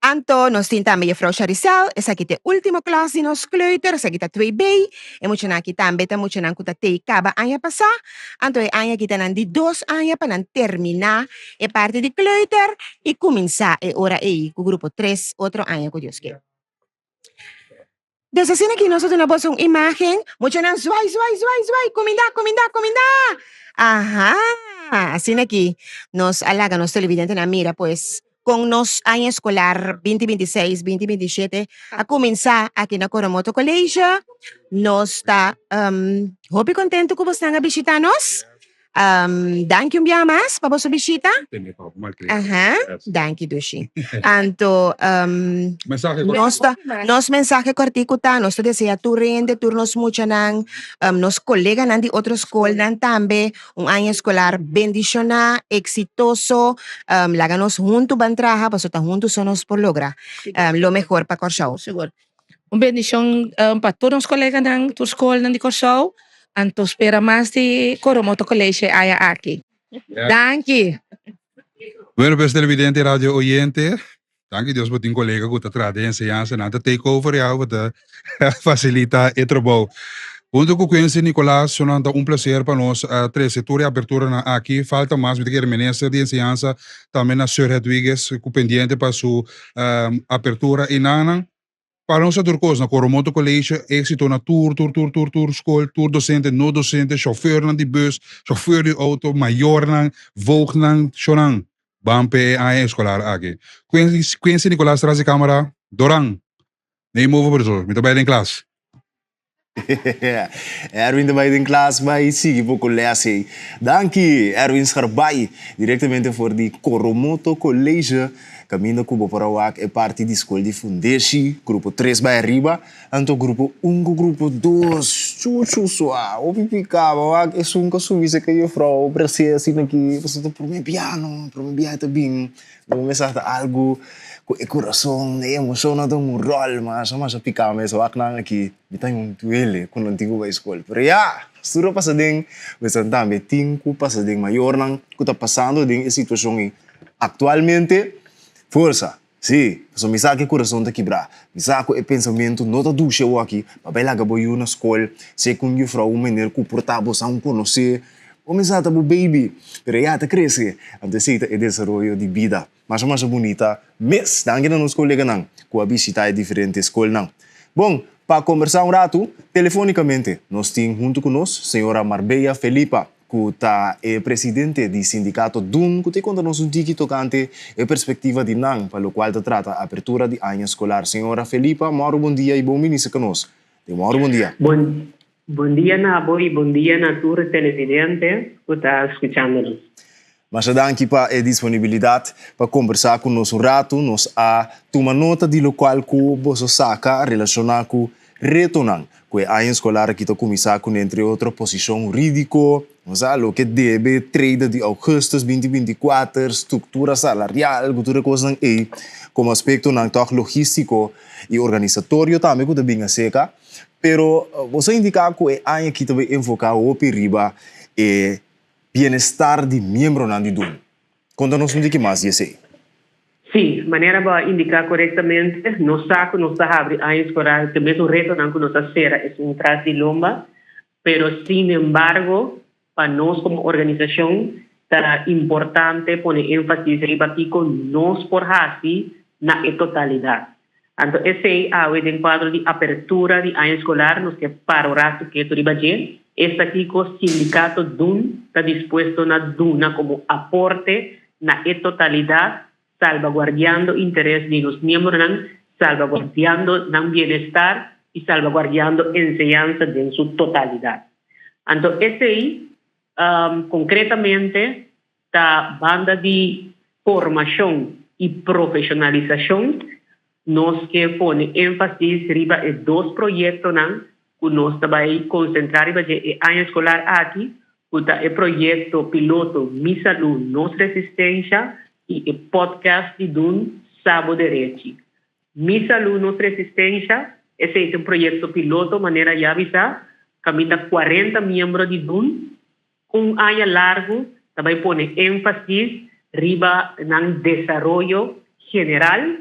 Anto, nos tinta me Frau Charisel, esa kite último klase nos kleuter, esa kita 2B, mucho na kita ambeta, mucho na kuta te kaba anya pasa, anto anya kita nandi 2 anya pa nan termina, parte di kleuter, comienza ora ku grupo 3, otro anya ko Dios que. Desde aquí nosotros tenemos una imagen, mucho nan sway, comida. Ajá, así aquí nos halaga, nos televidente na mira, pues, con nos año escolar 2026, 2027, a comenzar aquí na Coromoto Colegio, nos está, hopi contento que vos están a visitarnos. Thank you más para su visita. Ajá, thank you, Dushi. Anto, nos mensaje corticuta, nos desea tu rende, turnos mucha nang, nos colega nan di otro school nan tambe, un año escolar bendicional, exitoso, láganos junto van traja, pasota juntos sonos por logra, lo mejor para Corsao. Seguro. Un bendición para todos los colegas ng tu school ng di Corsao. Anto espera más de Coromoto Colegio haya aquí. Thank you. Bueno, pues televidente radio oyente, dank je Deus voor die collega que está de enseñanza, na te take over jou, te facilita el trabajo. Junto com Quincy Nicolás, sonando um prazer para nós a trajetória e abertura aqui. Falta mais, porque o ministro de enseñanza também a Sr. Hedwiges, pendiente para sua abertura e nana. Para nós, turcos, na Coromoto Colegio, êxito na tour, school, tour docente, no docente, chauffeur na de bus, chauffeur de auto, maior na, voog na, chorang. Bampe a escolar aqui. Quincy Nicolás, traz a câmera, Dorang. Neem over, professor, met bij in klas. Erwin também em classe vai seguir para o colégio. Danke, Erwin Scharbay, diretamente for de Coromoto Colegio. Caminho Cubo para o é parte da escola de Fundeshi, grupo 3 vai arriba, anto grupo 1, grupo 2, chuchu sua, o pipicava, é sunca suvisa que eu frau, precisa assim aqui, você tá para o meu piano também, vou começar algo com o coração, a emoção não tem um rol, mas a picar mesmo, aqui, me tem um tuele quando antigo vai escola, pero estudo passadinho, você também tem que passadinho maior, não, que está passando em situação atualmente. Força, sim. Só me sabe que o coração está quebrado. Me sabe que o pensamento não está duche aqui. Papai lá acabou na escola. Se com o frau uma maneira comportável, sem conhecer. O me sabe que baby. Pero já está crescendo. Antecita o desenvolvimento de vida. Mas a mais bonita, mas danke a nosso colega não. Com a visitar diferentes escolas não. Bom, para conversar rato, telefonicamente, nós temos junto conosco a senhora Marbella Felipa, que é presidente do sindicato DUN, que te conta-nos tiki tocante a perspectiva de NAN, para o qual te trata a abertura de ano escolar. Senhora Felipa, muito bom dia e bom início conosco. Muito bom dia. Bom dia, Nabo, e bom dia na tua televidente que está escutando-nos. Mas danke para a disponibilidade para conversar conosco rato, nos a tomar nota de local que você saca relacionado com retornar, que é ano escolar que está começando com, entre outras, posição jurídica, o que deve, 3 de agosto de 2024, estrutura salarial, cultura coisa aí, como aspecto não tão logístico e organizatório também que também é seca, pero você indica que é ano que também enfocar o perigo e bem-estar de membro não de DUN. Conta-nos que mais disso. Sim, maneira para indicar corretamente, nós sabemos abre a escolar, também o reto não que nós será é traz de lomba, pero sin embargo, para nós como organização, é importante pôr ênfase aqui com nós por assim na totalidade. Então, esse é o enquadro de abertura de ano escolar, nós que para o rato que tu ribaje, este aqui com o sindicato DUN está disposto na DUNA como aporte na totalidad, salvaguardando interés de los miembros, salvaguardando el bienestar y salvaguardando enseñanza en su totalidad. Entonces, ahí, concretamente, la banda de formación y profesionalización nos que pone énfasis arriba en 2 proyectos que nos va a concentrar en el año escolar aquí, el proyecto piloto Mi Salud, Nos Resistencia y el podcast de Dun Sabo Derecho. Mi Salud, Nos Resistencia, ese es un proyecto piloto, manera ya avisar, camina 40 miembros de Dun, un año largo, también pone énfasis arriba en el desarrollo general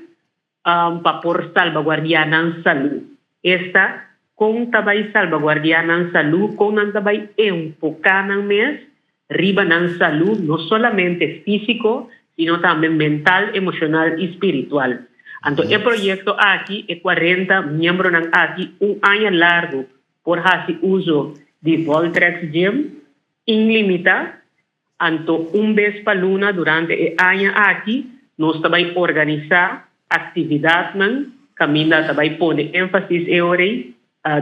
para por salvaguardar la salud. Esta, con también salvaguardar la salud, con también enfocar en mes, arriba en la salud, no solamente físico, sino también mental, emocional y espiritual. Entonces, el proyecto aquí, es 40 miembros aquí, un año largo, por hacer uso de Voltrex Gym, ilimitado. Entonces, un vez por luna durante el año aquí, nos también organizar actividades, camina también pone énfasis en hora,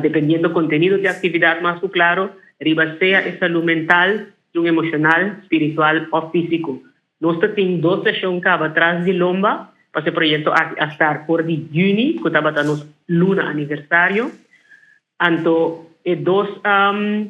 dependiendo del contenido de actividad más claro, arriba sea de salud mental, emocional, espiritual o físico. Nos tenemos 2 sesiones cada atrás de Lomba, para ese proyecto a estar por de junio, que estaba dando luna aniversario. Entonces, 2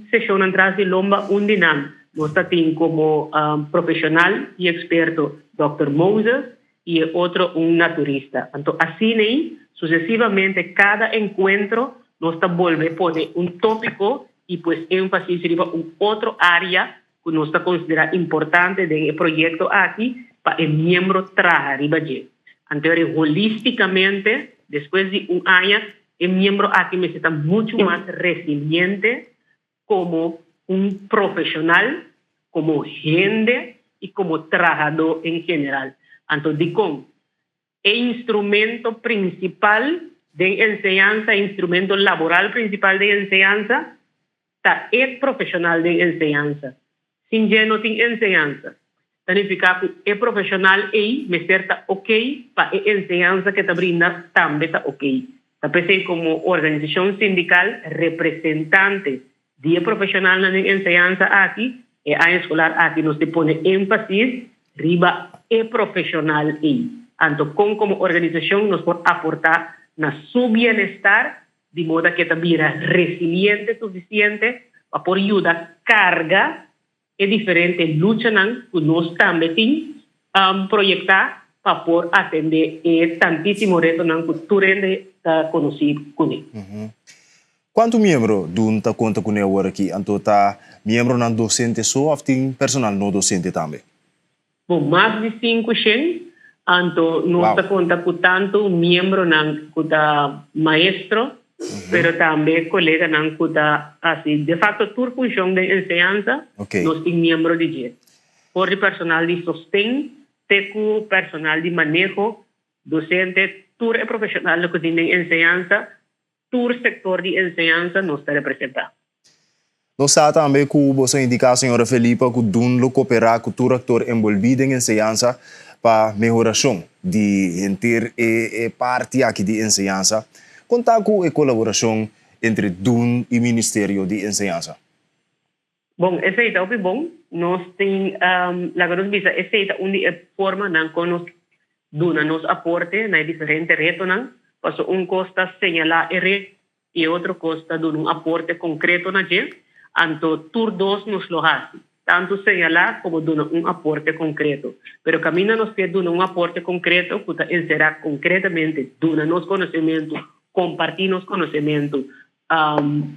sesiones atrás de Lomba, un dinam, nos tenemos como profesional y experto Dr. Moses y el otro un naturista. Entonces, así sucesivamente, cada encuentro nos vuelve a poner un tópico y pues énfasis en un otro área que nos considera importante del proyecto aquí para el miembro trabajar arriba allí. Entonces, holísticamente, después de un año, el miembro aquí me está mucho más resiliente como un profesional, como gente y como trabajador en general. Entonces, con el instrumento principal de enseñanza, instrumento laboral principal de enseñanza, está el profesional de enseñanza. Sin lleno de enseñanza. Significa que el profesional ahí me está ok para la enseñanza que te brinda también está ok. También como organización sindical representante de profesional en enseñanza aquí, el año escolar aquí nos pone énfasis arriba el profesional ahí. Entonces, como organización nos puede aportar a su bienestar de modo que también es resiliente suficiente para poder ayudar carga es diferente lucha que nos también proyectar para poder atender tantísimo reto que tú eres conocido con él. ¿Cuántos miembros está conta con él ahora aquí? Entonces, miembros no docente só o tem personal no docente también? Bom, más de 500, entonces nos conta con tanto miembro que maestro, pero también colega que así, de facto, tu función de enseñanza, nos tenemos miembros de JET. Por el personal de sostén, tecu personal de manejo, docente, tu profesional de enseñanza, tu sector de enseñanza nos está representado. Nós sabe também que você indica a senhora Felipa que Dunlo cooperar com o actor envolvido em enseñança para melhoração de ter parte aqui de enseñança. Contar com a colaboração entre Dun e Ministério de Enseñança. Bom, essa é o bom. Nós temos, la que nos visa, essa é uma forma que nos Duna nos aporte na diferente reto, passo costa señalar e outro costa dar aporte concreto na gente. Então, tur dos nos lo hace, tanto señalar como dar aporte concreto. Pero camina nos pide dar aporte concreto, que encerrar concretamente, dar nos conhecimento, compartir nos conhecimento,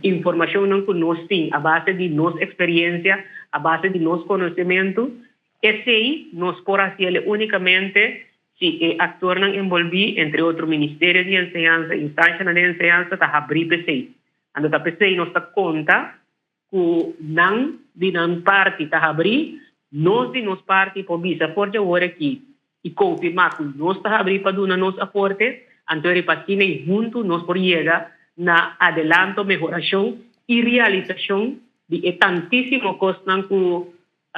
informação que nós temos, a base de nossa experiência, a base de nosso conhecimento. Esse aí nos pode fazer unicamente se actor envolvido, entre outros ministérios de enseñanza, instâncias de enseñanza, está abrir PCI. Então, a PCI nos conta que não de não parte está abrir, nós de nos parte por visa por de agora aqui e confirmar que nós está abrir para dar nosso aporte, então repartir junto nós por chegar na adelanto, melhoração e realização de tantíssimo coisa que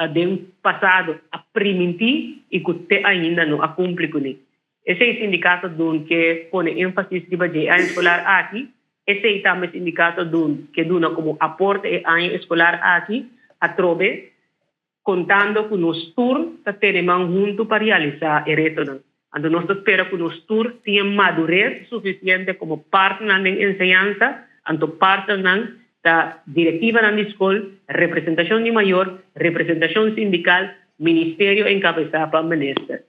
do passado a permitir e que te ainda não a cumprir com ele. Esse é o sindicato que põe ênfase sobre a área escolar aqui. Esse é também o sindicato que dona como aporte à área escolar aqui, a trove, contando com os turnos que teremos juntos para realizar o retorno. Então, nós esperamos que os turnos tenham madurez suficiente como parte da enseñanza, então parte da diretiva da escola, representação de maior, representação sindical, ministério encabeçado para o ministro.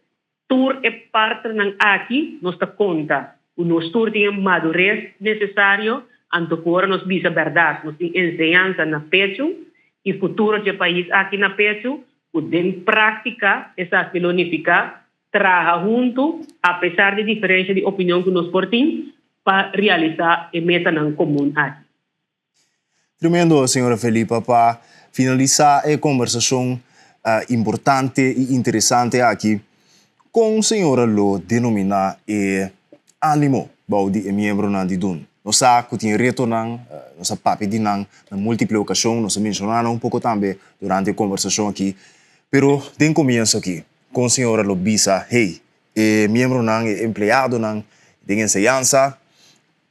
Tur é parte aqui, nós conta, o nosso tur tem madurez necessário, então agora nós visa a verdade, nós temos enseñanza na pecho, e futuro do país aqui na pecho, o de prática, essa que unificar, trabalha junto, apesar de diferença de opinião que nós portamos, para realizar a meta comum aqui. Tremendo, senhora Felipa, para finalizar a conversação importante e interessante aqui, com a senhora lo denomina ânimo, baudi é membro de DUN. Nós sabemos que tem reto nós papi de na múltiplas ocasiões, nós mencionamos pouco também durante a conversação aqui, pero tem começo aqui, com a senhora lo bisa, hey, membro é empregado de enseñanza,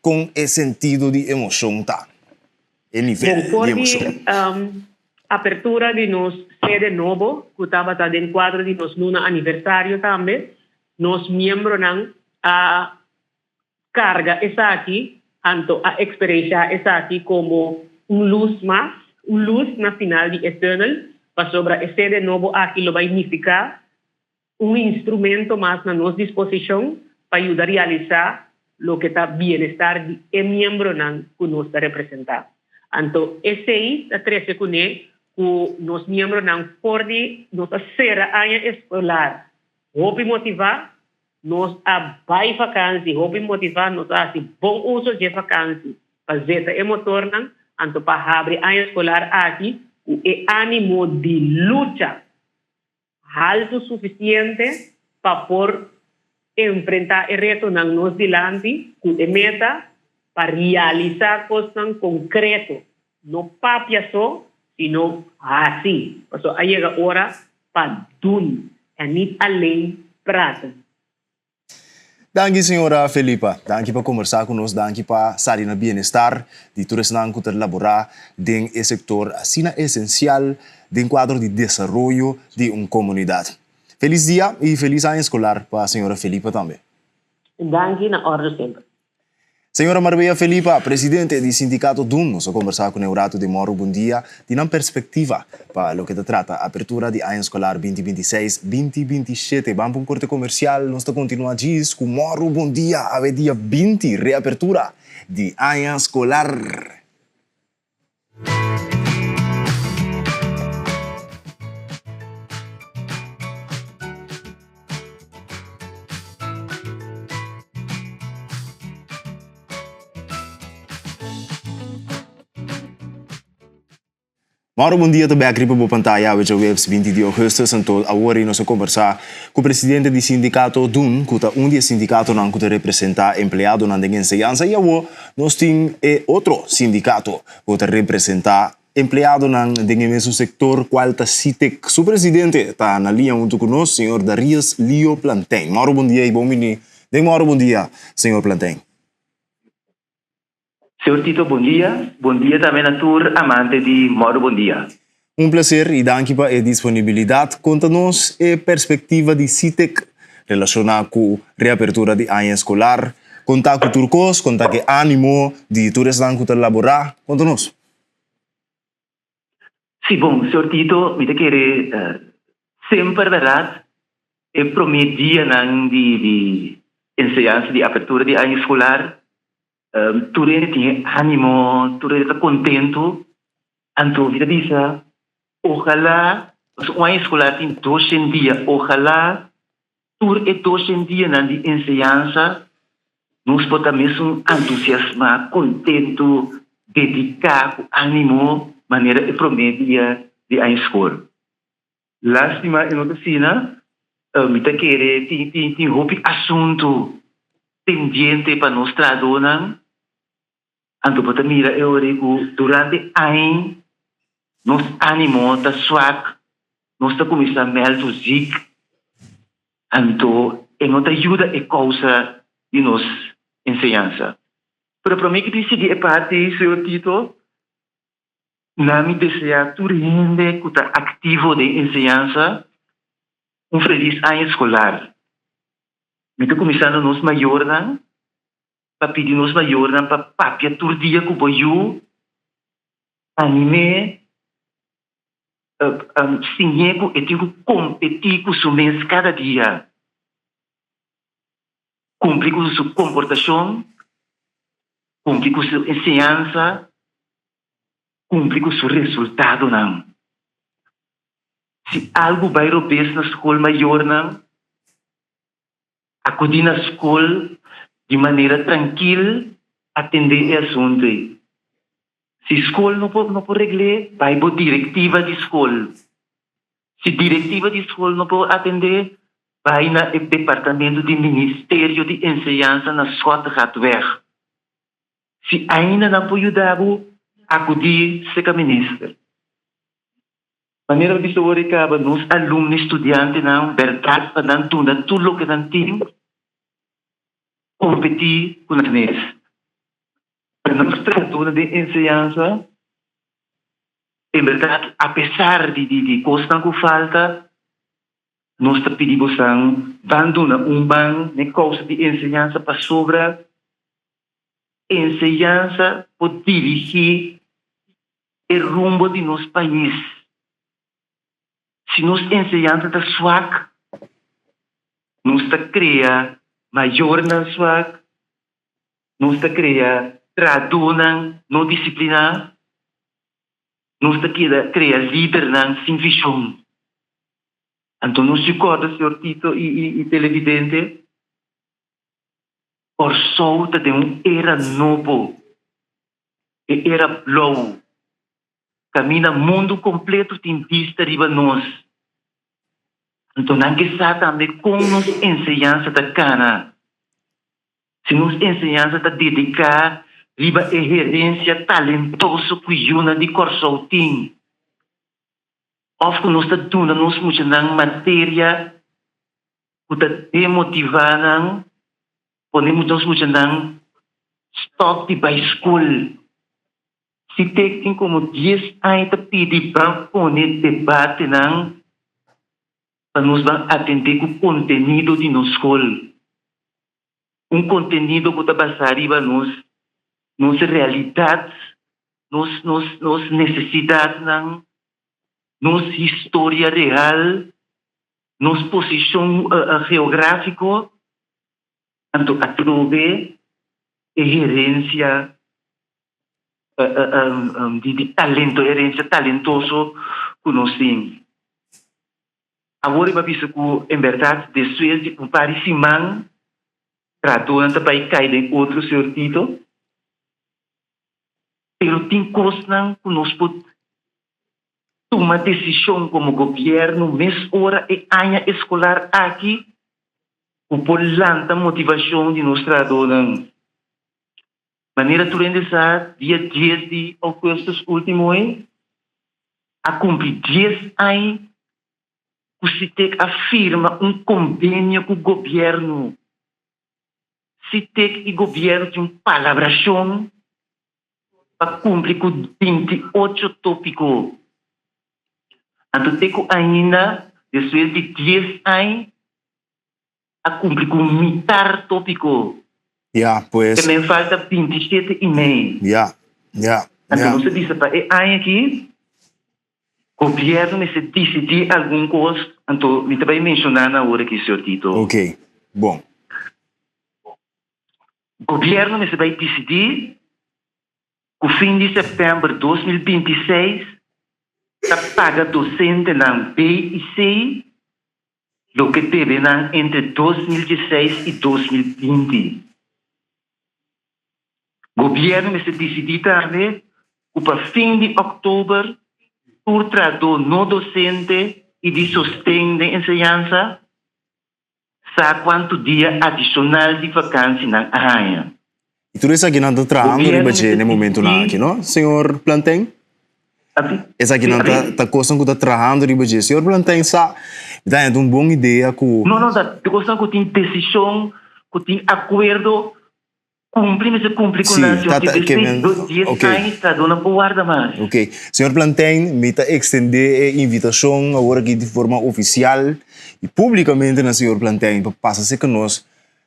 com esse sentido de emoção tá. El nível de emoção. Apertura de nos sede novo, que estava em quadro de nos luna aniversário também, nos membros a carga essa aqui, tanto a experiência essa aqui como luz na final de external, para sobre a sede novo aqui lo vai significar instrumento mais na nossa disposição para ajudar a realizar o que está bem-estar de membro que nos está representando. Então, esse aí, a 13 com ele, que nós membros não podem nos ser a área escolar. Houve motivar, nós a vai vacância, houve motivar, nós a bom uso de vacância. Para zeta e motor, então, para abrir a área escolar aqui, o ânimo de luta alto suficiente para por enfrentar o reto na nos dilante, com a meta, para realizar coisas concretas. Não papia só, sino assim. Então, aí chega a hora para DUN, e não além prata. Danke, senhora Felipa. Danke por conversar conosco, danke para sair no bem-estar de todos que estão laborar em esse setor assim essencial de quadro de desenvolvimento de uma comunidade. Feliz dia e feliz ano escolar para a senhora Felipa também. Danke, na ordem sempre. Senhora Marbella Felipa, presidente do sindicato DUN, nós conversar com o Eurato de Moro Bom Dia, de uma perspectiva para o que trata a apertura de ano escolar 2026-2027. Vamos para um corte comercial, nós continuamos diz com Moro Bom Dia, a dia 20, reapertura de ano escolar. Mauro, bom dia, também aqui para a pantalla, hoje é o 20 de agosto, então agora nós vamos conversar com o presidente do sindicato DUN, que é dos sindicatos que representa empregado na enseñanza, e agora nós temos outro sindicato que representa empregado no mesmo setor, qual é CITEC. Seu presidente está na linha junto conosco, senhor Darius Lio Plantain. Mauro, bom dia e bom menino. Mauro, bom dia, senhor Plantain. Senhor Tito, bom dia. Bom dia também a tour amante de Moro, bom dia. Um prazer e danke para a disponibilidade. Conta-nos a perspectiva de CITEC relacionada com a reapertura de ano escolar. Conta com turcos, conta com ânimo de todos que laborar. Conta-nos. Sim, bom, senhor Tito, me quer sempre verdade, eu prometi de enseñanza de apertura de ano escolar. Tudo tem ânimo, tudo está contento. Então, vida diz, ojalá, o ano escolar tem 200 dias, ojalá, tudo é 200 dias na enseñanza, nos pode mesmo entusiasmar, contento, dedicar, ânimo, maneira de prometer de ano escolar. Lástima, em outra cena, me quer tem outro assunto pendiente para nós tradonar. Então, para mira, eu digo, durante ano, nos ânimo está suave, nós está começando a melhor zic. Então, não te ajuda a causa de nossa ensinança. Pero para mim que decidi é parte seu Tito, na me desejar tu rende que está ativo de ensinança, feliz ano escolar. Me estou começando nos maior, para pedir nos maior, para papia todo dia que eu anime, sinhego e tenho competir com o mês cada dia. Cumprir com sua comportação, cumprir com sua ensinança, cumprir com seu resultado, não. Se algo vai romper na escola maior, não, acudir na escola de maneira tranquila, atender o assunto. Se a escola não pode regler, vai para a diretiva de escola. Se a diretiva de escola não pode atender, vai no departamento do Ministério de Ensinança na Scott Gatweg. Se ainda não pode ajudar, acudir a ministra. Maneira de sobrecarregar nos alunos, estudantes, não, verdade, para não tudo o que não tem, competir com a NES. Para nós, tradução de ensinança, em verdade, apesar de coisas que falta, nós pedimos abandonar ban na causa de ensinança para sobra ensinança para dirigir o rumbo de nosso país. Se nos ensinança está swak, nós está cria maior na swak, nós está cria tradução não disciplina, nós está cria líder não sem visão. Então, nos recorda, senhor Tito e televidente, por solta de era novo, era blow, camina mundo completo tem vista riba nós. Então, não que sabe também como nos ensinança da cana. Se nos ensinança da dedicar, riba a gerência talentoso que uma de corsoltim. Of que nós está dando nos muito na matéria que está demotivando, podemos nos muito na stop de by school. Se tem como 10 anos para pedir para poner debate não, para nos atender com o conteúdo de nossa escola. Conteúdo que está basado nos nossa realidade, nos necessidades não, nos história real, nos posição geográfica, então através a gerência de talento, gerência talentoso que nós temos. Agora eu penso que, em verdade, depois de um parecimento, tratando para cair em outro sentido, mas tem coisas que nós podemos tomar decisão como governo, mês, hora e ano escolar aqui, por lanta motivação de nós traduzir. Maneira de rendezar, dia 10 de agosto, último ano, a cumprir 10 anos, que se tem afirma convênio com o governo. Se tem o governo de palabração para cumprir com 28 tópicos. Então, tem que ainda, depois de 10 anos, a cumprir com metade tópico. Pues. Também falta 27 e meio. Então, você diz para ano aqui, o governo se decidir alguma coisa, então, me vai mencionar na hora que o senhor Tito. Ok, bom. O governo se vai decidir que o fim de setembro de 2026 paga docente na B e C, o que teve entre 2016 e 2020. O governo se decidiu também que para fim de outubro, por trator no docente e de sustento de ensinança, sabe quanto dia adicional de vacância na área. E tudo isso aqui não está traindo no momento aqui, não, senhor Planten? Essa aqui não tá coisa que tá trabalhando de budget. Senhor Plantain sa, tá uma boa ideia com. Não, tá coisa que tem decisão, que tem acordo, cumpre com Sim, a tá que men. okay. Está dando guarda mais. Ok, senhor Plantain, me tá extender a invitação agora aqui de forma oficial e publicamente na senhor Plantain para passar a ser conosco.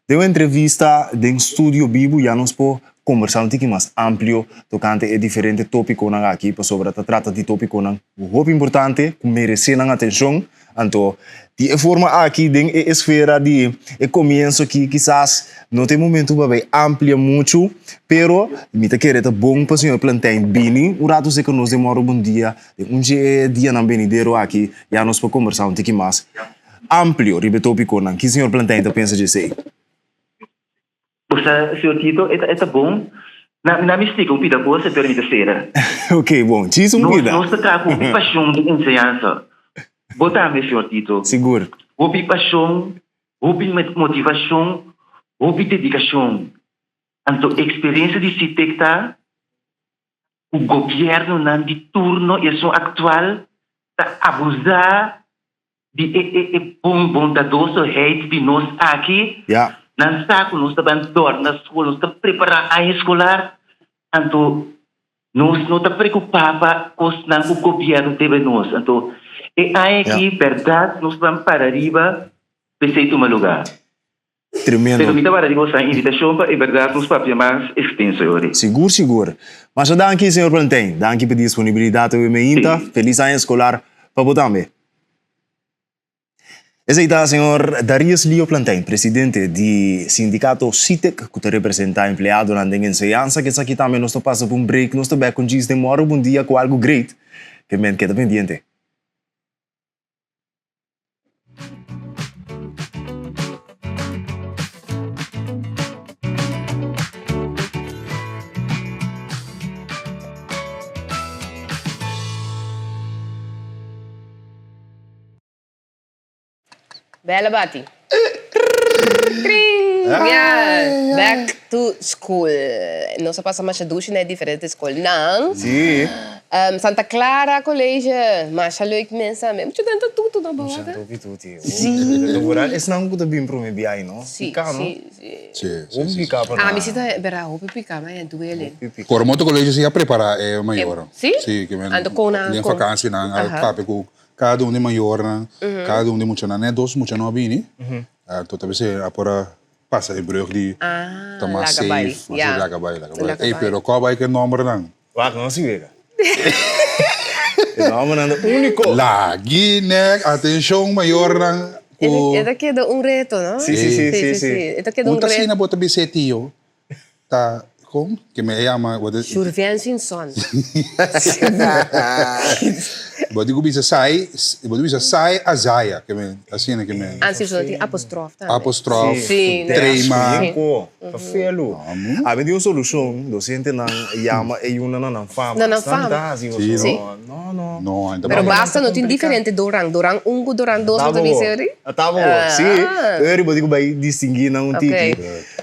Deu uma entrevista de um estúdio vivo e nos pode conversar um pouquinho mais amplo tocante a diferentes tópicos aqui, para sobre trata de tópicos muito importante, que merecem atenção. Então, de forma aqui, de esfera de começo que quizás não tem momento para amplia muito, pero me tá querendo bom para o senhor Plantain bini, o rato se que nós demora um dia dia na venideiro aqui, já nos pode conversar um pouquinho mais amplo, de tópico que o senhor Plantain pensa de ser. Senhor Tito, é bom. Na mística, pida boa, se permite ser. Ok, bom. Diz um pida. Nós tratamos com paixão de ensinança. Botamos, senhor Tito. Seguro. Houve paixão, houve motivação, houve dedicação. Então, a experiência de se detectar, o governo de turno e a atual está abusar de bondadoso hate de nós aqui. Yeah. Nós estamos dormir na escola, nós estamos preparando a escolar, então nós não estamos preocupados com o governo de nós. Então, é aqui, verdade, nós vamos para arriba, pensei em um lugar. Tremendo. Pero me para arriba, a invitação para, é verdade, nós vamos mais extenso hoje. Seguro. Mas já dá aqui, senhor Plantain, dá aqui para disponibilidade do IMEINTA, feliz ano escolar para botar-me. Esse aí está o senhor Darius Leo Plantain, presidente do sindicato CITEC, que representa empregado na enseñanza, que aqui também nós passamos por um break, nós estamos com dias de mora um dia com algo great, que me queda pendiente. Bella Bati. Yeah, back to school. Nós passamos a douche na diferente escola, não? Sim. Santa Clara College, mas já leuk mensen, mesmo te dentro tudo na borda. Sim. Esse não é bem para mim aí, não? Sim. Sim. Ah, me sinta bera hope pica, mas é duele. Por muito colégio se prepara é maior. Sim? Sim, que ando com na vacância na papo com cada um de maior, cada um de muito na né, dois muito não bini. Então talvez é para passa de brug die tomar safe, mas lagabai. Ei, pero qual vai que número não? Wacht, não se vega. É número único. Lagi, né? Atenção maior não. É daqui é reto, não? Sim. É daqui é reto. Muita cena bota bisetio. Tá com que me chama Surveillance son. Bodi bisa sai azaya que me assim que me. Antes só tem apostrofe, tá? Apostrofe. Trema. Felo. A vem uma solução, docente não chama e uma não fama. Não fama. Não. Pero basta não tem diferente dorang dorang dois não tem ser. Tá bom. Sim. Eu bodi vai distinguir não tipo.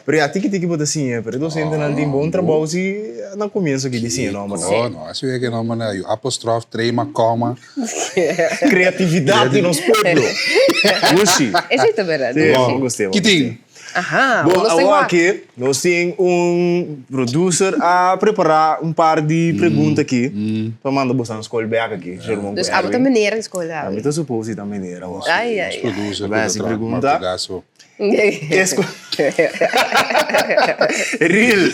Pero a tiki bota assim, pero docente não tem bom trabalho se não começa aqui assim, não, mas não, assim é que não, mano, apostrofe, trema, coma. Criatividade nos pueblos. Gostei. Esse é verdade. Gostei. Que tem? Bom, agora aqui nós temos producer a preparar par de perguntas aqui para mandar você na escola back aqui. Dus a outra maneira na escola. A outra suposto da maneira. Ai. Producer, essa pergunta. Real.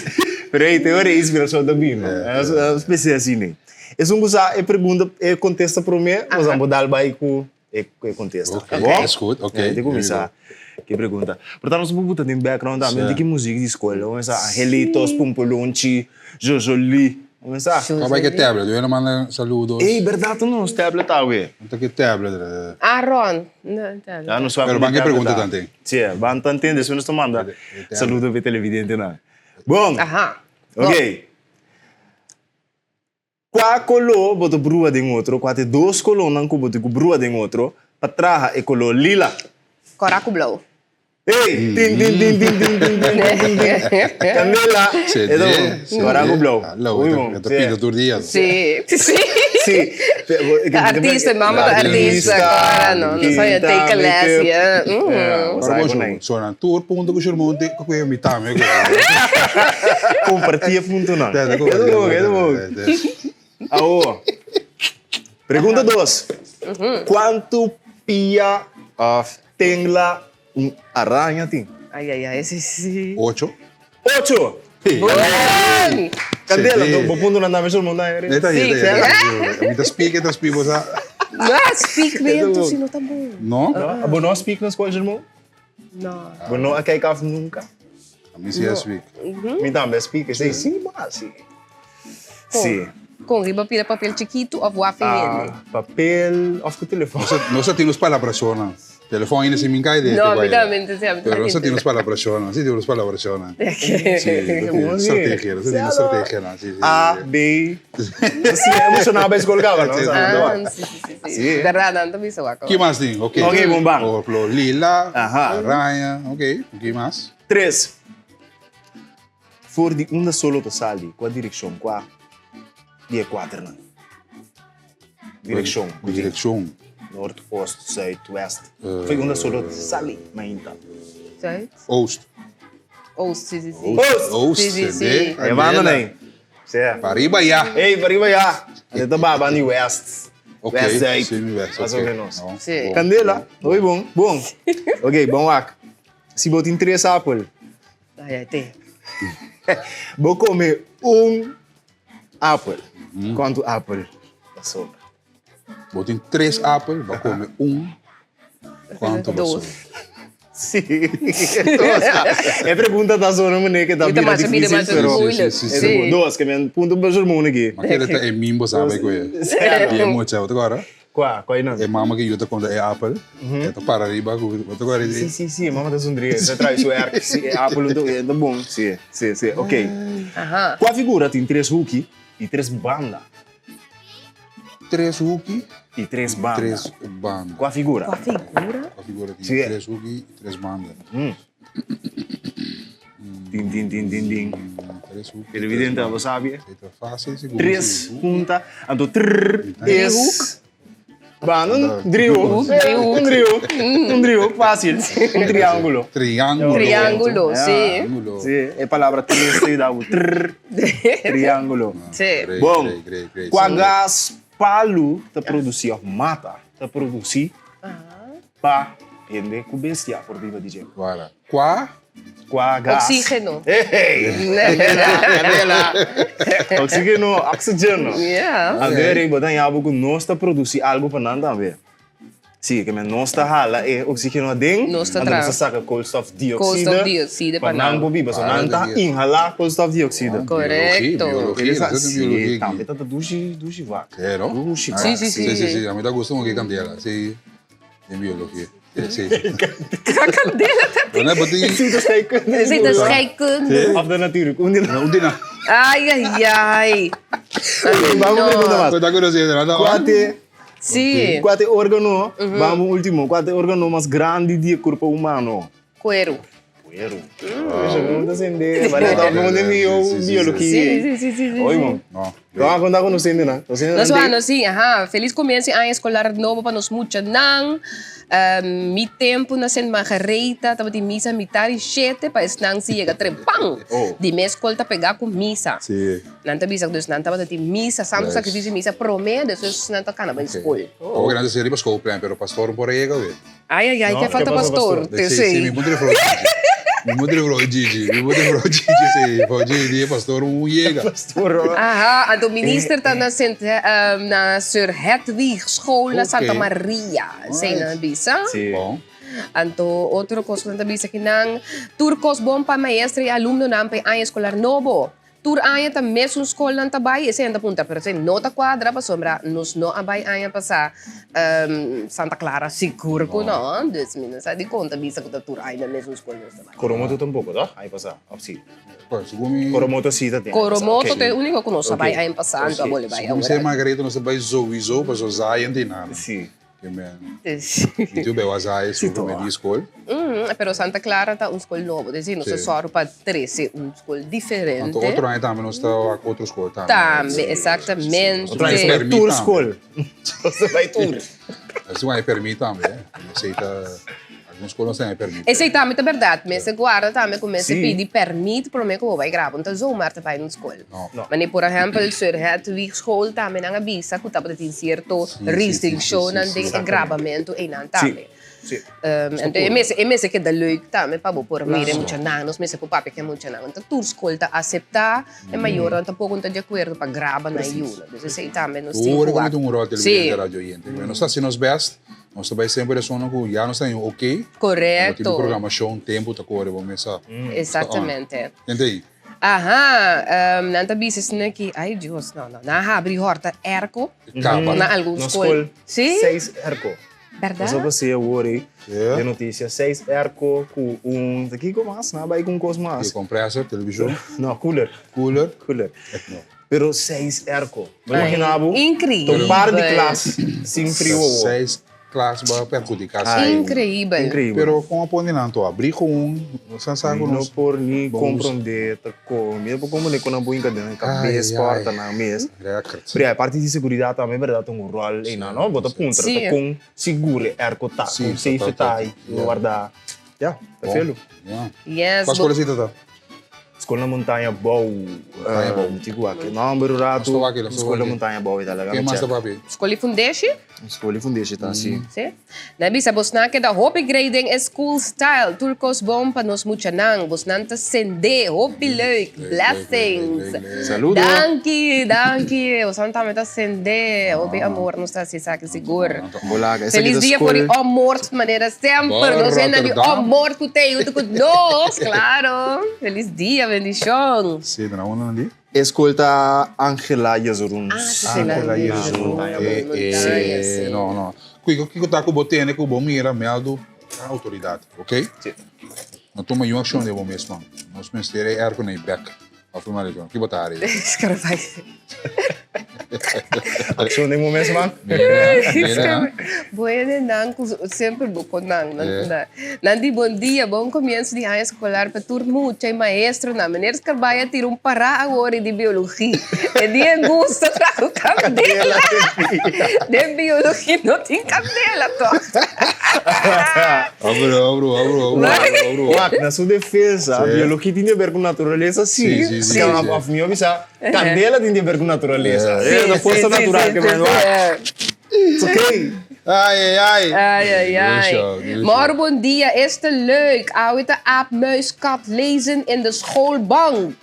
Pero aí tem hora inspiração da Bima. É especial assim, né? É uma pergunta, contesta para mim, mas vamos dar vai com contesta. Ok, that's good. Ok. De começar. Que pergunta. Portanto, nós vamos botar em background também de que música de escola. Vamos a Helitos, Pumpolonchi, Jojoli. Vamos a. Como é que é tablet? Eu não mando saludos. Ei, verdade, não, os tablet tá, ué. Não tem que tablet. Ron. Não, tablet. Já não sabe. Pero banque pergunta também. Sim, van entender, se nós manda saludo para televidente não. Bom. Ok. Qua color boto brua de outro, qua te dois color não boto brua de outro, para trás é color lila. Coraco blow. Hey, ting, ting, ting, ting, ting, ting, ting, ting, ting. Candela. Agora com blow. Ito pinto tur dias. Sí, sí. Sí. Artista, mama da artista, agora não sei, take a lesson. Sono tour punto que eu monte com eu me tame. Compartilha ponto não. É bom. Ahora. Pergunta 2. Quanto pia tem lá aranha tem? Ai, esse sim. 8. 8! Bom! Candela, vou pondo na nave mundo aí. Me das pique, das pibos. Não, speak mesmo, se não tá bom. Não? Você não speak nas coisas, irmão? Não. Você não quer que nunca? A mim se é speak. Me também speak, sim, mas sim. Sim. Com riba pila papel chiquito ou waffle papel ou com telefone. Nós temos para a persona. Telefone ainda se me cai dentro. No, evidentemente siamo Pero non temos para a persona, sì, temos para a persona. Strategia, strategia. A, B. Sì, emocionava per scolgava, no? Sì. Verrà tanto visto qua. Chi más tem? Ok, bomba. Lila, aranha, ok. Chi más? 3. Voor die onda solo to sali, qua direzione qua. Die 4 na. Direzione. Noord, Oost, Zuid, West. Foi onda solo to sali, mainta. Zuid? Oost. Oost, sì. Oost, sì. E vanno nei. Pariba ja. Hey, pariba ja. Dito baba ni West. Ok, West Zuid. Semi-West. Mais ou menos. Sì. Candela, oi bom. Ok, bom wak. Se botar em 3 apple. Ai, te. Vou comer apple. Quanto apple? Sobra. Bota em 3 apples, vai comer quanto Dois. Sim. É pergunta da zona mané que tá bem difícil, pero sim. 2 que me ponto para o mundo aqui. Mas ele tá é mimbo, sabe que é? É muito agora. Qual não? É mama que eu tô quando é apple. É to para riba, eu tô agora. Sim, mama tá sondria. Você traz o arco, sim, apple é bom. Sim. Ok. Qual figura tem 3 hooky e 3 banda? 3 hooky e 3 banda. 3 banda. Qual figura? A figura tem 3 hooky e 3 banda. Din. 3 hooky. Evidente, você sabe? É fácil, seguro. 3 junta, então es banda, um trio, fácil. Triângulo. Triângulo, sim. Sim, é a palavra 3 que dá o triângulo. Sim. Bom, com a gás palo te produzir mata, te produzir para vender com bestia por viva de gente. Voilà. Com a gás. Oxígeno. Oxígeno. Yeah. Agora, botar em algo que nós está produzir algo para nada a ver. Sim, que nós está hala é oxígeno dentro. Nós está atrás. Nós saca koolstofdioxide para não bobiba, só não está inhalar koolstofdioxide. Correto. Sim, também tá duche vaca. É, não? Sim. A mim dá gosto de candela, sim. Em biologia. Sim. Candela tá. Não é botinho. Receita scheikunde. Of the natuur. Undina. Ai. Vamos perguntar mais. Tá curiosidade, Sim. Qual é o órgão? Vamos último. Qual é o órgão mais grande do corpo humano? Cuero. Cuero. Pergunta sem de. Vale, tá bom de biologia. Sim. Oi, mano. Vamos contar com nós ainda, né? Nós vamos, sim. Feliz começo ano escolar novo para nós muito não. Mi tempo na sen margarita, tava de misa mitari 7 para esnang siya trepang. Di mes escola pegar com misa. Sim. Nanta bisa dus nanta bata de misa, santo sacrifício misa promete, depois nanta cana ba escola. O grande seria para escola, pero pastor por aí chega, velho. Ai, que falta pastor. Sim, me mudei pro Mi mudre pro Gigi, sì, poi Gigi pastor chega. Do minister tá na Sir Hedwig School na Santa Maria, sei na bisa. Bom. Anto outro coisa na bisa que nang turcos bom para maestra e aluno na pe ano escolar novo. Tur aya ta mesmo escola nan tabay ese anda punta pero se nota quadra pa sombra nos no abay aya pa sa Santa Clara seguro ko no des mina sa di conta bisa ko ta tur aya na mesmo escola nos tabay. Coromoto tampoco, ¿no? Ahí pasa, sí. Coromoto sí ta tem. Coromoto te único que nos abay aya pasando a bole bay. Como se Margarita nos abay sowieso pa so zayen din na. Sim. E tu bem as aias sobre a escola. Pero Santa Clara está uma escola nova, assim, não se só para 13, uma escola diferente. Então, outro ano também nós estamos com outra escola também. Também, exatamente. Outra ano é tour escola. Você vai tour. Isso vai permitir também. Aceita... Algumas escolas não permitem. Essa também é verdade, mas se guarda também começa a Sim. pedir permite para mim que eu vou gravar, então zomaar te vai na escola. Mas, por exemplo, se a escola também não avisa que está tem certo restrição de gravamento e não também. Então, é mesmo que dá leuk também para por mim é muito não, nós mesmo para papai que é muito não. Então, tu escola aceitar é maior, então pouco não de acordo para gravar na iuna. Então, isso também nós temos. Hoor ik een rol televisie de radio gente. Nós está sendo best. Nós também sempre somos que já nós temos ok. Correto. Tipo programação, um tempo, tá corre, vamos começar. Exatamente. Entendi. Aha, nanta business na que, ai Deus, não, abrir horta erco, na alguns escola. Sim? 6 erco. Verdade? Só você hoje de notícia 6 erco com daqui com mais, não vai com coisa mais. Compressor, televisão? Não, cooler. Cooler? Pero 6 erco. Imaginava? Incrível. Um par de classe sem frio. 6 classes para perjudicar. Incrível. Pero com a ponenanto abrir com você sabe não por nem compreender com mesmo como nem quando boinha dentro cabeça porta na mesa. Pero a parte de segurança também verdade tem rol e não bota ponta com seguro erco tá com safe tá aí guardar. Já, perfeito. Yes. Qual escola você tá? Escola na Montanha Boa. Tigo aqui. Não, pero rato. Escola na Montanha Boa e tal. Quem mais tá papi? Escola Fundeixe? Escola Fundeixe tá assim. Sim. Na bisa bosna que da Hopi Grading School Style Turcos bom para nos muchanang bosnanta sende Hopi leuk blessings. Saludo. Danke. O santa meta sende Hopi amor nos está se saque seguro. Feliz dia por o amor de maneira sempre. Nós ainda de amor que tem junto com nós, claro. Feliz dia, bendição. Sim, não é ali. Escolta Angela Yazurun. Angela Yazurun. Não. O que está com o botene que o bom mira meldo a autoridade, ok? Sim. Não toma uma ação de bom mesmo. Nós ministério é com nem back. Afirmar isso. Que botar aí? Cara vai. Ação de bom mesmo? Boa nanco sempre bom nanco. Nandi bom dia, bom começo de ano escolar para turno e maestro na maneira que vai tirar pará agora de biologia. É dia gosta com cabelo. De biologia não tem cabelo Abro. Na sua defesa, a biologia tem a ver com natureza, sim. Sim. A minha visão, cadela tem a ver com natureza. É a força natural que vem lá. Ok. Ai. Maar bom dia, is te leuk. Oude aap, muis, kat lezen in de schoolbank.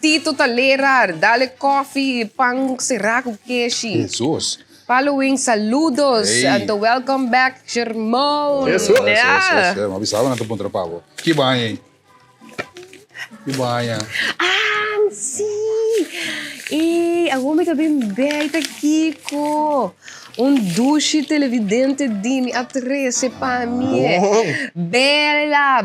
Tito de leraar, dale koffie, pang, siraco, keshi. Jesus. Following saludos and welcome back, Germão. Jesus. Mas avisava na tua ponta pavo. Que banho, hein? Que banho. Sim. E agora me também beita Kiko. Duche televidente di mi attresse para mim. Bella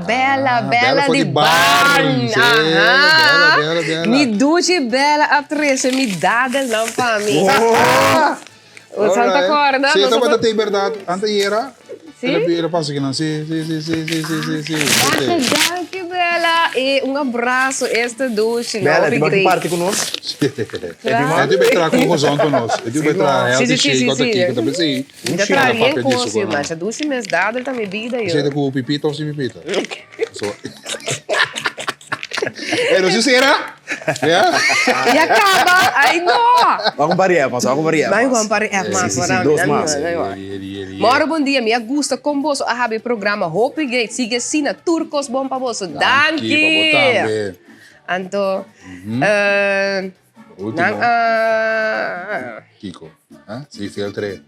di barn. Bella. Mi duche bella attresse mi dada não para mim. O Santa Corda. Sim, então tem verdade. Antes era. Sim? Ele passa aqui não. Sim. Danke, Bella. E abraço esta duche. Bella, tu vai parte conosco? Ele vai entrar com o Rosão conosco. Ele vai entrar. Sim. Também sim. Já traria em curso, mas a duche me dada, ele tá me bebida. Você com o pipita ou sem pipita? Não sei se era. E acaba. Ai, não. Vamos variar. Mas Moro, bom dia. Me gusta com você. A programa Hopi Great. Siga assina Turcos bom para você. Danke. Anto. Kiko. Si filtre.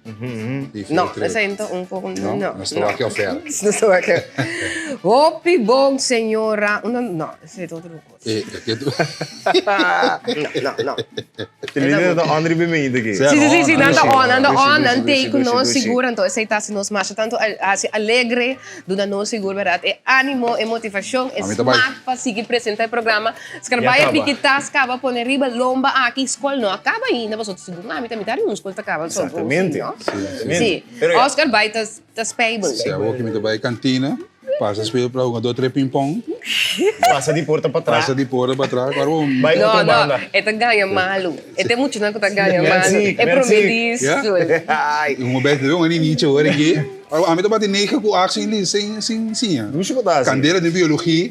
No, sento un po'. No. Non sto anche a fare. Non sto anche. Hopi bom, signora. No, sei tutto un po'. No. Televidente da André bem aqui. Sim, anda on, ante com nós seguro, então aceitasse nos marcha tanto alegre, dona nós seguro, verdade? É ânimo, é motivação, é smart para seguir apresentar o programa. Escreve piquitas, acaba pôr riba lomba aqui, escola não acaba ainda, mas outros segundo, mas também tá um escola acaba só. Exatamente. Sim. Oscar vai tas payable. Se eu que me vai cantina. Passa speel para um, 2, 3 ping-pong. Passa de porta para trás. Passa de porta para trás. Claro, Vai No, outra no, banda. ito ganha malo. Ito muito na ko ta ganha malo. Merci, É promedido. Um best doen, een nietje hoor ik. Maar aan met de 9 ku actie in sim. Candeira de biologia.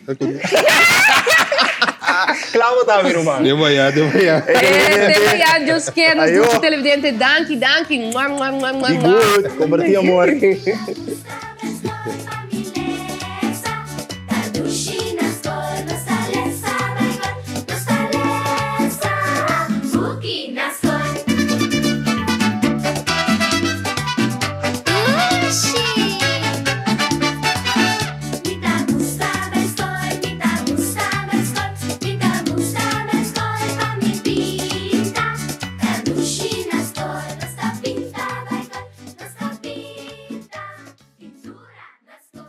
Claro, tá, meu irmão. Deu vai. Televidente, Deus quer nos televidente. Danke. Be good. Compartilha amor.